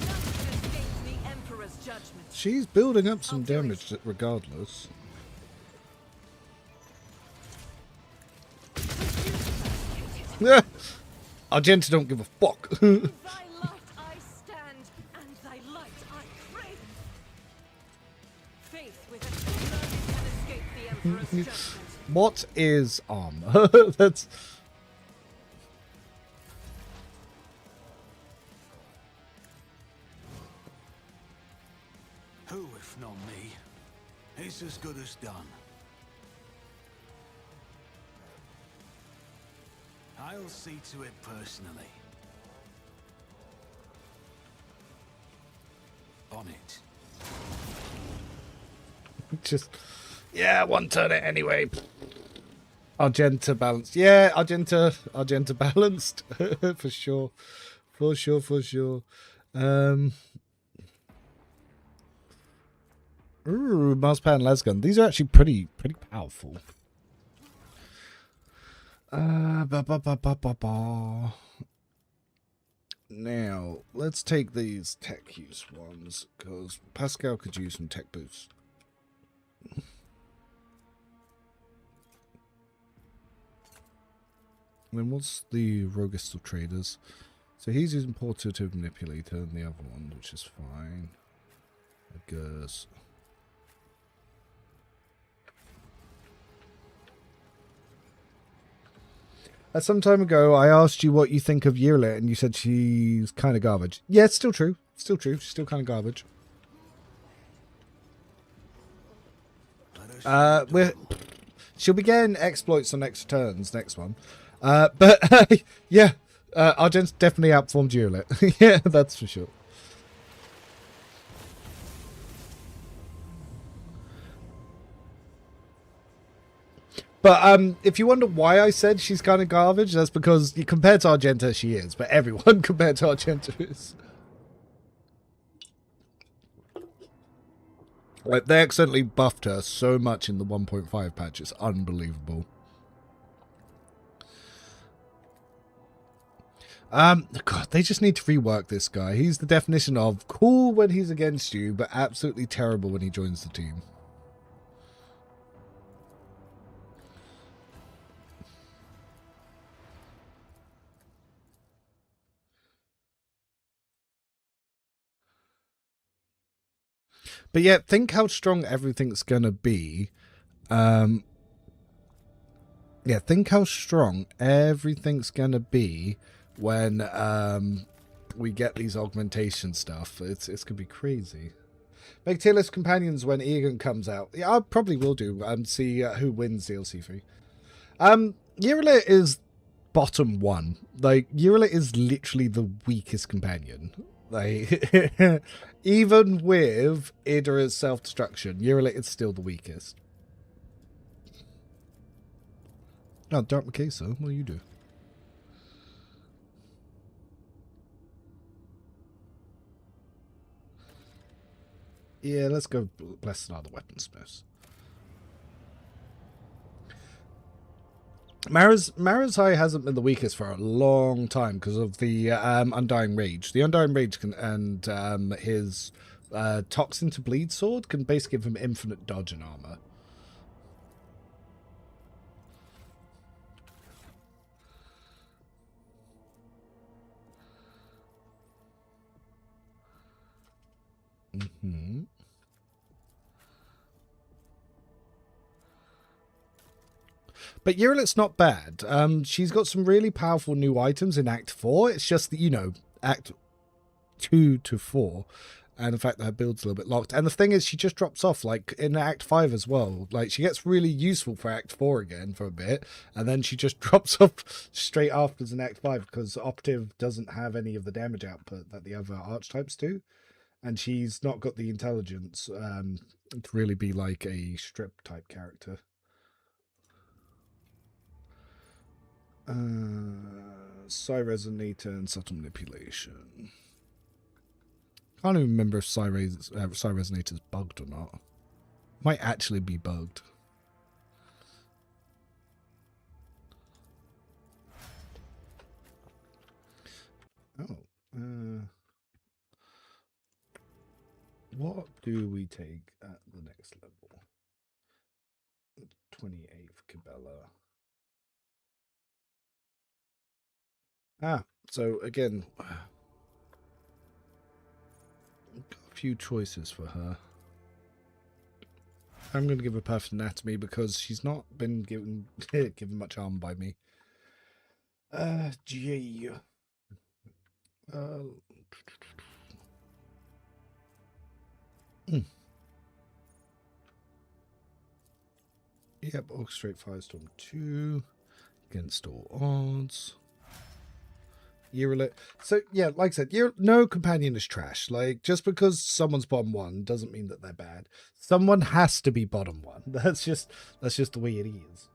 nothing escapes the Emperor's judgment. She's building up some I'll do it. damage regardless. Argenta don't give a fuck. Thy light I stand, and thy light I crave. Faith with it, none can escape the Emperor's judgment. What is armor? That's... Who, if not me? It's as good as done. I'll see to it personally. On it. Just, yeah, one turn it anyway. Argenta balanced. Yeah, Argenta balanced. For sure. For sure. Ooh, Mousepad and Lasgun. These are actually pretty powerful. Now, let's take these tech use ones, because Pascal could use some tech boosts. Then what's the Roguest of Traders? So he's using Portative Manipulator and the other one, which is fine. I guess. Some time ago, I asked you what you think of Yearlet, and you said she's kind of garbage. Yeah, it's still true. Still true. She's still kind of garbage. She'll be getting exploits on next turns, next one. But yeah, Argent's definitely outperformed Yearlet. Yeah, that's for sure. But if you wonder why I said she's kind of garbage, that's because compared to Argenta, she is. But everyone compared to Argenta is. Like, they accidentally buffed her so much in the 1.5 patch. It's unbelievable. God, they just need to rework this guy. He's the definition of cool when he's against you, but absolutely terrible when he joins the team. But yeah, think how strong everything's gonna be. Yeah, think how strong everything's gonna be when we get these augmentation stuff. It's gonna be crazy. Make tier list companions when Egan comes out. Yeah, I probably will do and see who wins DLC 3. Yearlet is bottom one. Like, Yearlet is literally the weakest companion. Like, even with Idra's self-destruction, Yearlet is still the weakest. Oh, Dark Makesa, what do you do? Yeah, let's go Blessed Are the Weaponsmiths. Mara's High hasn't been the weakest for a long time because of the Undying Rage. The Undying Rage and his Toxin to Bleed sword can basically give him infinite dodge and armor. But Yearlet's not bad. She's got some really powerful new items in Act 4. It's just that, you know, Act 2 to 4. And the fact that her build's a little bit locked. And the thing is, she just drops off, like, in Act 5 as well. Like, she gets really useful for Act 4 again for a bit. And then she just drops off straight afterwards in Act 5 because Operative doesn't have any of the damage output that the other archetypes do. And she's not got the intelligence to really be, like, a strip-type character. Psi Resonator and Subtle Manipulation. Can't even remember if Psi Resonator's bugged or not. Might actually be bugged. Oh. What do we take at the next level? 28th Cabela. So again, got a few choices for her. I'm going to give her Perfect Anatomy because she's not been given much harm by me. G. Yep, orchestrate Firestorm 2 against all odds. So yeah, like I said, no companion is trash. Like, just because someone's bottom 1 doesn't mean that they're bad. Someone has to be bottom 1. That's just the way it is.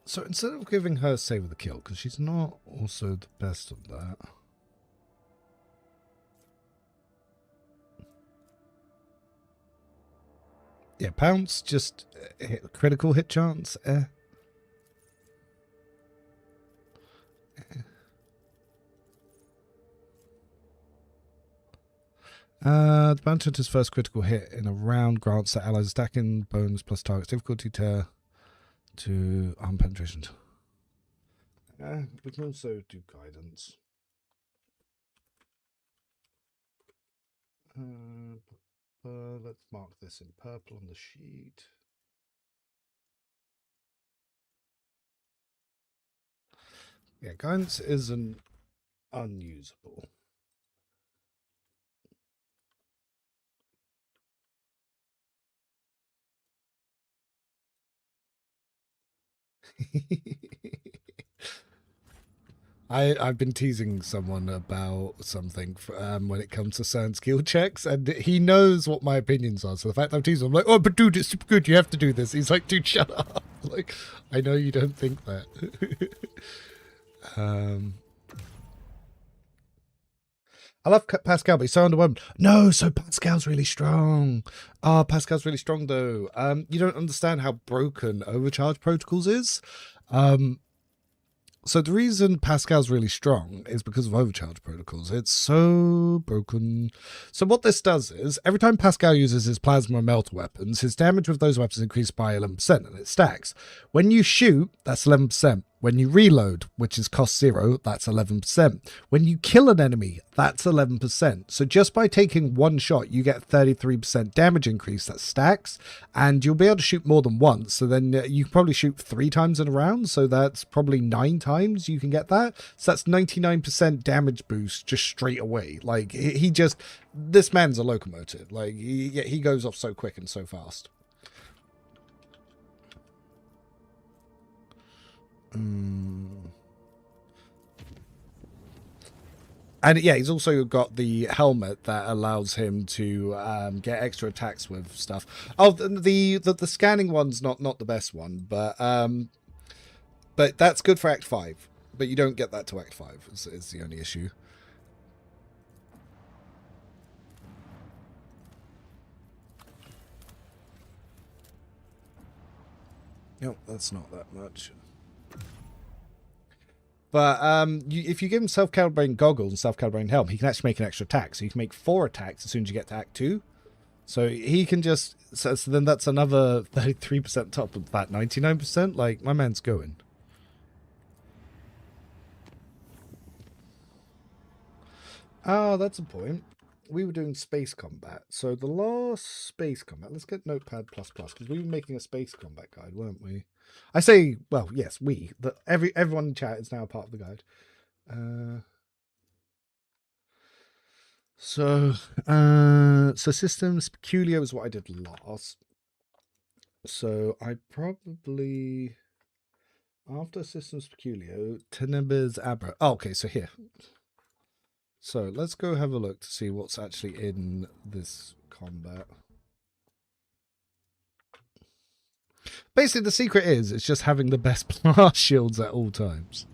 So instead of giving her Save the Kill, because she's not also the best at that. Yeah, Pounce, just critical hit chance. The Bounty Hunter's first critical hit in a round grants that allies stacking bonus plus target's difficulty to arm penetration. We can also do guidance. Let's mark this in purple on the sheet. Yeah, guidance isn't unusable. I've been teasing someone about something when it comes to certain skill checks, and he knows what my opinions are. So the fact I'm teasing him, I'm like, oh, but dude, it's super good. You have to do this. He's like, dude, shut up. Like, I know you don't think that. I love Pascal, but he's so underwhelmed. No, so Pascal's really strong. Pascal's really strong, though. You don't understand how broken Overcharge Protocols is. So the reason Pascal's really strong is because of Overcharge Protocols. It's so broken. So what this does is, every time Pascal uses his plasma and melter weapons, his damage with those weapons increases by 11%, and it stacks. When you shoot, that's 11%. When you reload, which is cost 0, that's 11%. When you kill an enemy, that's 11%. So just by taking one shot, you get 33% damage increase that stacks, and you'll be able to shoot more than once. So then you can probably shoot 3 times in a round, so that's probably 9 times you can get that. So that's 99% damage boost just straight away. Like, he just, this man's a locomotive. Like, he goes off so quick and so fast. And yeah, he's also got the helmet that allows him to get extra attacks with stuff. Oh, the scanning one's not the best one, but that's good for Act 5. But you don't get that to Act 5. Is the only issue. Nope, that's not that much. But if you give him self-calibrating goggles and self-calibrating helm, he can actually make an extra attack. So you can make 4 attacks as soon as you get to Act 2. So he can just... So then that's another 33% top of that 99%. Like, my man's going. Ah, that's a point. We were doing space combat. So the last space combat... Let's get Notepad++, because we were making a space combat guide, weren't we? I say, well, yes, everyone in chat is now part of the guide. So systems peculiar is what I did last. So I probably, after systems peculiar, Tenebres Abra. Oh, okay, so here. So let's go have a look to see what's actually in this combat. Basically, the secret is it's just having the best blast shields at all times.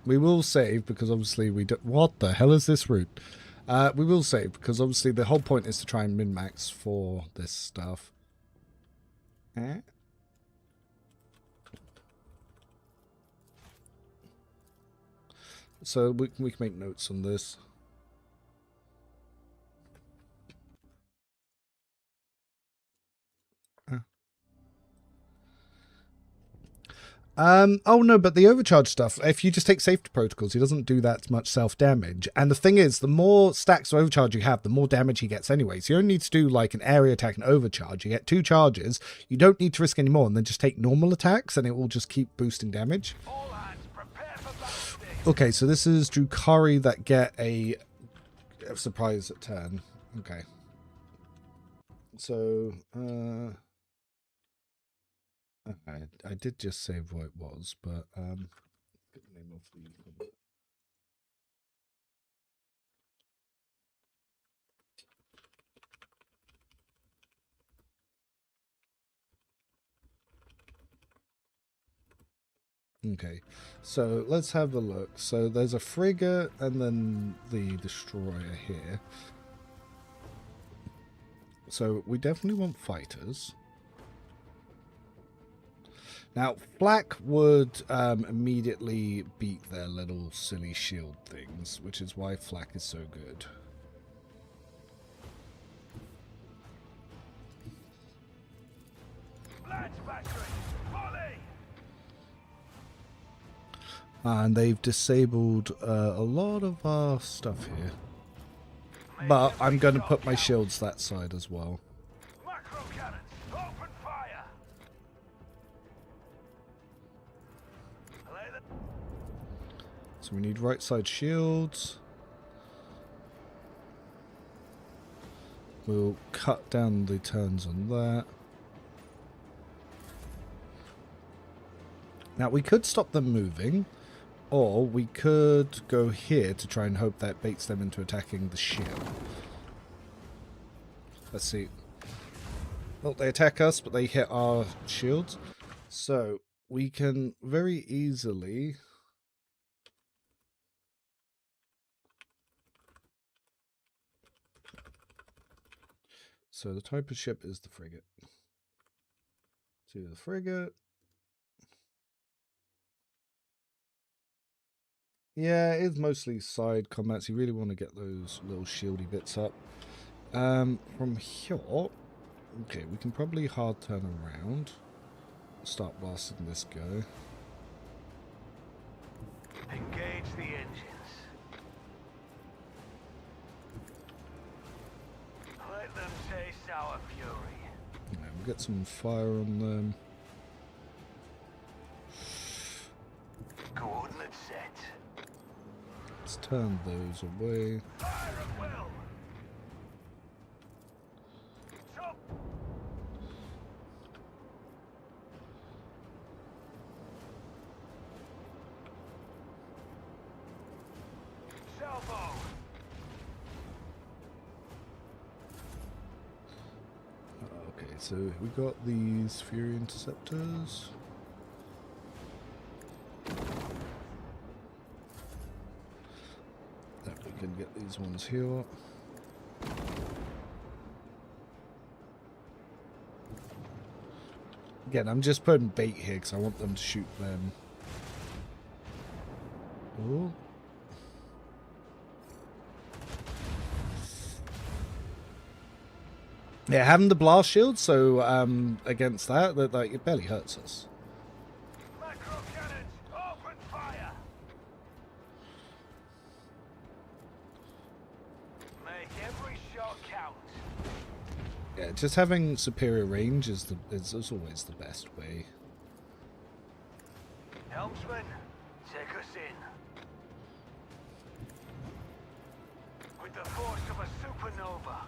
We will save because obviously we don't... What the hell is this route? We will save because obviously the whole point is to try and min-max for this stuff. So we can make notes on this. Oh no, but the overcharge stuff, if you just take safety protocols, he doesn't do that much self-damage. And the thing is, the more stacks of overcharge you have, the more damage he gets anyway. So you only need to do like an area attack and overcharge. You get 2 charges. You don't need to risk any more, and then just take normal attacks, and it will just keep boosting damage. Okay, so this is Drukari that get a surprise at turn. Okay. So, I did just save what it was, but get the name of the. Okay, so let's have a look. So there's a frigate and then the destroyer here. So we definitely want fighters. Now, flak would immediately beat their little silly shield things, which is why flak is so good. And they've disabled a lot of our stuff here. But I'm going to put my shields that side as well. So we need right side shields. We'll cut down the turns on that. Now we could stop them moving, or we could go here to try and hope that baits them into attacking the ship. Let's see. Well, they attack us, but they hit our shields. So we can very easily... So the type of ship is the frigate. To the frigate. Yeah, it is mostly side combats. You really want to get those little shieldy bits up. From here, okay, we can probably hard turn around. Start blasting this guy. Engage the engines. Let them taste our fury. Yeah, we'll get some fire on them. Coordinate set. Let's turn those away. Fire at will. Salvo. Okay, so we got these Fury Interceptors. That we can get these ones here. Again, I'm just putting bait here because I want them to shoot them. Oh. Yeah, having the blast shield, so against that it barely hurts us. Macro cannons, open fire. Make every shot count. Yeah, just having superior range is always the best way. Helmsman, take us in. With the force of a supernova.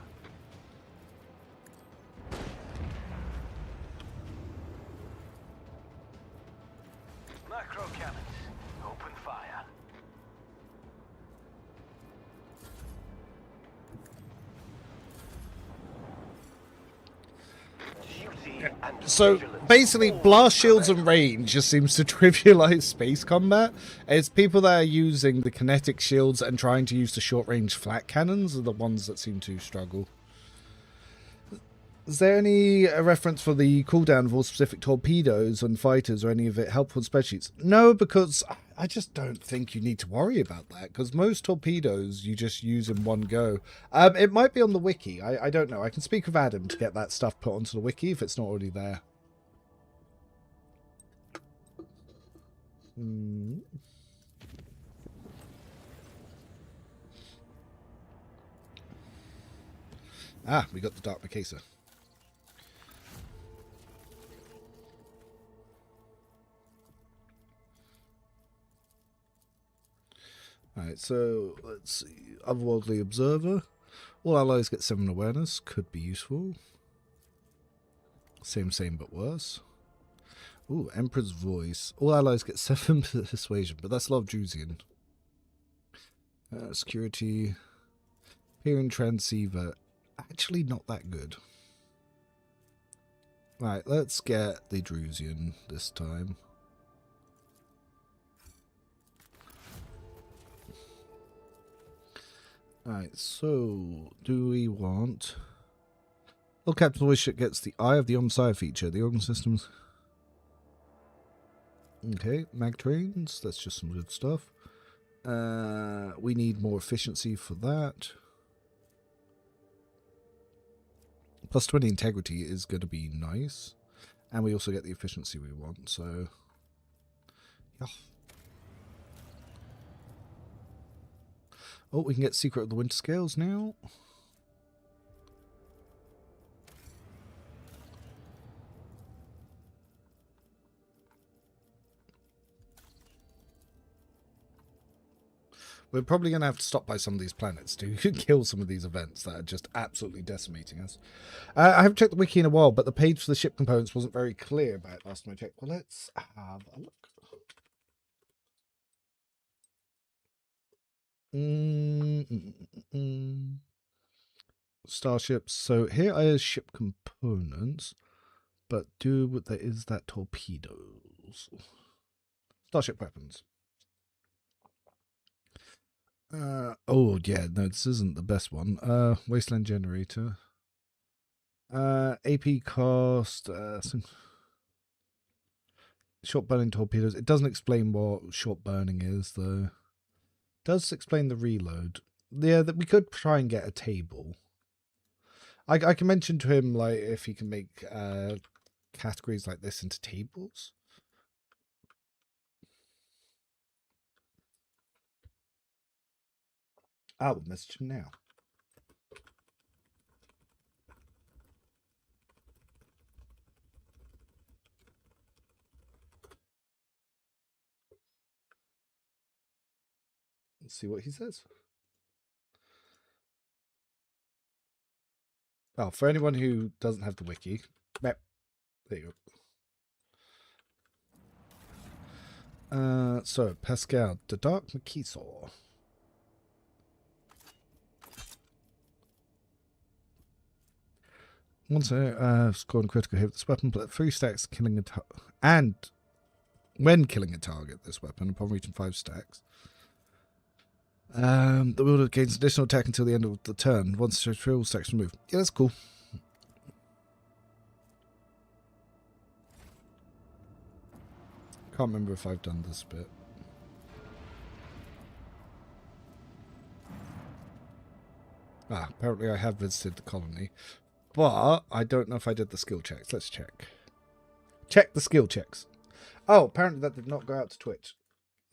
Macro cannons, open fire. So basically, blast shields and range just seems to trivialize space combat. It's people that are using the kinetic shields and trying to use the short range flat cannons are the ones that seem to struggle. Is there any reference for the cooldown of all specific torpedoes and fighters or any of it helpful in spreadsheets? No, because I just don't think you need to worry about that, because most torpedoes you just use in one go. It might be on the wiki. I don't know. I can speak with Adam to get that stuff put onto the wiki if it's not already there. Ah, we got the Dark Mikasa. Alright, so let's see. Otherworldly Observer. All allies get 7 awareness. Could be useful. Same, but worse. Ooh, Emperor's Voice. All allies get 7 persuasion, but that's a lot of Drusian. Security. Peering Transceiver. Actually not that good. Right, let's get the Drusian this time. Alright, so do we want... All capital wish gets the Eye of the Omnissiah feature. The organ systems... Okay, mag trains. That's just some good stuff. We need more efficiency for that. Plus 20 integrity is going to be nice. And we also get the efficiency we want, so... Yeah. Oh, we can get Secret of the Winter Scales now. We're probably going to have to stop by some of these planets to kill some of these events that are just absolutely decimating us. I haven't checked the wiki in a while, but the page for the ship components wasn't very clear about it last time I checked. Well, let's have a look. Starships. So here are ship components, but there is that torpedoes. Starship weapons. Oh yeah, no, this isn't the best one. Wasteland generator. AP cost. Short burning torpedoes. It doesn't explain what short burning is, though. It does explain the reload. Yeah, that we could try and get a table. I can mention to him like if he can make categories like this into tables. I will message him now. Let's see what he says. Oh, for anyone who doesn't have the wiki, there you go. So Pascal, the Dark Makisor. Once scoring critical hit with this weapon, put 3 stacks killing a target, and when killing a target, this weapon upon reaching 5 stacks. The wielder gains additional attack until the end of the turn. Once all stacks removed. Yeah, that's cool. Can't remember if I've done this bit. Apparently I have visited the colony. But I don't know if I did the skill checks. Let's check. Check the skill checks. Oh, apparently that did not go out to Twitch.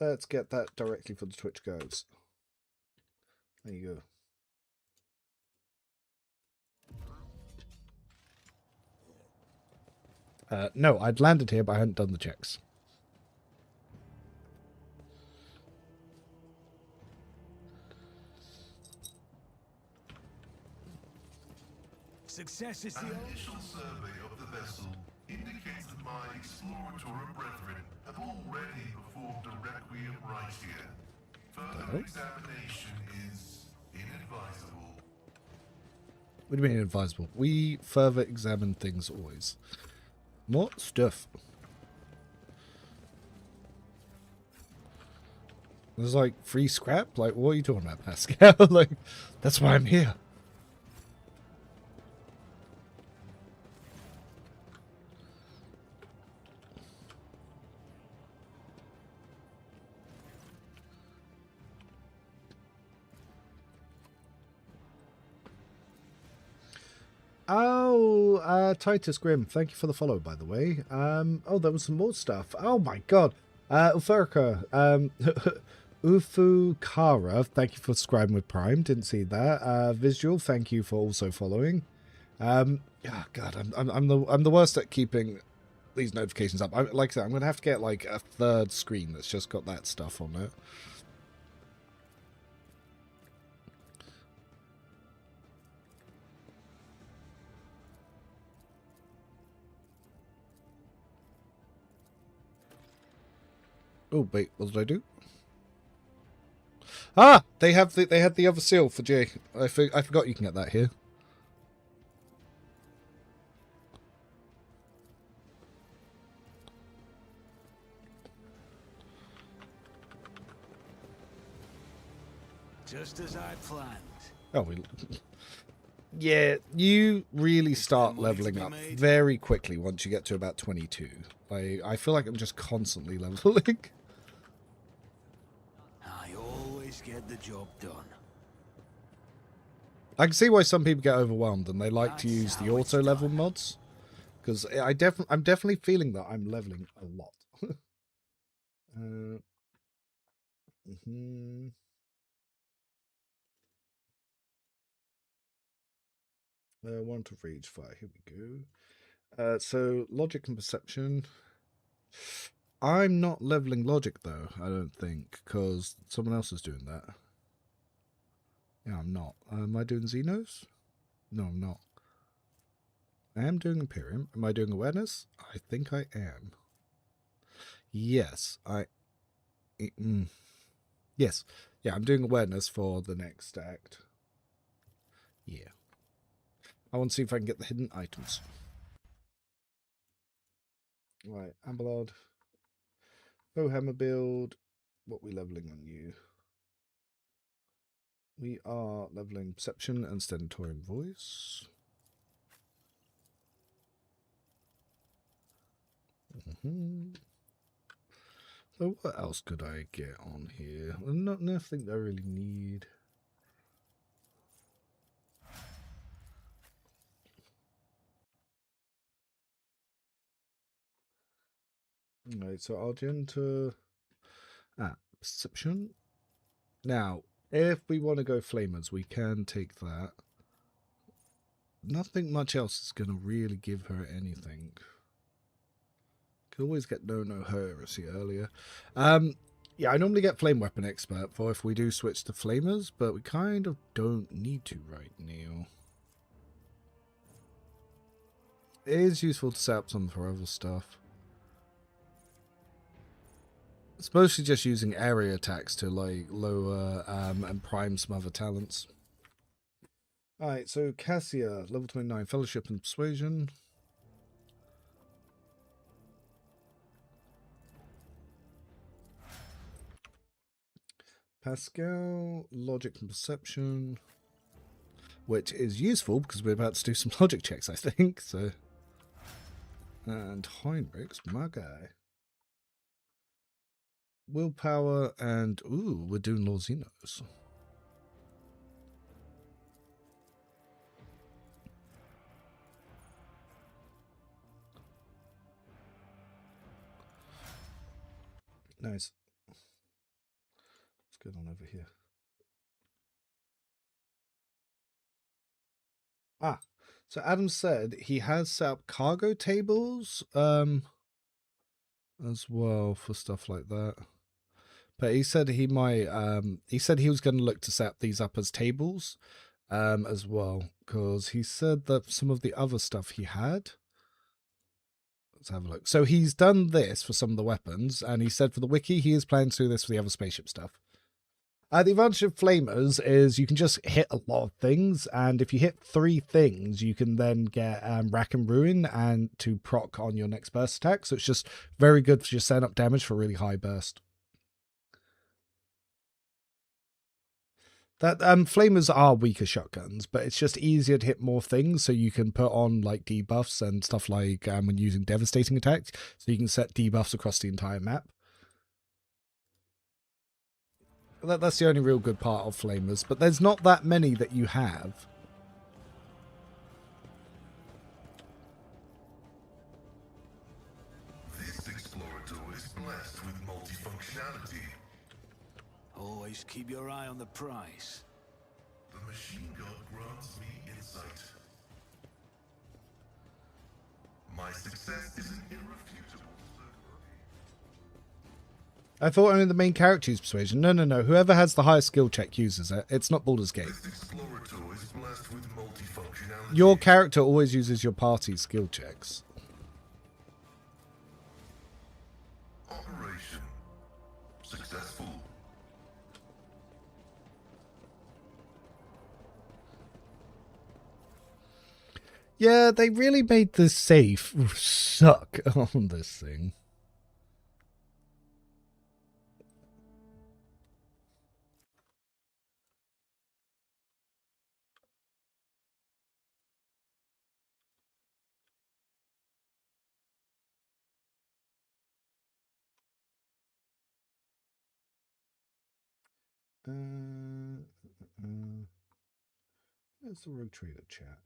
Let's get that directly for the Twitch goes. There you go. No, I'd landed here, but I hadn't done the checks. Success is the An initial survey of the vessel indicates that my explorator brethren have already performed a requiem rite here. Further examination is inadvisable. What do you mean inadvisable? We further examine things always. More stuff. There's like free scrap? Like, what are you talking about, Pascal? Like, that's why I'm here. Oh, Titus Grim, thank you for the follow, by the way. Oh, there was some more stuff. Oh my god. Ufurka, Ufukara, thank you for subscribing with Prime. Didn't see that. Visual, thank you for also following. Oh god, I'm the worst at keeping these notifications up. Like I said, I'm gonna have to get like a third screen that's just got that stuff on it. Oh wait, what did I do? Ah, they had the other seal for Jay. I forgot you can get that here. Just as I planned. Oh, yeah, you really start leveling up very quickly once you get to about 22. I feel like I'm just constantly leveling. I always get the job done. I can see why some people get overwhelmed and they like to use the auto level mods, because I'm definitely feeling that I'm leveling a lot. One to reach 5. Here we go. So logic and perception. I'm not leveling logic though, I don't think, because someone else is doing that. Yeah, I'm not. Am I doing Xenos? No, I'm not. I am doing Imperium. Am I doing awareness? I think I am. Yes, yes. Yeah, I'm doing awareness for the next act. Yeah. I want to see if I can get the hidden items. Right, Ambelard. Hammer build. What are we leveling on you? We are leveling perception and stentorian voice. So what else could I get on here? Not nothing I really need. Alright, so Argenta. Perception. Now, if we want to go flamers, we can take that. Nothing much else is going to really give her anything. Could always get no heresy earlier. Yeah, I normally get flame weapon expert for if we do switch to flamers, but we kind of don't need to right now. It is useful to set up some for other stuff. It's mostly just using area attacks to like lower and prime some other talents. Alright, so Cassia, level 29, Fellowship and Persuasion. Pascal, Logic and Perception. Which is useful because we're about to do some logic checks, I think. So, and Heinrich's my guy. Willpower and ooh, we're doing Lorzinos. Nice. What's going on over here? Ah, so Adam said he has set up cargo tables as well for stuff like that. But he said he might he said he was going to look to set these up as tables as well, because he said that some of the other stuff he had. Let's have a look. So he's done this for some of the weapons, and he said for the wiki he is planning to do this for the other spaceship stuff. The advantage of flamers is you can just hit a lot of things, and if you hit 3 things, you can then get Rack and Ruin and to proc on your next burst attack. So it's just very good for just setting up damage for a really high burst. That flamers are weaker shotguns, but it's just easier to hit more things, so you can put on like debuffs and stuff like when using devastating attacks, so you can set debuffs across the entire map. That's the only real good part of flamers, but there's not that many that you have. This Explorator is blessed with multifunctionality. Always keep your eye on the prize. The machine gun grants me insight. My success is an irrefutable certainty. I thought only the main character used persuasion. No. Whoever has the highest skill check uses it. It's not Baldur's Gate. This Explorator is blessed with multifunctionality. Your character always uses your party's skill checks. Operation. successful. Yeah, they really made the safe suck on this thing. Where's the Rogue Trader chat?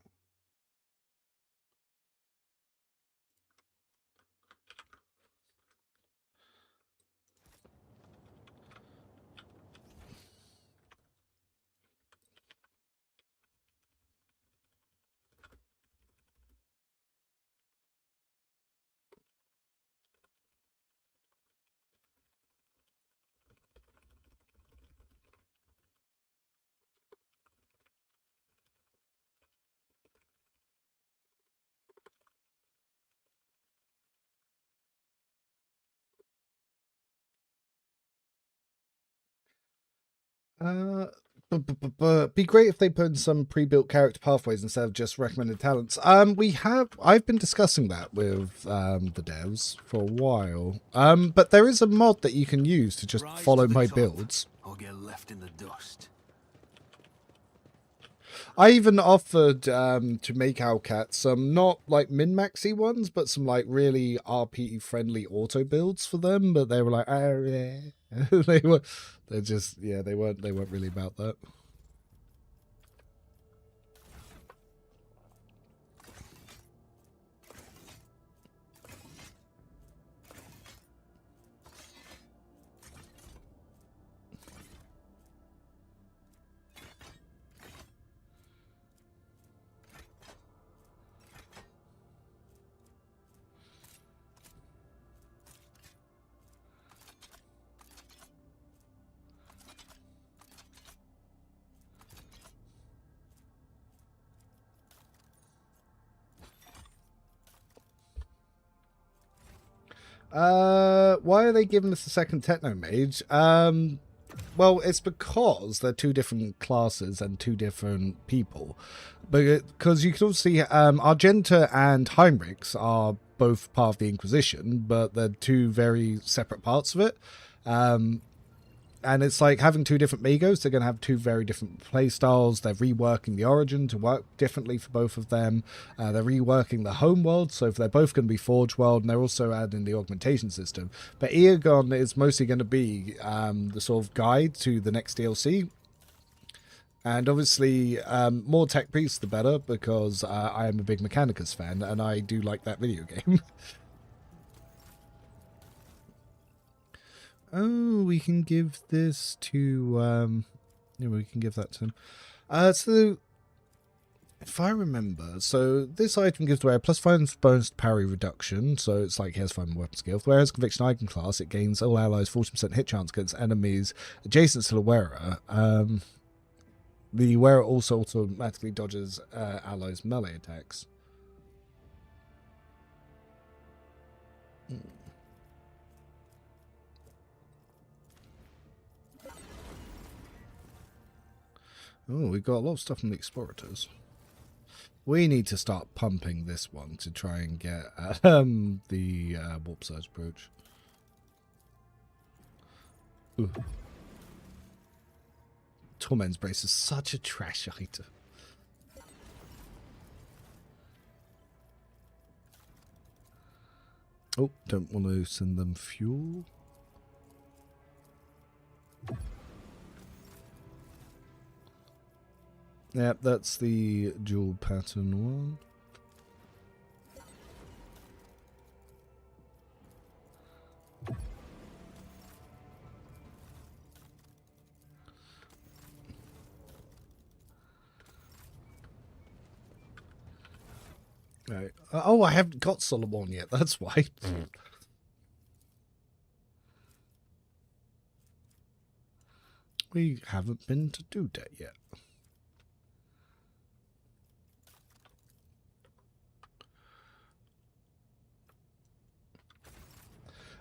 But be great if they put in some pre-built character pathways instead of just recommended talents. I've been discussing that with the devs for a while. But there is a mod that you can use to just Rise follow to the my top, builds. or get left in the dust. I even offered to make Owlcat some not like min-maxy ones, but some like really RP friendly auto builds for them. But they were like, oh yeah, they weren't really about that. Why are they giving us a second Techno Mage? Well, it's because they're two different classes and two different people. Because you can also see Argenta and Heinrichs are both part of the Inquisition, but they're two very separate parts of it. And it's like having two different Magos. They're going to have two very different play styles. They're reworking the Origin to work differently for both of them. They're reworking the home world, so they're both going to be Forge World, and they're also adding the augmentation system. But Eargon is mostly going to be the sort of guide to the next DLC. And obviously, more tech priests the better, because I am a big Mechanicus fan, and I do like that video game. Oh, we can give this to, yeah, we can give that to him. So, if I remember, so this item gives away a +5 bonus to parry reduction, so it's like here's 5 weapon skill. Whereas Conviction Icon class, it gains all allies 40% hit chance against enemies adjacent to the wearer. The wearer also automatically dodges allies' melee attacks. Oh, we've got a lot of stuff from the Explorators. We need to start pumping this one to try and get the Warp Surge approach. Ooh. Torment's Brace is such a trash item. Oh, don't want to send them fuel. Yep, that's the dual pattern one. Right. Oh, I haven't got Solomon yet, that's why. We haven't been to Dudet yet.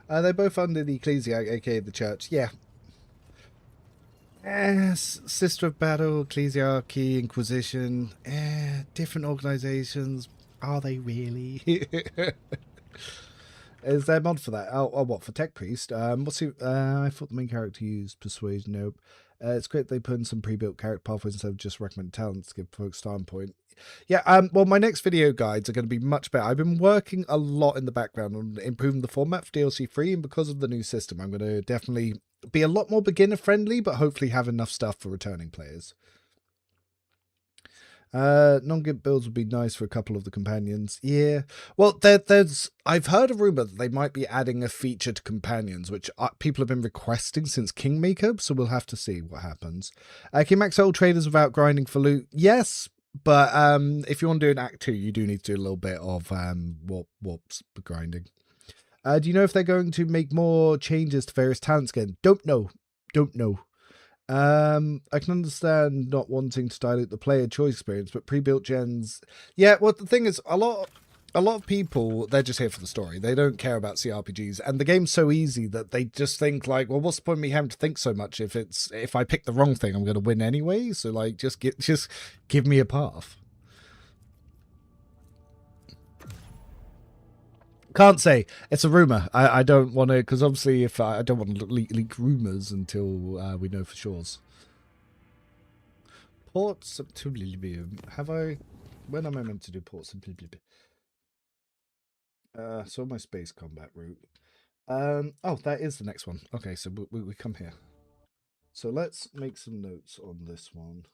They're both under the Ecclesiarch, aka the Church. Yeah. Sister of Battle, Ecclesiarchy, Inquisition. Different organizations. Are they really? Is there a mod for that? Oh, what, for Tech Priest? What's he? I thought the main character used Persuasion. Nope. It's great they put in some pre-built character pathways instead of just recommend talents to give folks starting point. Yeah, well, my next video guides are going to be much better. I've been working a lot in the background on improving the format for DLC 3, and because of the new system, I'm going to definitely be a lot more beginner-friendly, but hopefully have enough stuff for returning players. Non-gimp builds would be nice for a couple of the companions. Yeah. Well, there's... I've heard a rumor that they might be adding a feature to companions, which people have been requesting since Kingmaker, so we'll have to see what happens. Can you max old traders without grinding for loot? Yes, but if you want to do an Act 2, you do need to do a little bit of warps grinding. Do you know if they're going to make more changes to various talents again? Don't know. I can understand not wanting to dilute the player choice experience, but pre-built gens, yeah. Well, the thing is, a lot of people, they're just here for the story. They don't care about CRPGs, and the game's so easy that they just think like, well, what's the point of me having to think so much if I pick the wrong thing, I'm going to win anyway. So like, just give me a path. Can't say. It's a rumor. I don't want to, because obviously if I don't want to leak rumors until we know for sure. Ports Oblivion. Have I? When am I meant to do Ports Oblivion? So my space combat route. Oh, that is the next one. Okay, so we come here. So let's make some notes on this one.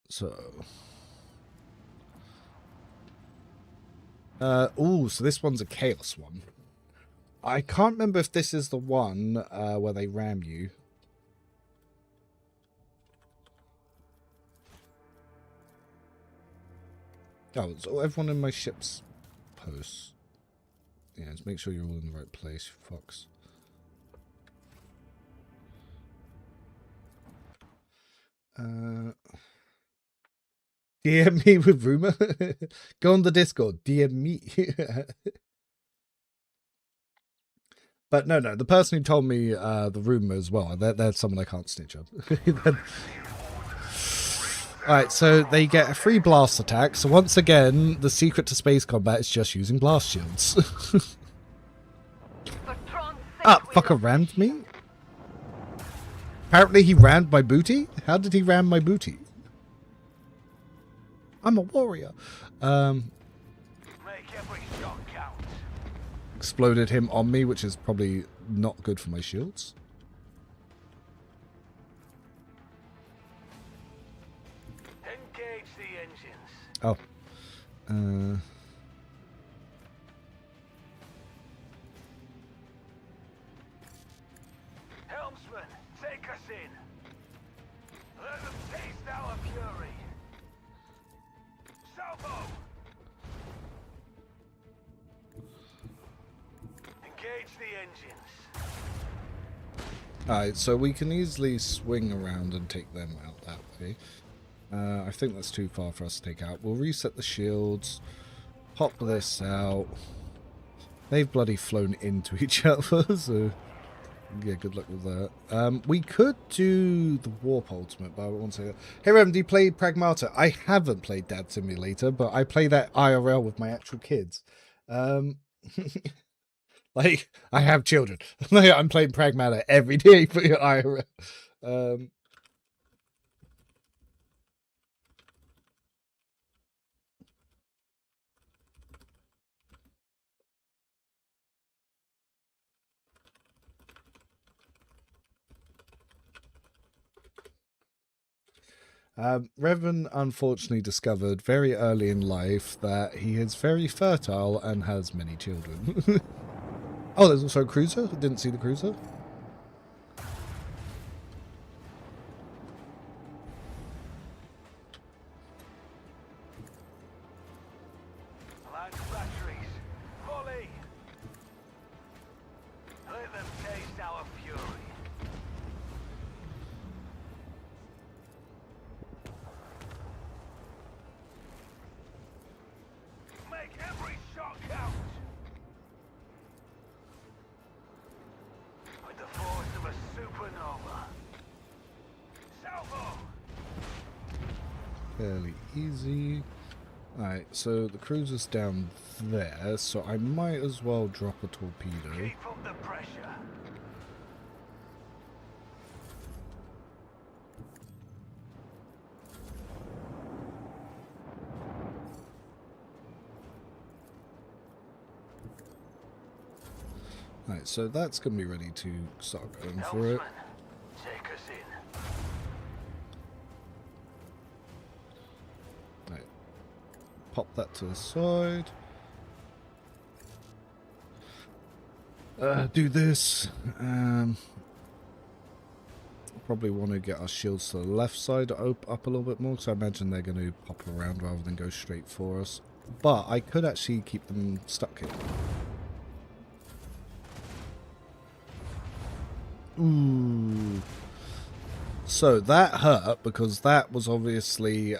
So, so this one's a chaos one. I can't remember if this is the one where they ram you. Oh, so everyone in my ship's posts. Yeah, just make sure you're all in the right place, fucks. DM me with rumor. Go on the Discord. DM me. But no. The person who told me the rumor as well, they're someone I can't snitch on. Alright, so they get a free blast attack. So once again, the secret to space combat is just using blast shields. Fucker rammed me? Apparently he rammed my booty? How did he ram my booty? I'm a warrior. Exploded him on me, which is probably not good for my shields. Engage the engines. Oh. Helmsman, take us in. Let them taste our fury. Salvo! Engage the engines. Alright, so we can easily swing around and take them out that way. I think that's too far for us to take out. We'll reset the shields. Pop this out. They've bloody flown into each other, so... yeah, good luck with that. We could do the Warp Ultimate, but I won't say that. Hey, Rev, do you play Pragmata? I haven't played Dad Simulator, but I play that IRL with my actual kids. Like, I have children. I'm playing Pragmata every day for your IRL. Revan unfortunately discovered very early in life that he is very fertile and has many children. Oh, there's also a cruiser? Didn't see the cruiser. Launch batteries. Volley. Let them taste our fury. fairly easy. Alright, so the cruiser's down there, so I might as well drop a torpedo. Keep up the pressure. Alright, so that's going to be ready to start going for it. Take us in. Right. Pop that to the side. Do this. Probably want to get our shields to the left side up a little bit more, because I imagine they're going to pop around rather than go straight for us. But I could actually keep them stuck here. Ooh. So that hurt, because that was obviously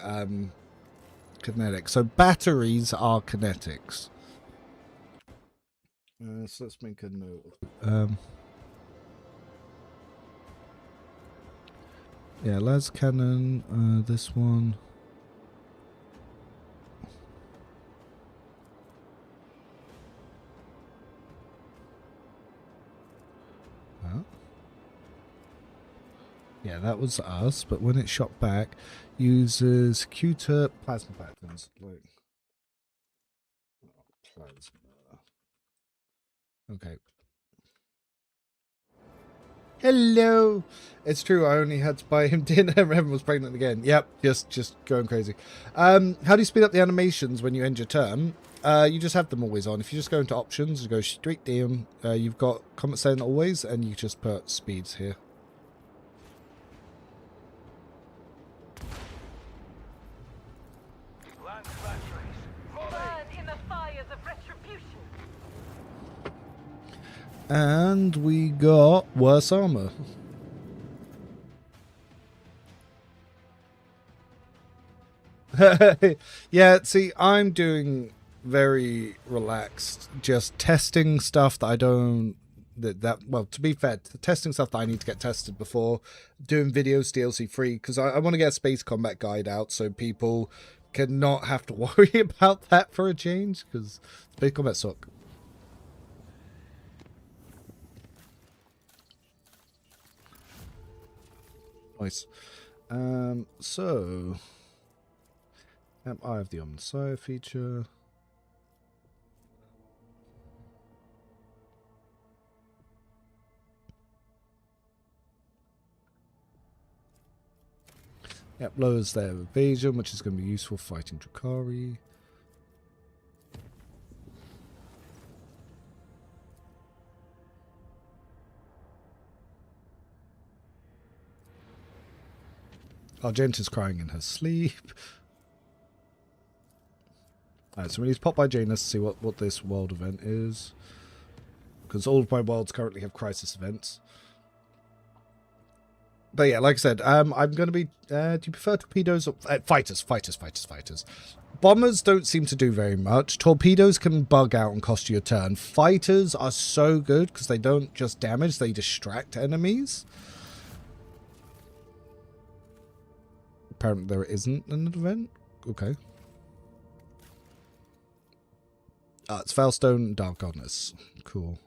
kinetic. So batteries are kinetics. So let's make a note. Yeah, las cannon, this one. Huh? Yeah, that was us, but when it shot back, uses cuter plasma patterns. Like, plasma. Okay. Hello. It's true. I only had to buy him dinner. Everyone was pregnant again. Yep. Just going crazy. How do you speed up the animations when you end your turn? You just have them always on. If you just go into options and go straight down, you've got comment saying always, and you just put speeds here. Lance batteries. Burn in the fires of retribution. And we got worse armor. Yeah, see, I'm doing very relaxed, just testing stuff that I don't well, to be fair, testing stuff that I need to get tested before doing videos DLC free, because I want to get a space combat guide out so people can not have to worry about that for a change, because space combat suck. Nice. So I have the on the side feature. Yep, lowers their evasion, which is going to be useful fighting Drakari. Argenta's crying in her sleep. Alright, so we need to pop by Janus to see what this world event is. Because all of my worlds currently have crisis events. But yeah, like I said, I'm going to be... do you prefer torpedoes or... fighters. Bombers don't seem to do very much. Torpedoes can bug out and cost you a turn. Fighters are so good because they don't just damage, they distract enemies. Apparently there isn't an event. Okay. It's Veilstone, Dark Goddess. Cool.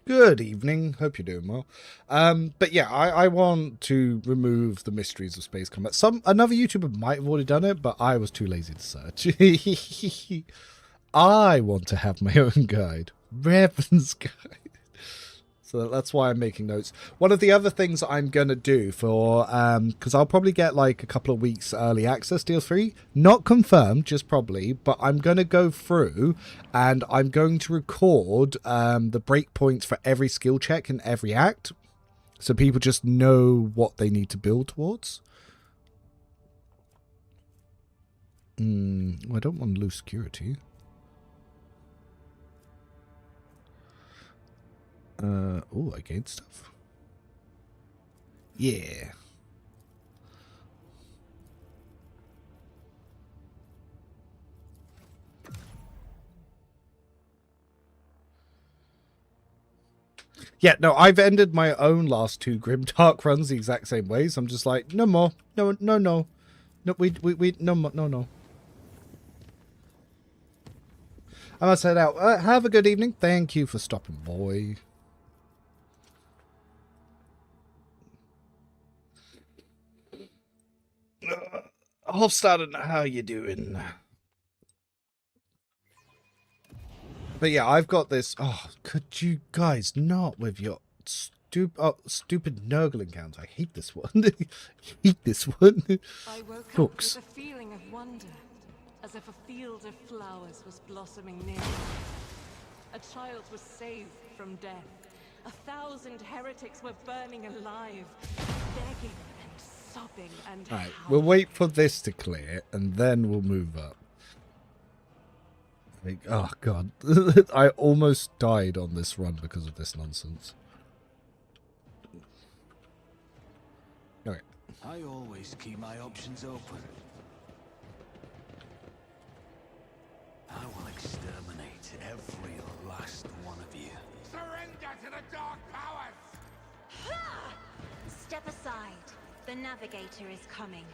Good evening. Hope you're doing well. But yeah, I want to remove the mysteries of space combat. Another YouTuber might have already done it, but I was too lazy to search. I want to have my own guide. Revan's guide. So that's why I'm making notes. One of the other things I'm going to do for, because I'll probably get like a couple of weeks early access DLC, not confirmed, just probably, but I'm going to go through and I'm going to record the breakpoints for every skill check in every act. So people just know what they need to build towards. I don't want to lose security. Oh, I gained stuff. Yeah. Yeah, no, I've ended my own last 2 Grimdark runs the exact same way, so I'm just like, no more. No, no, no. No, we, no, no, no. I must head out. Have a good evening. Thank you for stopping, boy. Hofstad, how you doing? But yeah, I've got this. Oh, could you guys not with your stupid Nurgle count? I hate this one. I hate this one. I woke up Books. with a feeling of wonder, as if a field of flowers was blossoming near me. A child was saved from death. 1,000 heretics were burning alive, begging and sobbing and Alright, howling. we'll wait for this to clear, and then we'll move up. Like, oh, God. I almost died on this run because of this nonsense. Okay. I always keep my options open. I will exterminate every last one of you. Surrender to the dark powers! Step aside. The navigator is coming.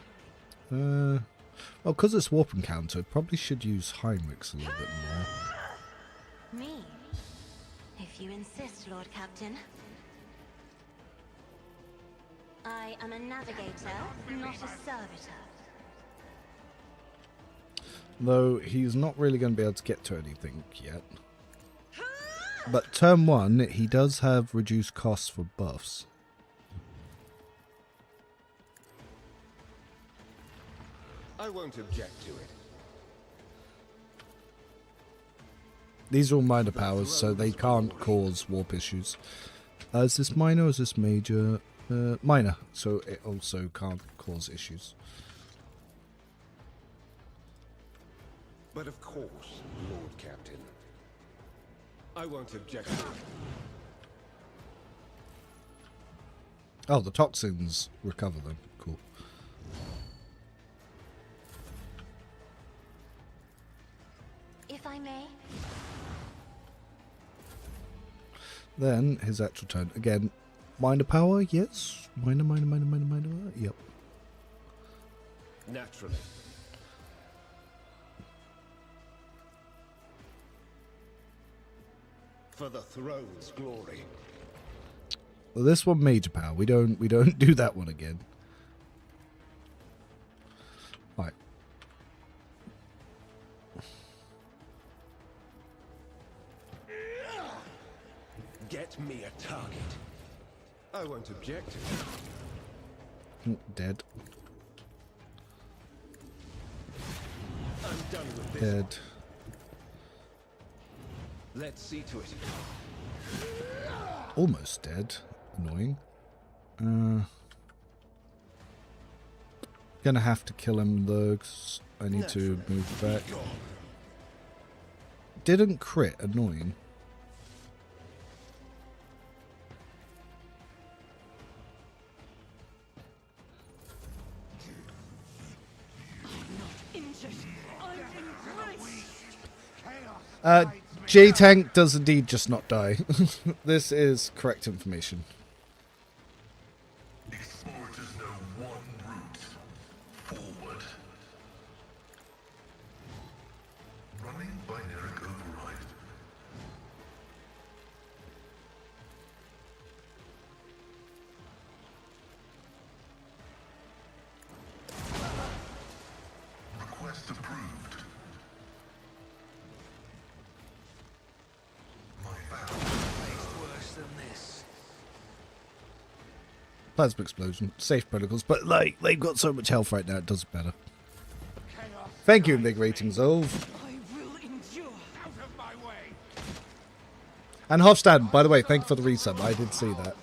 Well, because it's warp encounter, probably should use Heinrichs a little bit more. Me? If you insist, Lord Captain. I am a navigator, not a servitor. Though he's not really going to be able to get to anything yet. But turn 1, he does have reduced costs for buffs. I won't object to it. These are all minor powers, so they can't cause warp issues. Is this minor or is this major? Minor, so it also can't cause issues. But of course, Lord Captain. I won't object to it. Oh, the toxins recover them. Cool. If I may. Then his actual turn. Again, minor power, yes. Minor. Yep. Naturally. For the throne's glory. Well, this one major power. We don't do that one again. Right. Get me a target. I won't object to it. Dead. I'm done with this. Dead. Let's see to it. Almost dead. Annoying. Gonna have to kill him though, 'cause I need to move back. Didn't crit. Annoying. J-Tank does indeed just not die. This is correct information. Explorers know one route. Forward. Running binary override. Request approved. Worse than this. Plasma explosion. Safe protocols. But, like, they've got so much health right now, it does better. Thank you, Invigorating Zolv. I will endure. Out of my way. And Hofstad, by the way, thank you for the resub. I did see that.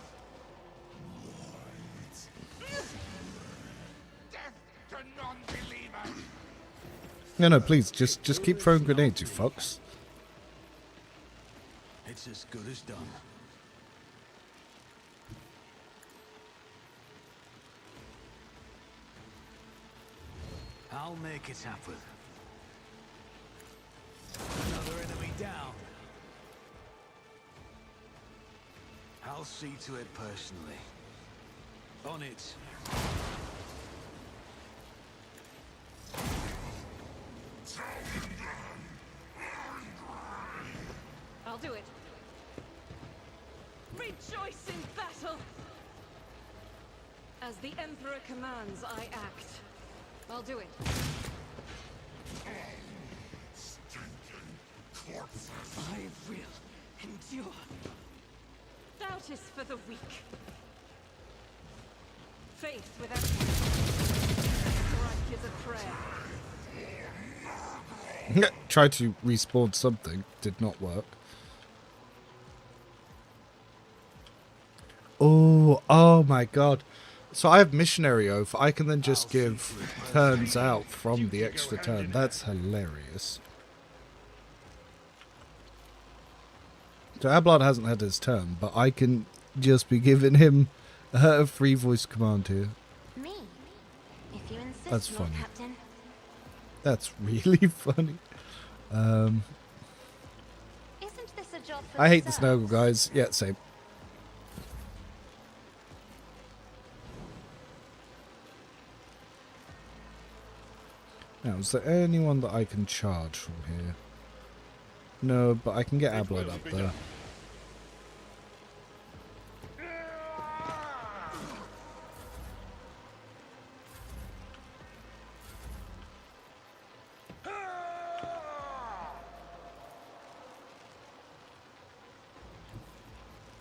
Death to non-believers. No, please, just keep throwing grenades, you fucks. It's as good as done. I'll make it happen. Another enemy down. I'll see to it personally. On it. I'll do it. Rejoice in battle! As the Emperor commands, I act. I'll do it. I will endure. Doubt is for the weak. Faith without strike is a prayer. Tried to respawn something, did not work. Oh my god. So I have missionary oath. I can then just give turns out from the extra turn. That's hilarious. So Ablard hasn't had his turn, but I can just be giving him a free voice command here. Me? If you insist, That's Lord funny. Captain. That's really funny. Isn't this a job for I hate the serfs? Snuggle guys. Yeah, same. Now, is there anyone that I can charge from here? No, but I can get Ablard up there.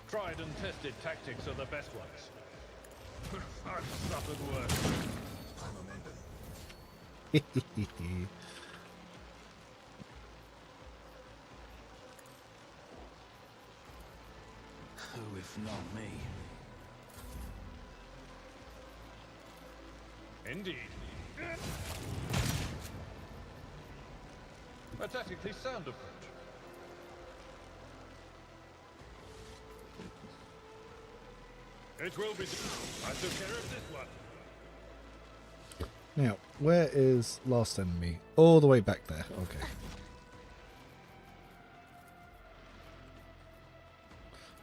Tried and tested tactics are the best ones. I've suffered worse. Who if not me? Indeed. A tactically sound approach. It will be. I took care of this one. Now, where is last enemy? All the way back there. Okay.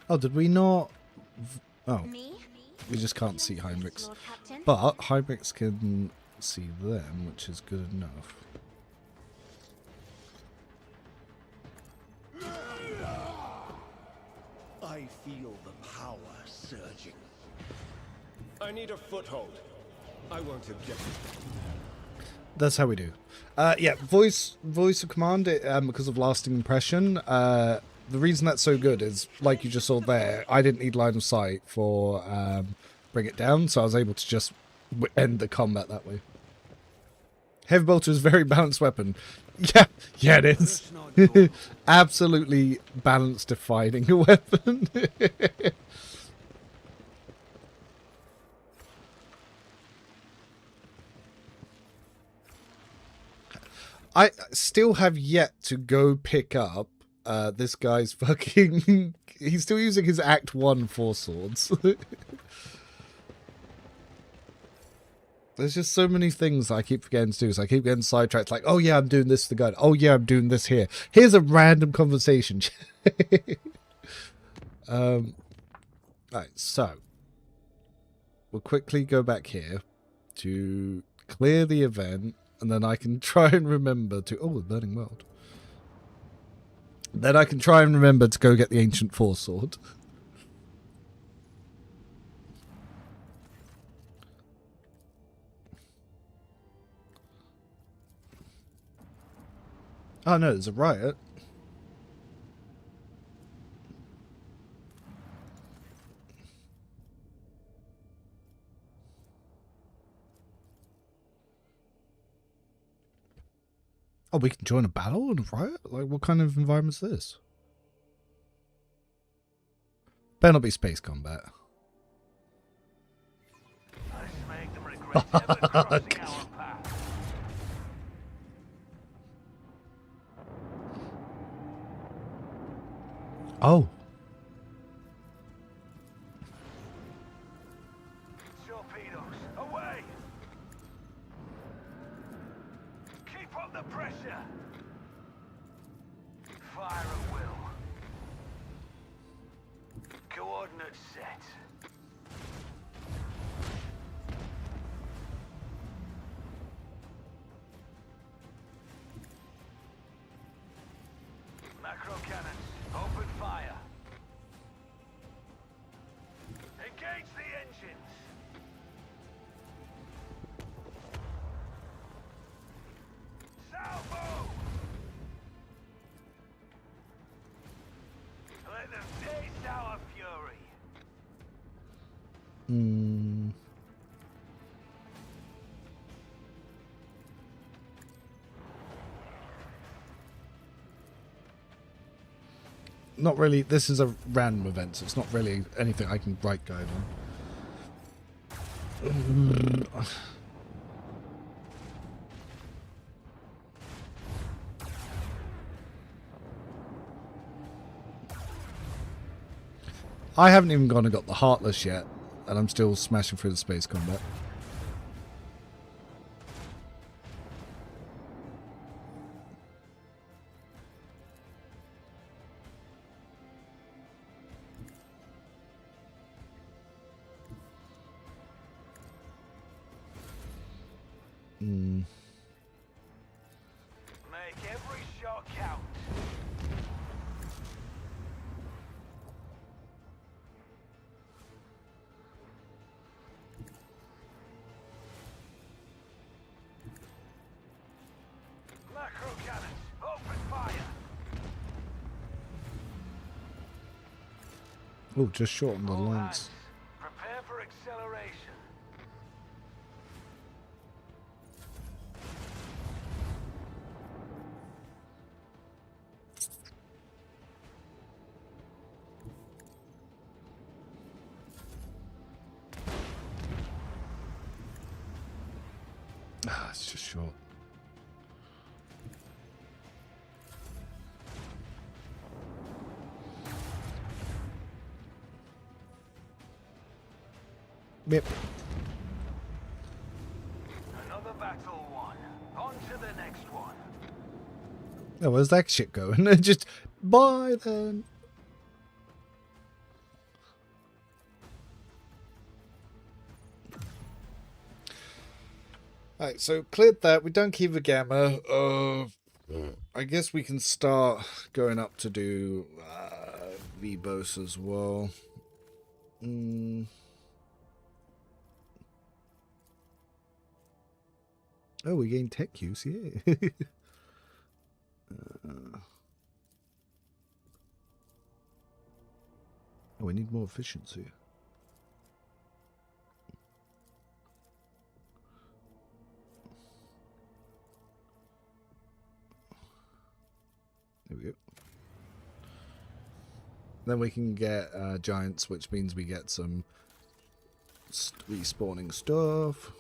Oh, did we not? Oh, Me? we just can't see Heinrichs. Lord Captain. But Heinrichs can see them, which is good enough. I feel the power surging. I need a foothold. I won't object. That's how we do. Yeah, voice of command, because of lasting impression. The reason that's so good is, like you just saw there, I didn't need line of sight for bring it down, so I was able to just end the combat that way. Heavy bolter is a very balanced weapon. Yeah, it is. Absolutely balanced defining a weapon. I still have yet to go pick up this guy's fucking... He's still using his Act 1 Four Swords. There's just so many things I keep forgetting to do. So I keep getting sidetracked. Like, oh yeah, I'm doing this to the gun. Oh yeah, I'm doing this here. Here's a random conversation. Right, so we'll quickly go back here to clear the event, and then I can try and remember to... Oh, the Burning World. Then I can try and remember to go get the Ancient Four Sword. Oh no, there's a riot. Oh, we can join a battle and a riot? Like, what kind of environment is this? Better not be space combat. Let's make them regret ever crossing our path. Oh. Torpedoes, away! Keep up the pressure! Fire at will. Coordinate coordinates set. Macro cannons, open fire. Engage the engines. Salvo! Let them taste our fury. Not really. This is a random event, so it's not really anything I can write guide on. I haven't even gone and got the Heartless yet, and I'm still smashing through the space combat. Make every shot count. Macro cannons, open fire. Oh, just shorten the All lines. hands, prepare for acceleration. Ah, it's just short. Yep. Another battle won. On to the next one. Oh, where's that shit going? Just bye then. Alright, so cleared that. We don't keep the gamma. I guess we can start going up to do V-Boss as well. Oh, we gain tech use, yeah. Oh, we need more efficiency. There we go. Then we can get giants, which means we get some respawning stuff.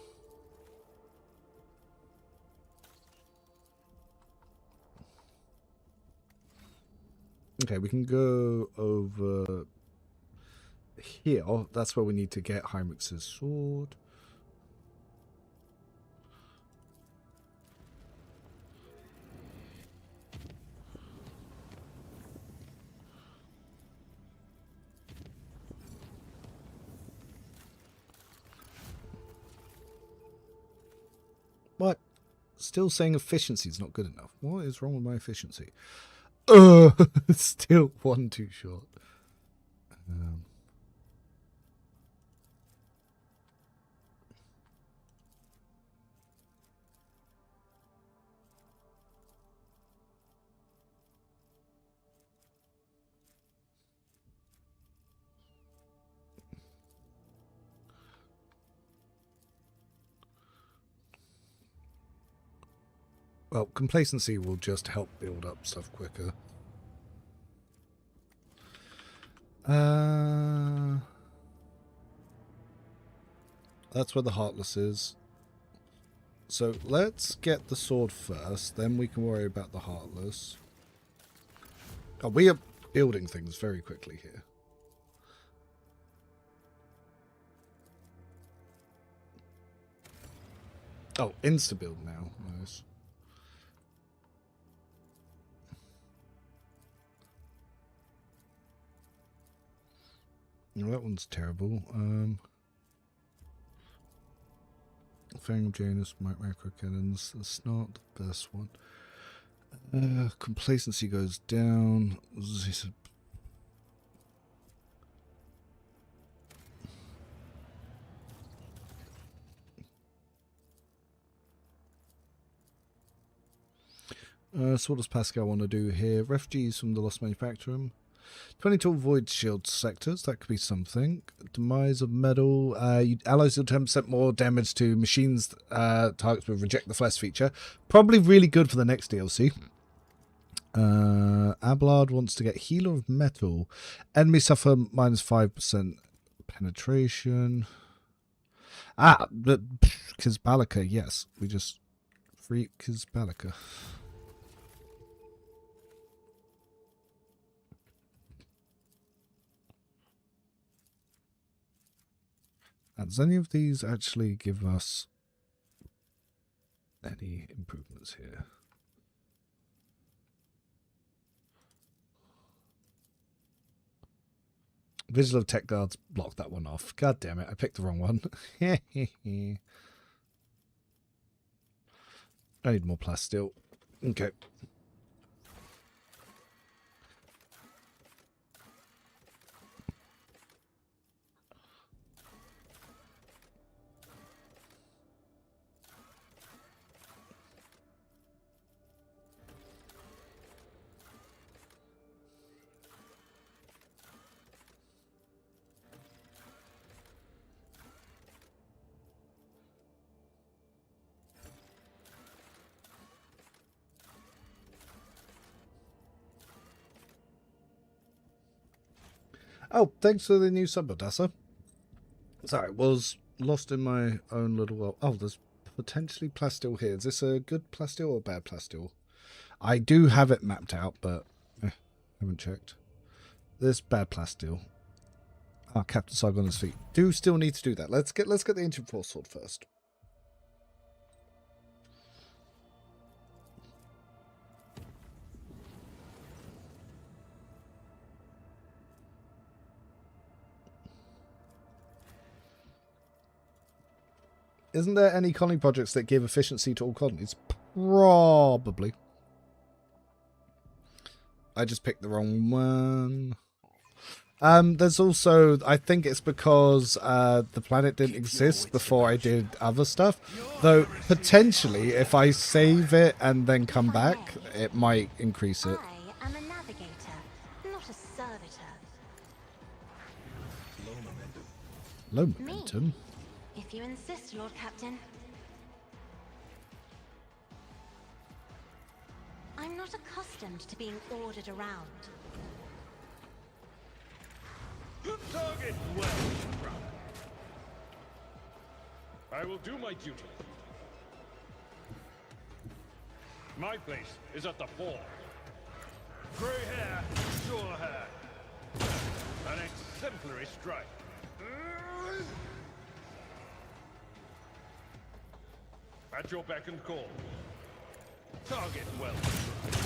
Okay, we can go over here. That's where we need to get Heinrich's sword. What? Still saying efficiency is not good enough. What is wrong with my efficiency? Still one too short. Well, complacency will just help build up stuff quicker. That's where the Heartless is. So let's get the sword first, then we can worry about the Heartless. Oh, we are building things very quickly here. Oh, insta-build now. Nice. Well, that one's terrible. Fang of Janus, macro cannons. That's not the best one. Complacency goes down. So what does Pascal want to do here? Refugees from the Lost Manufacturer. 22 void shield sectors, that could be something. Demise of metal. Allies deal 10% more damage to machines targets with reject the flesh feature. Probably really good for the next DLC. Abelard wants to get healer of metal. Enemies suffer minus 5% penetration. Kizbalika, yes. We just free Kizbalika. Does any of these actually give us any improvements here? Vigil of Tech Guards blocked that one off. God damn it, I picked the wrong one. I need more plasteel. Okay. Oh, thanks for the new sub, Odessa. Sorry, was lost in my own little world. Oh, there's potentially plasteel here. Is this a good plasteel or bad plasteel? I do have it mapped out, but haven't checked. This bad plasteel. Ah, Captain Sarg on his feet. Do still need to do that. Let's get the Ancient Force Sword first. Isn't there any colony projects that give efficiency to all colonies? Probably. I just picked the wrong one. There's also, I think it's because the planet didn't exist before I did other stuff. Though, potentially, if I save it and then come back, it might increase it. I am a navigator, not a servitor. Low momentum. If you insist, Lord Captain. I'm not accustomed to being ordered around. Target well struck. I will do my duty. My place is at the fore. Grey hair, sure hair. An exemplary strike. At your beck and call. Target well struck.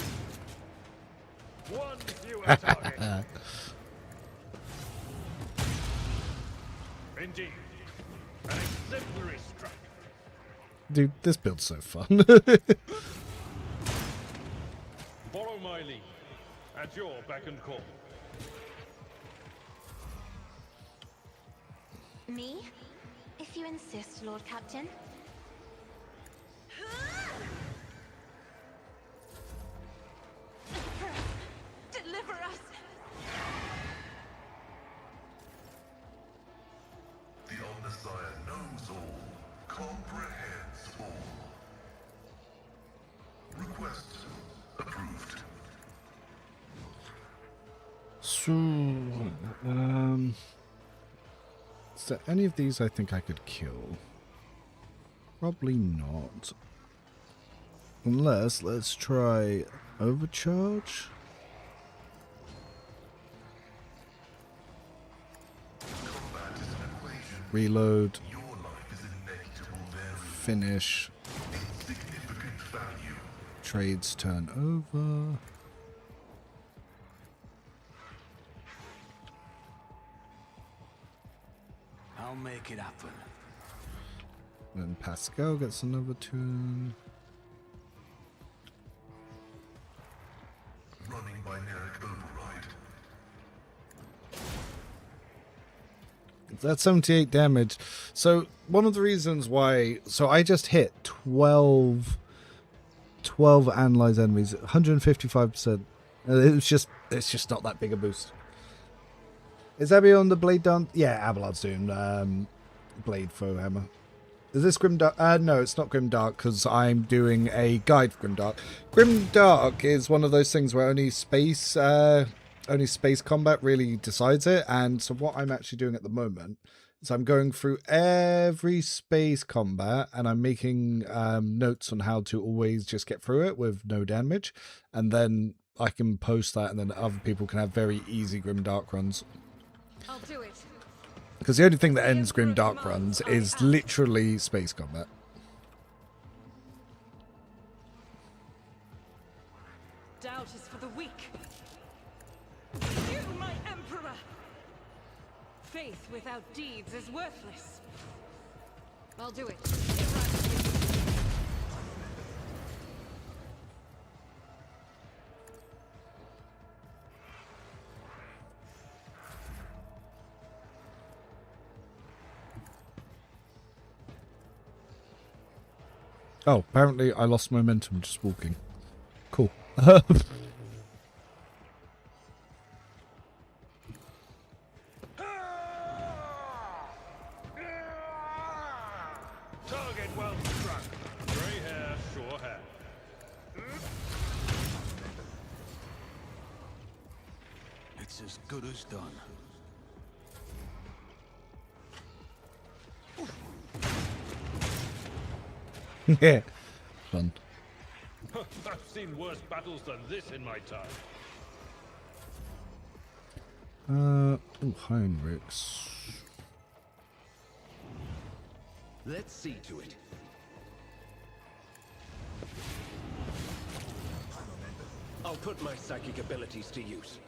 One fewer target. Indeed. An exemplary strike. Dude, this build's so fun. Follow my lead. At your beck and call. Me? If you insist, Lord Captain. Deliver us! The Omnissiah knows all, comprehends all. Request approved. So, so any of these I think I could kill. Probably not. Unless, let's try overcharge. Combat is an equation. Reload. Your life is inevitable there. Finish. Insignificant value. Trades turn over. make it happen. Then Pascal gets another turn. Running binaric override. That's 78 damage. So one of the reasons why, so I just hit 12 analyzed enemies, 155%. It's just not that big a boost. Is Abby on the blade down? Yeah, Abelard's doing blade foe hammer. Is this Grimdark? No, it's not Grimdark because I'm doing a guide for Grimdark. Grimdark is one of those things where only space combat really decides it. And so what I'm actually doing at the moment is I'm going through every space combat and I'm making notes on how to always just get through it with no damage. And then I can post that and then other people can have very easy Grimdark runs. I'll do it. Because the only thing that ends Grimdark runs is literally space combat. Doubt is for the weak. You, my emperor! Faith without deeds is worthless. I'll do it. Oh, apparently I lost momentum just walking. Cool. Target well struck. Grey hair, sure hair. It's as good as done. Yeah. Fun. I've seen worse battles than this in my time. Heinrichs. Let's see to it. I'll put my psychic abilities to use.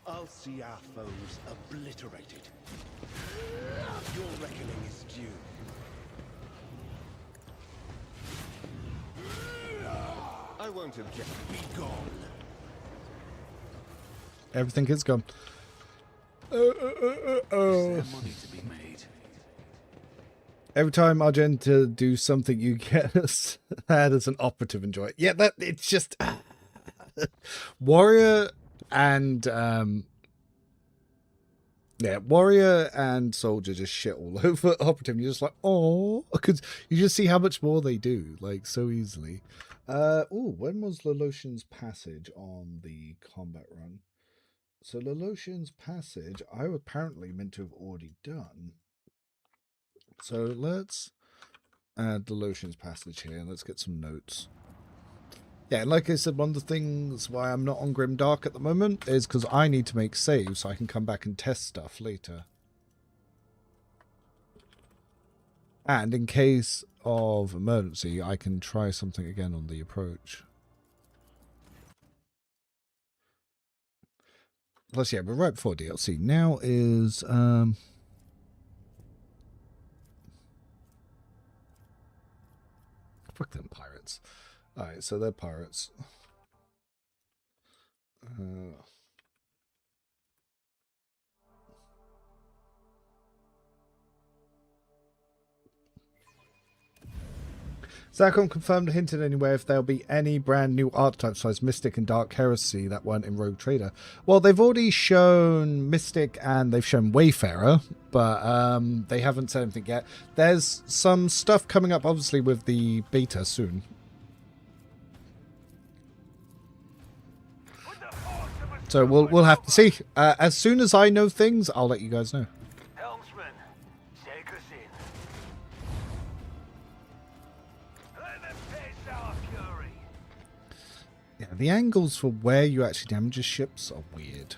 I'll see our foes obliterated. Your reckoning is due. I won't object. Be gone. Everything is gone. Is there money to be made? Every time Argenta do something, you get that as an operative enjoy. Yeah, that it's just warrior and warrior and soldier just shit all over operative. And you're just like, oh, because you just see how much more they do, like so easily. When was Lelocian's passage on the combat run? So Lelocian's passage, I apparently meant to have already done. So let's add Lelocian's passage here and let's get some notes. Yeah, and like I said, one of the things why I'm not on Grimdark at the moment is because I need to make saves so I can come back and test stuff later. And in case of emergency, I can try something again on the approach. Plus, yeah, we're right before DLC. Now is fuck them pirates. Alright, so they're pirates. Zacom confirmed or hinted anywhere if there'll be any brand new archetypes like Mystic and Dark Heresy that weren't in Rogue Trader. Well, they've already shown Mystic and they've shown Wayfarer, but they haven't said anything yet. There's some stuff coming up, obviously, with the beta soon. So we'll have to see. As soon as I know things, I'll let you guys know. Helmsman, take us in. Let them face our fury. Yeah, the angles for where you actually damage your ships are weird.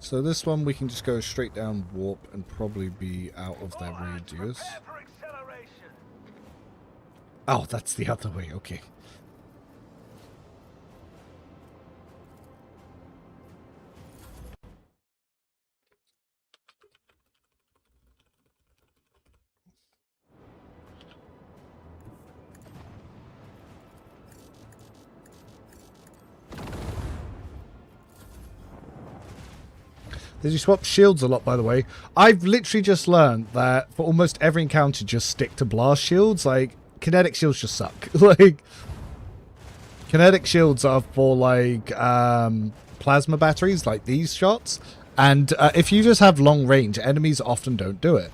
So this one we can just go straight down warp and probably be out of their radius. Oh, that's the other way, okay. Did you swap shields a lot, by the way? I've literally just learned that for almost every encounter, just stick to blast shields. Like, kinetic shields just suck. Like, kinetic shields are for, like, plasma batteries, like these shots. And if you just have long range, enemies often don't do it.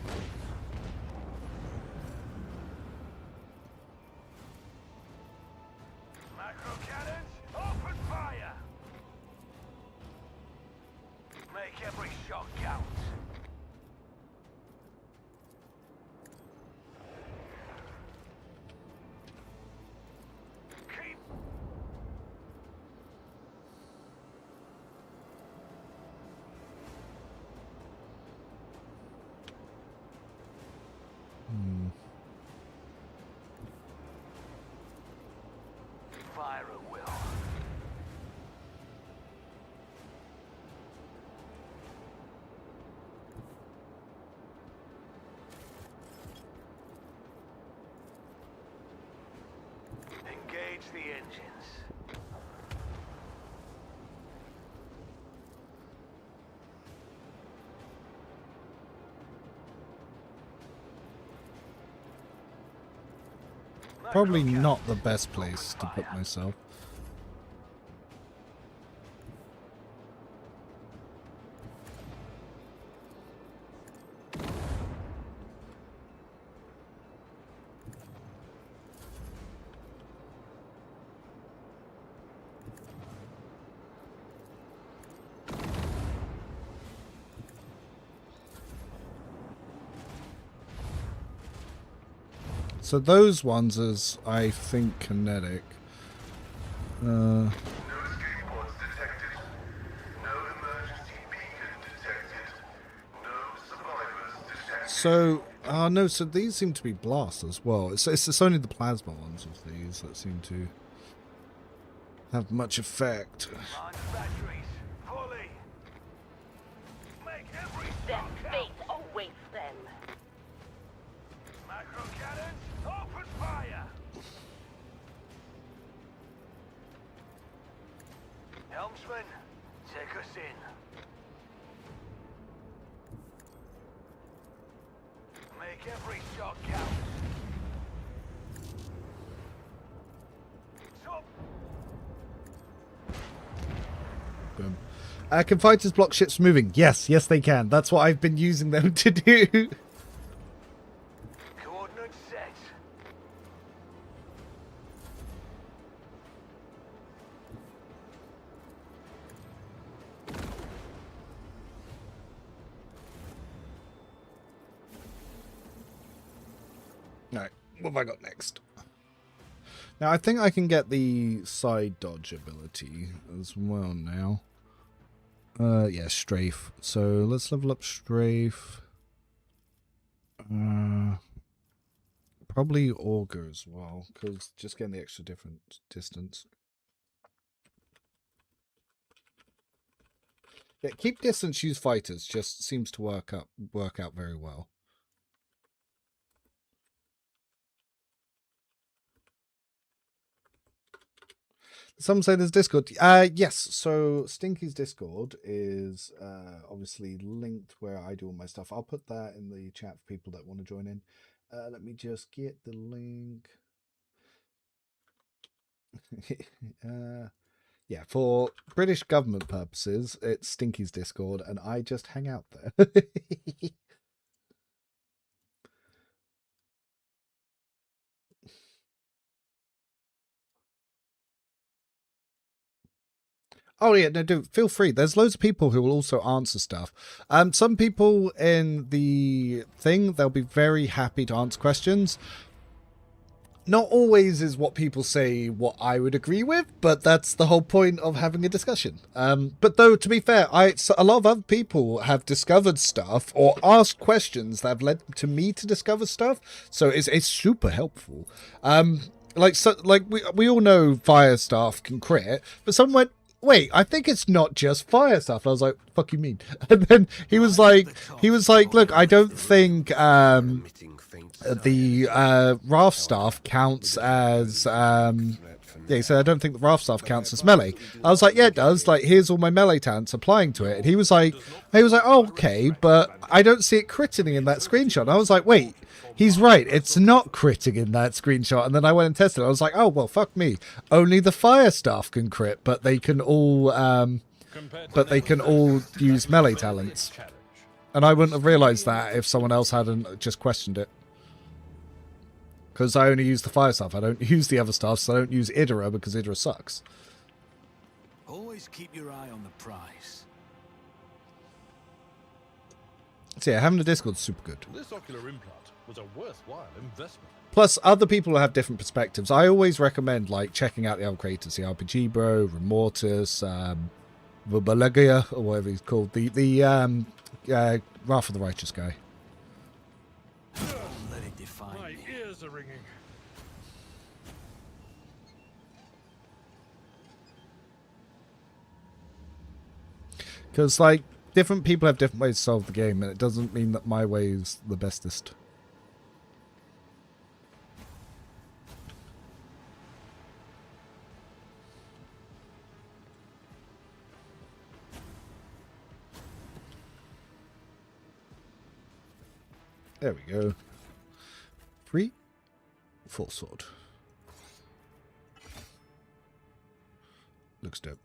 The engines. Probably not the best place to put myself. So those ones is, I think, kinetic. No escape pods detected. No emergency beacon detected. No survivors detected. So, no, so these seem to be blasts as well. It's only the plasma ones of these that seem to have much effect. Their fate awaits them. Macro cannons, open fire! Helmsman, take us in. Make every shot count. Boom. Can fighters block ships moving? Yes, yes they can. That's what I've been using them to do. Coordinates set. Alright, what have I got next? Now, I think I can get the side dodge ability as well now. Yeah, strafe. So let's level up strafe. Probably auger as well, because just getting the extra different distance. Yeah, keep distance, use fighters. Just seems to work out very well. Some say there's Discord. Yes. So Stinky's Discord is obviously linked where I do all my stuff. I'll put that in the chat for people that want to join in. Let me just get the link. Yeah, for British government purposes, it's Stinky's Discord, and I just hang out there. Oh yeah, no, do feel free. There's loads of people who will also answer stuff. Some people in the thing, they'll be very happy to answer questions. not always is what people say what I would agree with, but that's the whole point of having a discussion. But though, to be fair, a lot of other people have discovered stuff or asked questions that have led to me to discover stuff, so it's super helpful. We all know fire staff can crit, but someone went, wait, I think it's not just fire stuff. And I was like, fuck you mean? And then he was like, look, I don't think the Wrath Staff counts as yeah, so I don't think the Wrath Staff counts as melee. I was like, yeah, it does. Like, here's all my melee talents applying to it. And he was like, oh, okay, but I don't see it critting in that screenshot. And I was like, wait, he's right. It's not critting in that screenshot. And then I went and tested it. I was like, oh, well, fuck me. Only the fire staff can crit, but they can all use melee talents. And I wouldn't have realized that if someone else hadn't just questioned it. Because I only use the fire staff. I don't use the other stuff, so I don't use Idra because Idra sucks. Always keep your eye on the prize. So yeah, having a Discord is super good. This ocular implant was a worthwhile investment. Plus, other people have different perspectives. I always recommend like checking out the other creators, the RPG Bro, Remortus, Vubalagia, or whatever he's called, the Wrath of the Righteous guy. Let it define My ears are ringing. Because like different people have different ways to solve the game, and it doesn't mean that my way is the bestest. There we go. 3, full sword. Looks dope.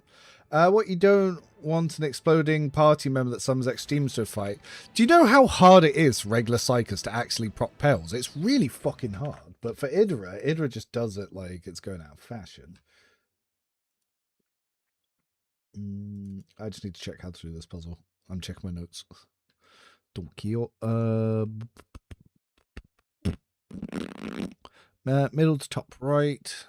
What you don't want an exploding party member that summons extremes to a fight. Do you know how hard it is for regular psychers to actually proc pels? It's really fucking hard. But for Idra just does it like it's going out of fashion. I just need to check how to do this puzzle. I'm checking my notes. Donkey. Middle to top right.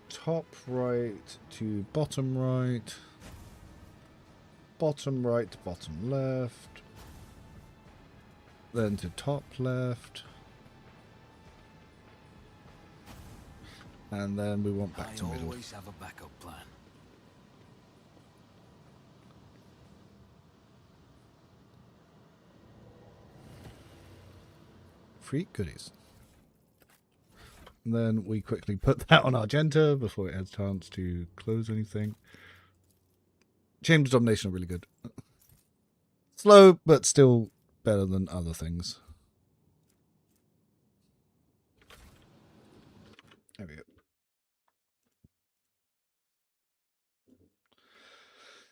Top right to bottom right. Bottom right to bottom left. Then to top left. And then we want back to middle. I always have a backup plan. Free goodies. And then we quickly put that on Argenta before it has a chance to close anything. Chamber Domination are really good. Slow, but still better than other things. There we go.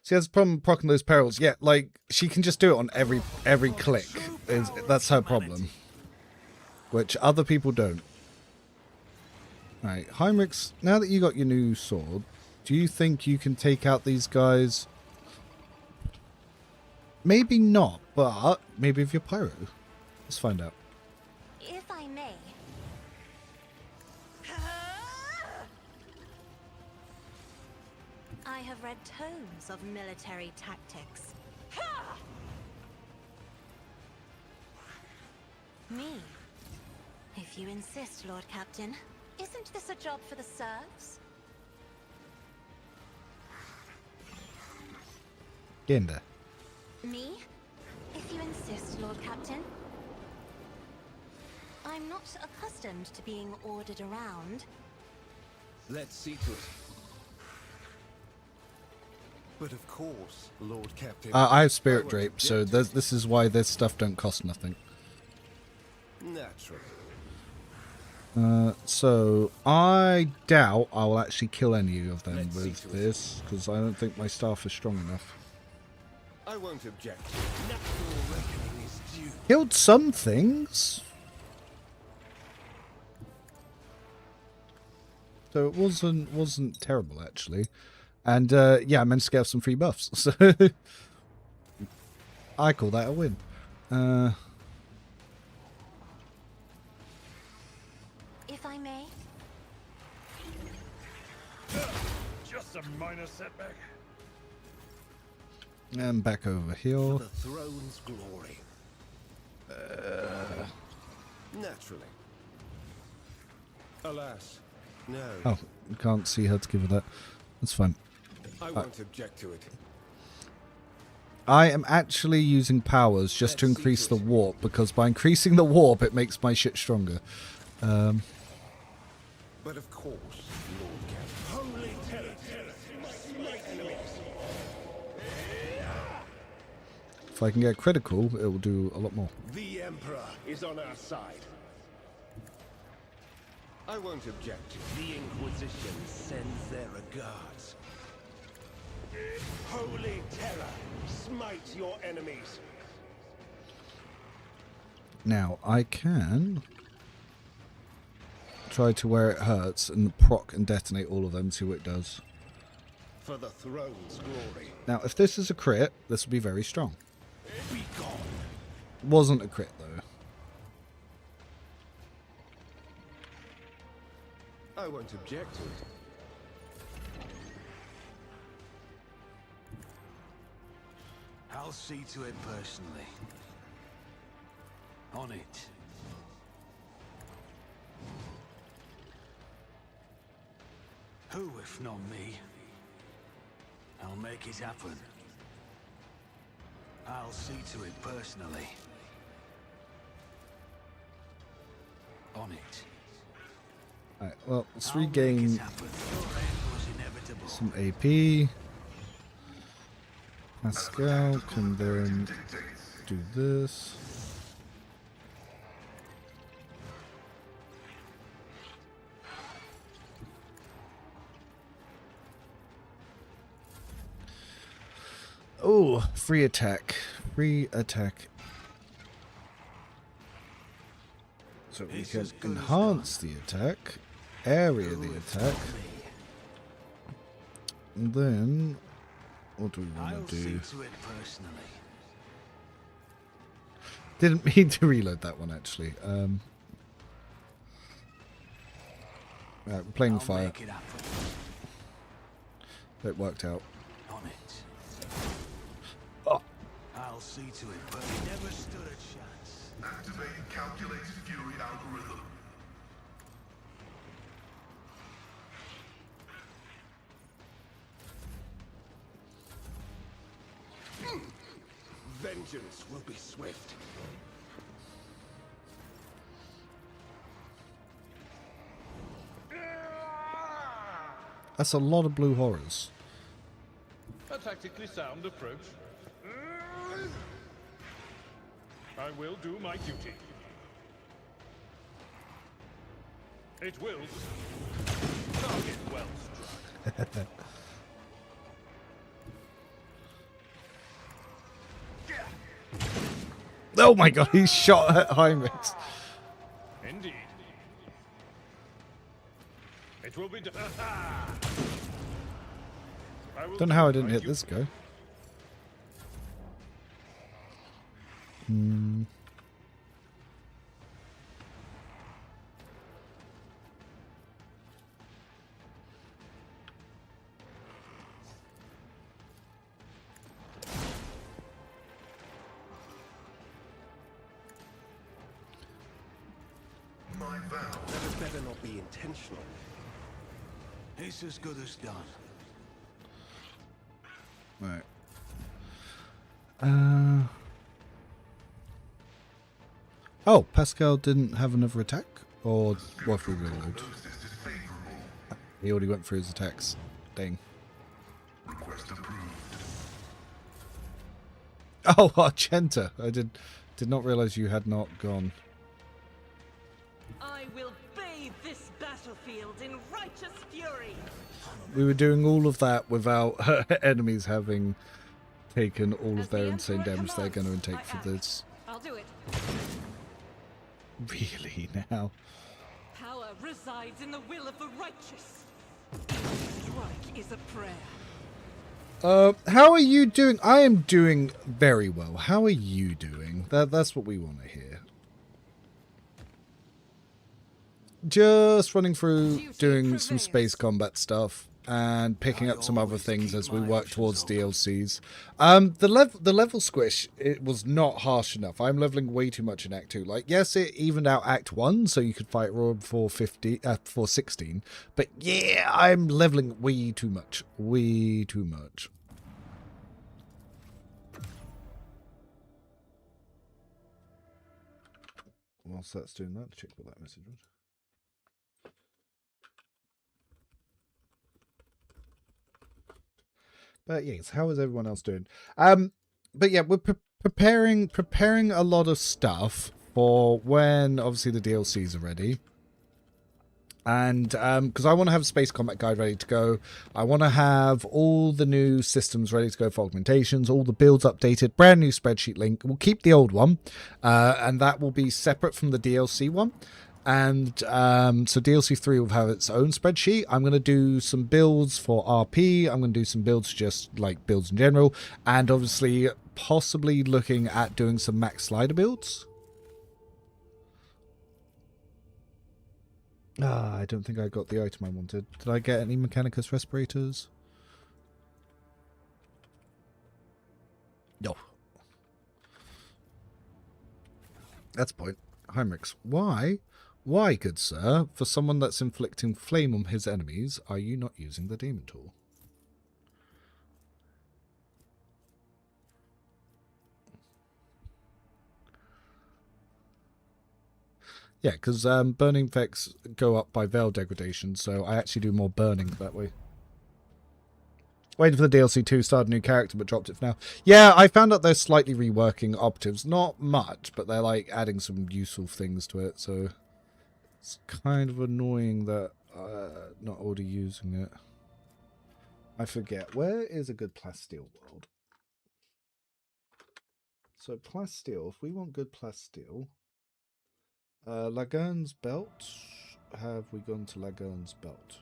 She has a problem proccing those perils. Yeah, like she can just do it on every click. That's her problem. Which other people don't. Right, Heinrichs, now that you got your new sword, do you think you can take out these guys? Maybe not, but maybe if you're Pyro. Let's find out. If I may. I have read tomes of military tactics. Me? If you insist, Lord Captain. Isn't this a job for the serfs? Genda. Me? If you insist, Lord Captain. I'm not accustomed to being ordered around. Let's see to it. But of course, Lord Captain. I have Spirit Drape, so this is why this stuff don't cost nothing. Naturally. So I doubt I will actually kill any of them with this, because I don't think my staff is strong enough. I won't object. Natural reckoning is due. Killed some things. So it wasn't terrible actually. And yeah, I managed to get some free buffs. So I call that a win. If I may. Just a minor setback. And back over here. For the throne's glory. Naturally. Alas, no. Oh, you can't see how to give her that. That's fine. I won't object to it. I am actually using powers just to increase the warp, because by increasing the warp it makes my shit stronger. But of course, Lord Captain. Holy terror! Smite enemies! If I can get critical, it will do a lot more. The Emperor is on our side. I won't object. The Inquisition sends their regards. Holy terror! Smite your enemies! Now, I can try to where it hurts and proc and detonate all of them, see what it does. For the throne's glory. Now, if this is a crit, this will be very strong. Be gone. Wasn't a crit, though. I won't object to it. I'll see to it personally. On it. Who, if not me? I'll make it happen. I'll see to it personally. On it. Alright, well, let's I'll make regain it happen. Your end was inevitable. some AP. Pascal can then do this. Oh, free attack. Free attack. So we can enhance the attack, area the attack, and then what do we want to do? Didn't mean to reload that one actually. Right, we're playing with fire. It worked out. Oh. I'll see to it, but he never stood a chance. Activating calculated fury algorithm. Vengeance will be swift. That's a lot of blue horrors. A tactically sound approach. I will do my duty. It will. Target well struck. Oh my god, he shot at Heinrichs. Indeed. It will be done. Don't know how I didn't hit this guy. My vow. That had better not be intentional. It's as good as done. Right. Oh, Pascal didn't have another attack? Or what if we reload? He already went through his attacks. Dang. Request approved. Oh, Argenta. I did not realize you had not gone. I will bathe this battlefield in righteous fury. We were doing all of that without enemies having taken all of their insane damage they're going to take for this. I'll do it. Really now? Power resides in the will of the righteous. Each strike is a prayer. How are you doing? I am doing very well. How are you doing? That's what we want to hear. Just running through, doing some space combat stuff, and picking up some other things as we work towards DLCs. The level squish, it was not harsh enough. I'm leveling way too much in Act 2. Like, yes, it evened out Act 1, so you could fight Roar before 16. But yeah, I'm leveling way too much. Way too much. Whilst that's doing that, check what that message was. But yes, how is everyone else doing? But yeah, we're preparing a lot of stuff for when obviously the DLCs are ready. And because I want to have a Space Combat Guide ready to go. I want to have all the new systems ready to go for augmentations, all the builds updated, brand new spreadsheet link. We'll keep the old one, and that will be separate from the DLC one. And so DLC 3 will have its own spreadsheet. I'm going to do some builds for RP. I'm going to do some builds just like builds in general. And obviously possibly looking at doing some max slider builds. I don't think I got the item I wanted. Did I get any Mechanicus respirators? No. That's the point. Heinrichs. Why? Why, good sir, for someone that's inflicting flame on his enemies, are you not using the demon tool? Yeah, because burning effects go up by veil degradation, so I actually do more burning that way. Waiting for the DLC 2, started a new character, but dropped it for now. Yeah, I found out they're slightly reworking operatives. Not much, but they're like adding some useful things to it, so it's kind of annoying that not already using it. I forget. Where is a good plasteel world? So plasteel, if we want good plasteel... Lagern's Belt. Have we gone to Lagern's Belt?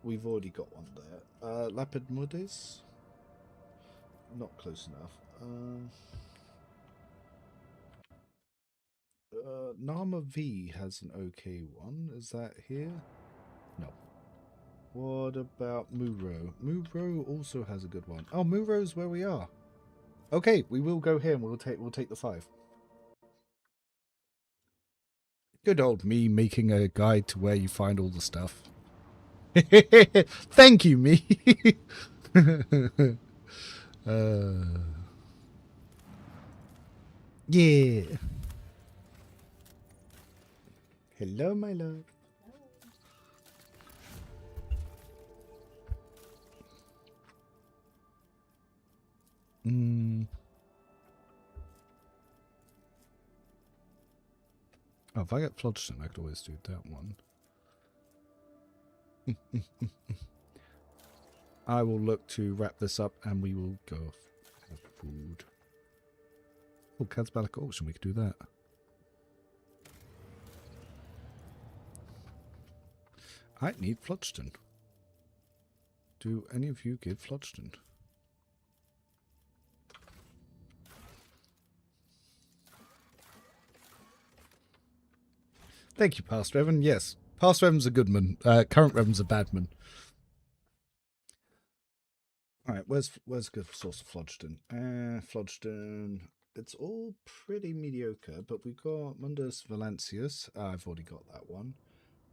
We've already got one there. Lapid Mudis. Not close enough. Nama V has an okay one. Is that here? No. What about Muro? Muro also has a good one. Oh, Muro's where we are. Okay, we will go here and we'll take the 5. Good old me making a guide to where you find all the stuff. Thank you, me. Yeah. Hello, my love. Oh, if I get Flodstone, I could always do that one. I will look to wrap this up and we will go have food. Oh, Kazbalik auction, we could do that. I need Flodstone. Do any of you give Flodstone? Thank you, Past Revan. Yes, Past Revan's a good man. Current Revan's a bad man. All right, where's a good source of Flodstone? Flodstone. It's all pretty mediocre, but we've got Mundus Valancius. I've already got that one.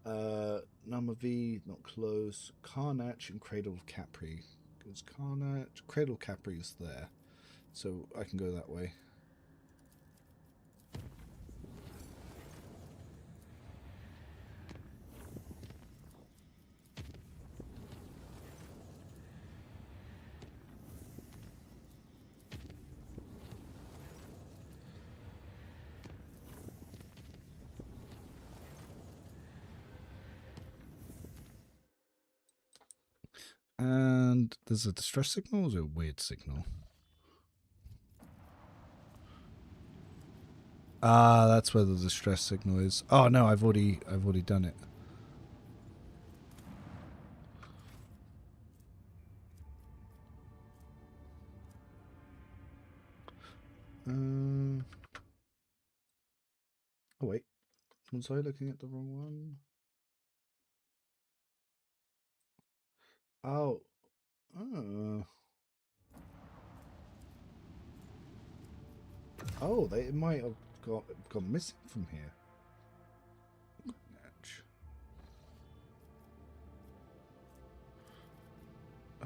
Nama V, not close. Carnage and Cradle of Capri. Because Carnage, Cradle of Capri is there, so I can go that way. And there's a distress signal, or is it a weird signal? Ah, that's where the distress signal is. Oh no, I've already done it. Oh wait, was I looking at the wrong one? Oh. Oh, they might have gone missing from here. Ouch.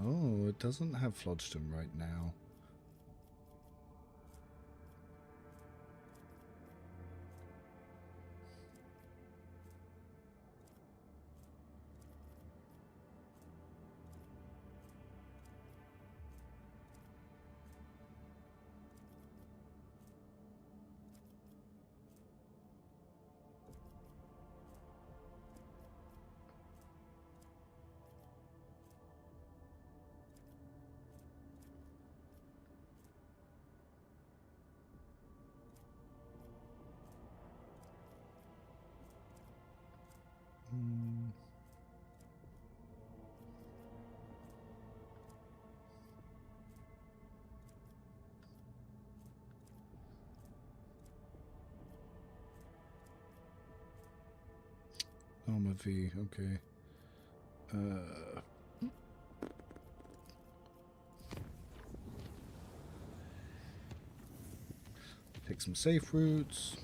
Oh, it doesn't have Flodgton right now. Armor V, okay. Take some safe routes.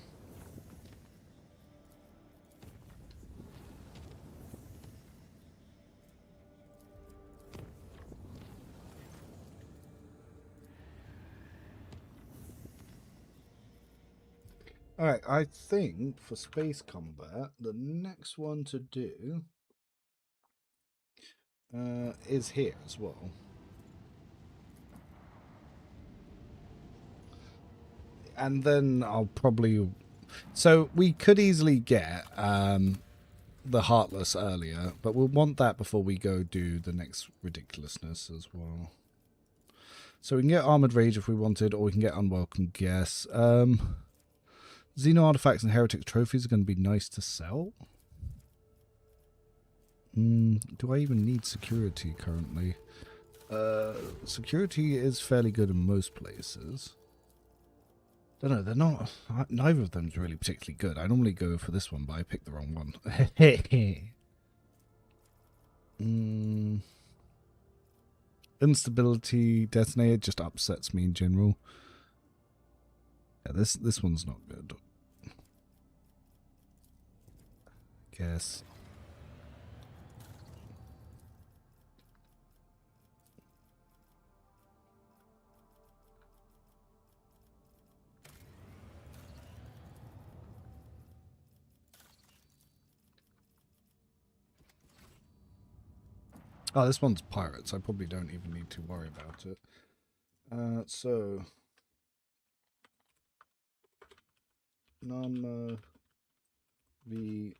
Alright, I think for space combat, the next one to do is here as well. And then I'll probably... So we could easily get the Heartless earlier, but we'll want that before we go do the next ridiculousness as well. So we can get Armored Rage if we wanted, or we can get Unwelcome Guess. Xeno Artifacts and Heretic Trophies are going to be nice to sell. Do I even need security currently? Security is fairly good in most places. Don't know, they're not... Neither of them is really particularly good. I normally go for this one, but I picked the wrong one. Instability Detonator just upsets me in general. Yeah, this one's not good. Guess. Oh, this one's pirates. I probably don't even need to worry about it. So number the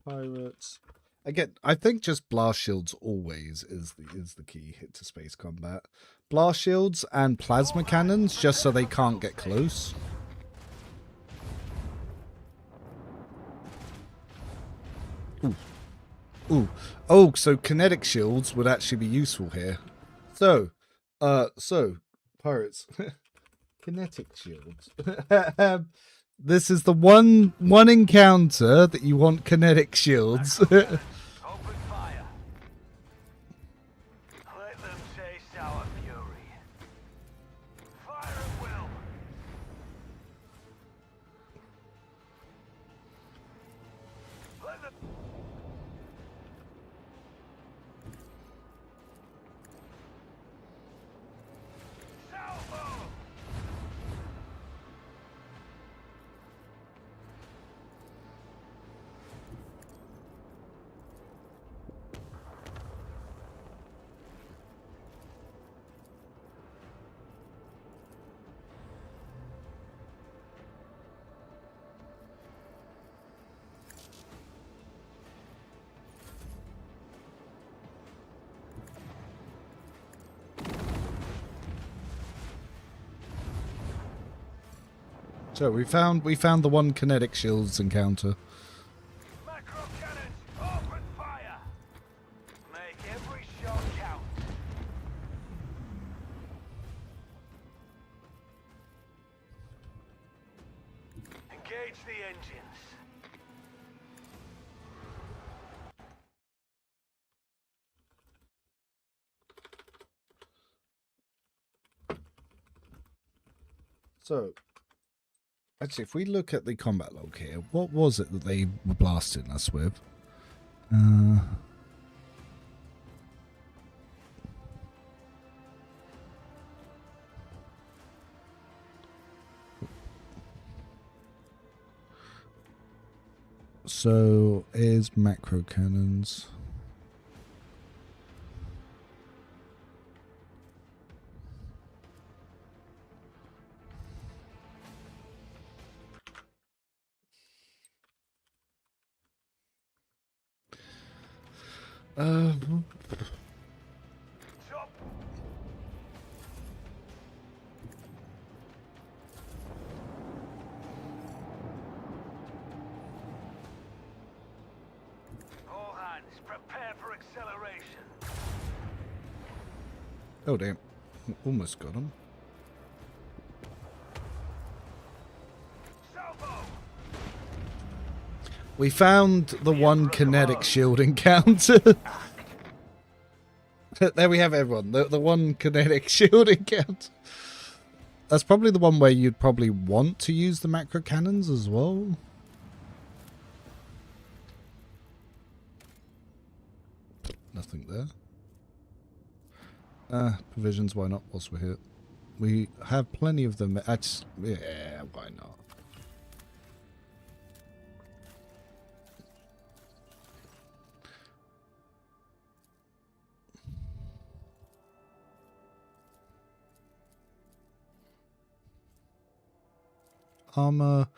pirates. Again, I think just blast shields always is the key hit to space combat. Blast shields and plasma cannons, just so they can't get close. Ooh. Ooh. Oh, so kinetic shields would actually be useful here. So pirates. Kinetic shields. This is the one encounter that you want kinetic shields. Open fire. Let them chase our fury. Fire at will. Let them... Salvo! So we found the one kinetic shields encounter. Macro cannons, open fire! Make every shot count. Engage the engines. So, actually, if we look at the combat log here, what was it that they were blasting us with? So, is macro cannons. All hands, prepare for acceleration. Oh, damn. Almost got him. We found the one kinetic shield encounter. There we have everyone. The one kinetic shield encounter. That's probably the one where you'd probably want to use the macro cannons as well. Nothing there. Provisions, why not, whilst we're here. We have plenty of them. Yeah, why not? Armor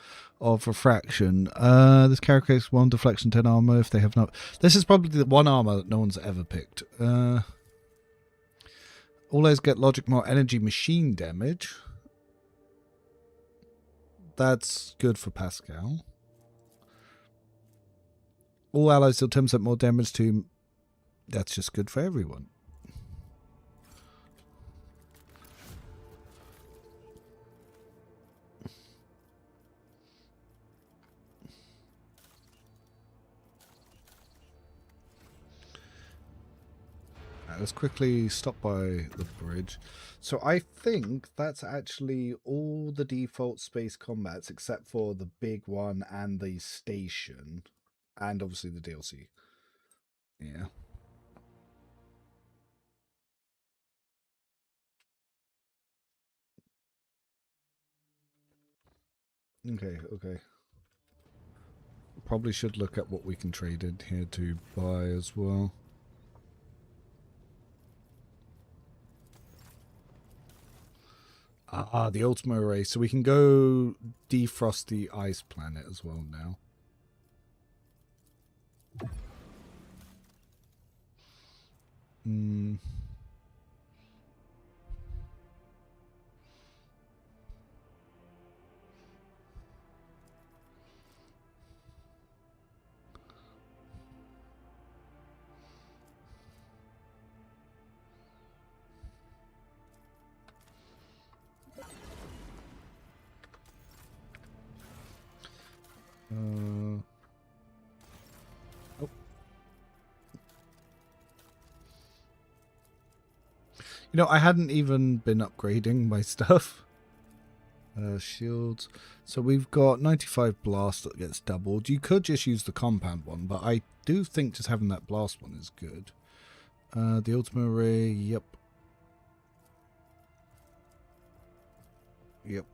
of refraction. This character has 1 deflection, 10 armor if they have not. This is probably the one armor that no one's ever picked. Always get logic more energy machine damage. That's good for Pascal. All allies deal 10% more damage to. That's just good for everyone. Let's quickly stop by the bridge. So I think that's actually all the default space combats except for the big one and the station. And obviously the DLC. Yeah. Okay. Probably should look at what we can trade in here to buy as well. The Ultima Array. So we can go defrost the ice planet as well now. You know, I hadn't even been upgrading my stuff. Shields. So we've got 95 blast that gets doubled. You could just use the compound one, but I do think just having that blast one is good. The Ultima Array, yep. Yep.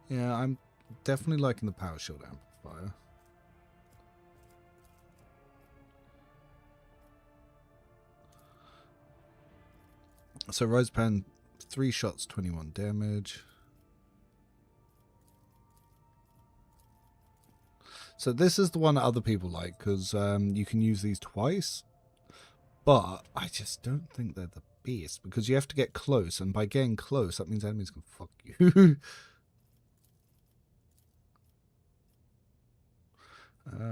Yeah, I'm definitely liking the power shield amplifier. So Rosepan, 3 shots, 21 damage. So this is the one that other people like, because you can use these twice. But I just don't think they're the best, because you have to get close, and by getting close, that means enemies can fuck you.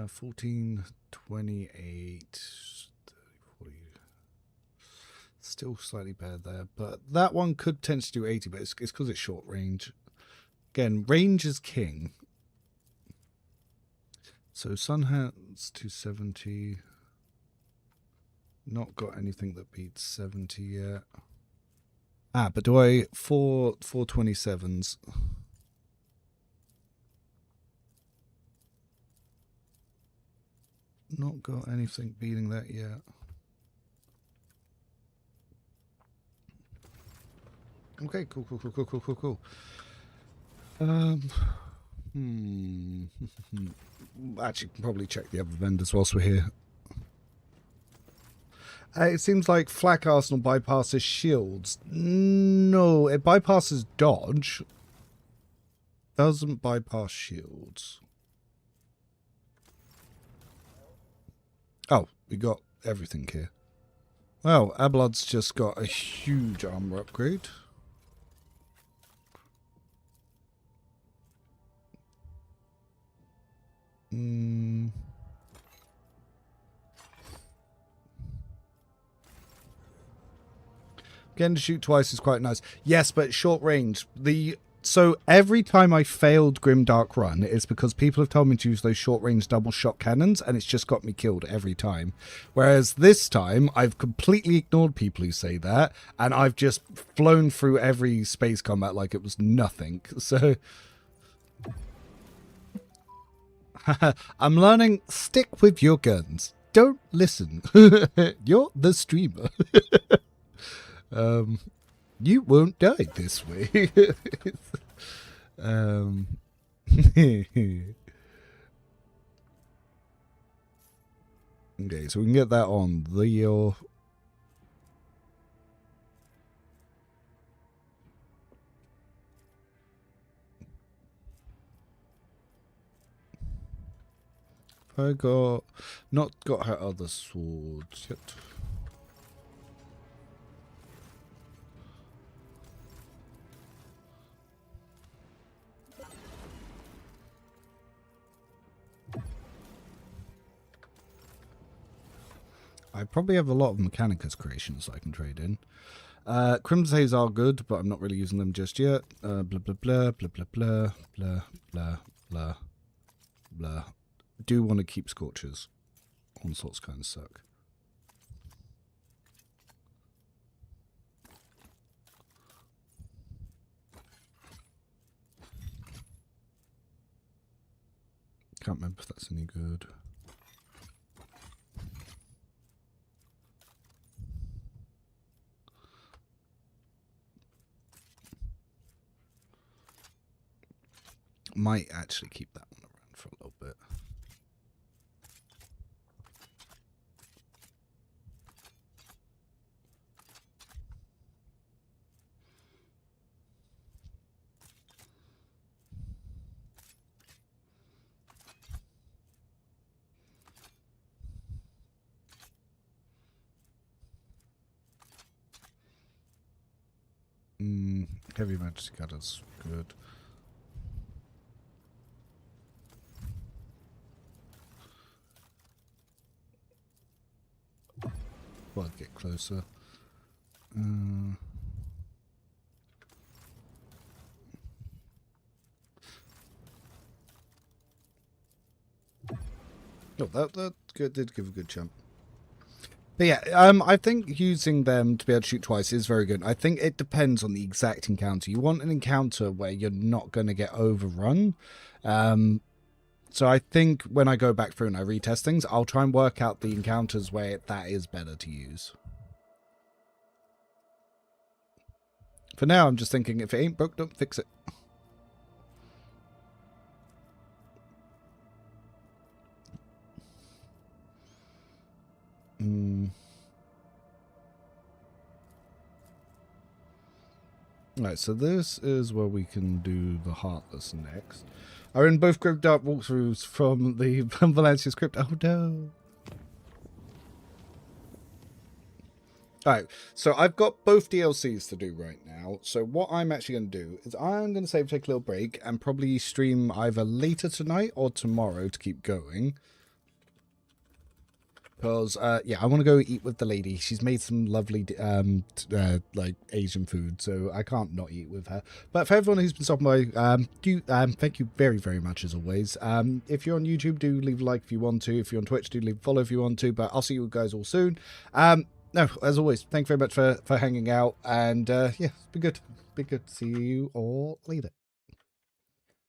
14, 28, 30, 40. Still slightly better there, but that one could potentially do 80, but it's because it's short range. Again, range is king. So Sun Hat's 270. Not got anything that beats 70 yet. Ah, but do I 427s? Not got anything beating that yet. Okay, cool. Actually, probably check the other vendors whilst we're here. It seems like Flak Arsenal bypasses shields. No, it bypasses dodge. Doesn't bypass shields. Oh, we got everything here. Well, Ablad's just got a huge armor upgrade. Getting to shoot twice is quite nice. Yes, but short range. So every time I failed Grimdark Run, it's because people have told me to use those short range double shot cannons, and it's just got me killed every time. Whereas this time, I've completely ignored people who say that, and I've just flown through every space combat like it was nothing. So I'm learning, stick with your guns. Don't listen. You're the streamer. You won't die this way. Okay, so we can get that on the I not got her other swords yet. I probably have a lot of Mechanicus creations I can trade in. Crimson Haze are good, but I'm not really using them just yet. Blah, blah, blah, blah, blah, blah, blah, blah, blah, blah. Do want to keep Scorchers. Onslaughts kind of suck. Can't remember if that's any good. Might actually keep that one around for a little bit. Heavy Majesty Cutter's good. Well, I'd get closer. Oh, that did give a good jump. But yeah, I think using them to be able to shoot twice is very good. I think it depends on the exact encounter. You want an encounter where you're not going to get overrun. So I think when I go back through and I retest things, I'll try and work out the encounters where that is better to use. For now, I'm just thinking, if it ain't broke, don't fix it. Right, so this is where we can do the Heartless next. Are in both Grimdark walkthroughs from the Valencia script. Oh no. Alright, so I've got both DLCs to do right now. So what I'm actually going to do is I'm going to take a little break and probably stream either later tonight or tomorrow to keep going. Because, yeah, I want to go eat with the lady. She's made some lovely, like, Asian food, so I can't not eat with her. But for everyone who's been stopping by, thank you very, very much, as always. If you're on YouTube, do leave a like if you want to. If you're on Twitch, do leave a follow if you want to. But I'll see you guys all soon. No, as always, thank you very much for hanging out. And, yeah, it's been good. Been good to see you all later.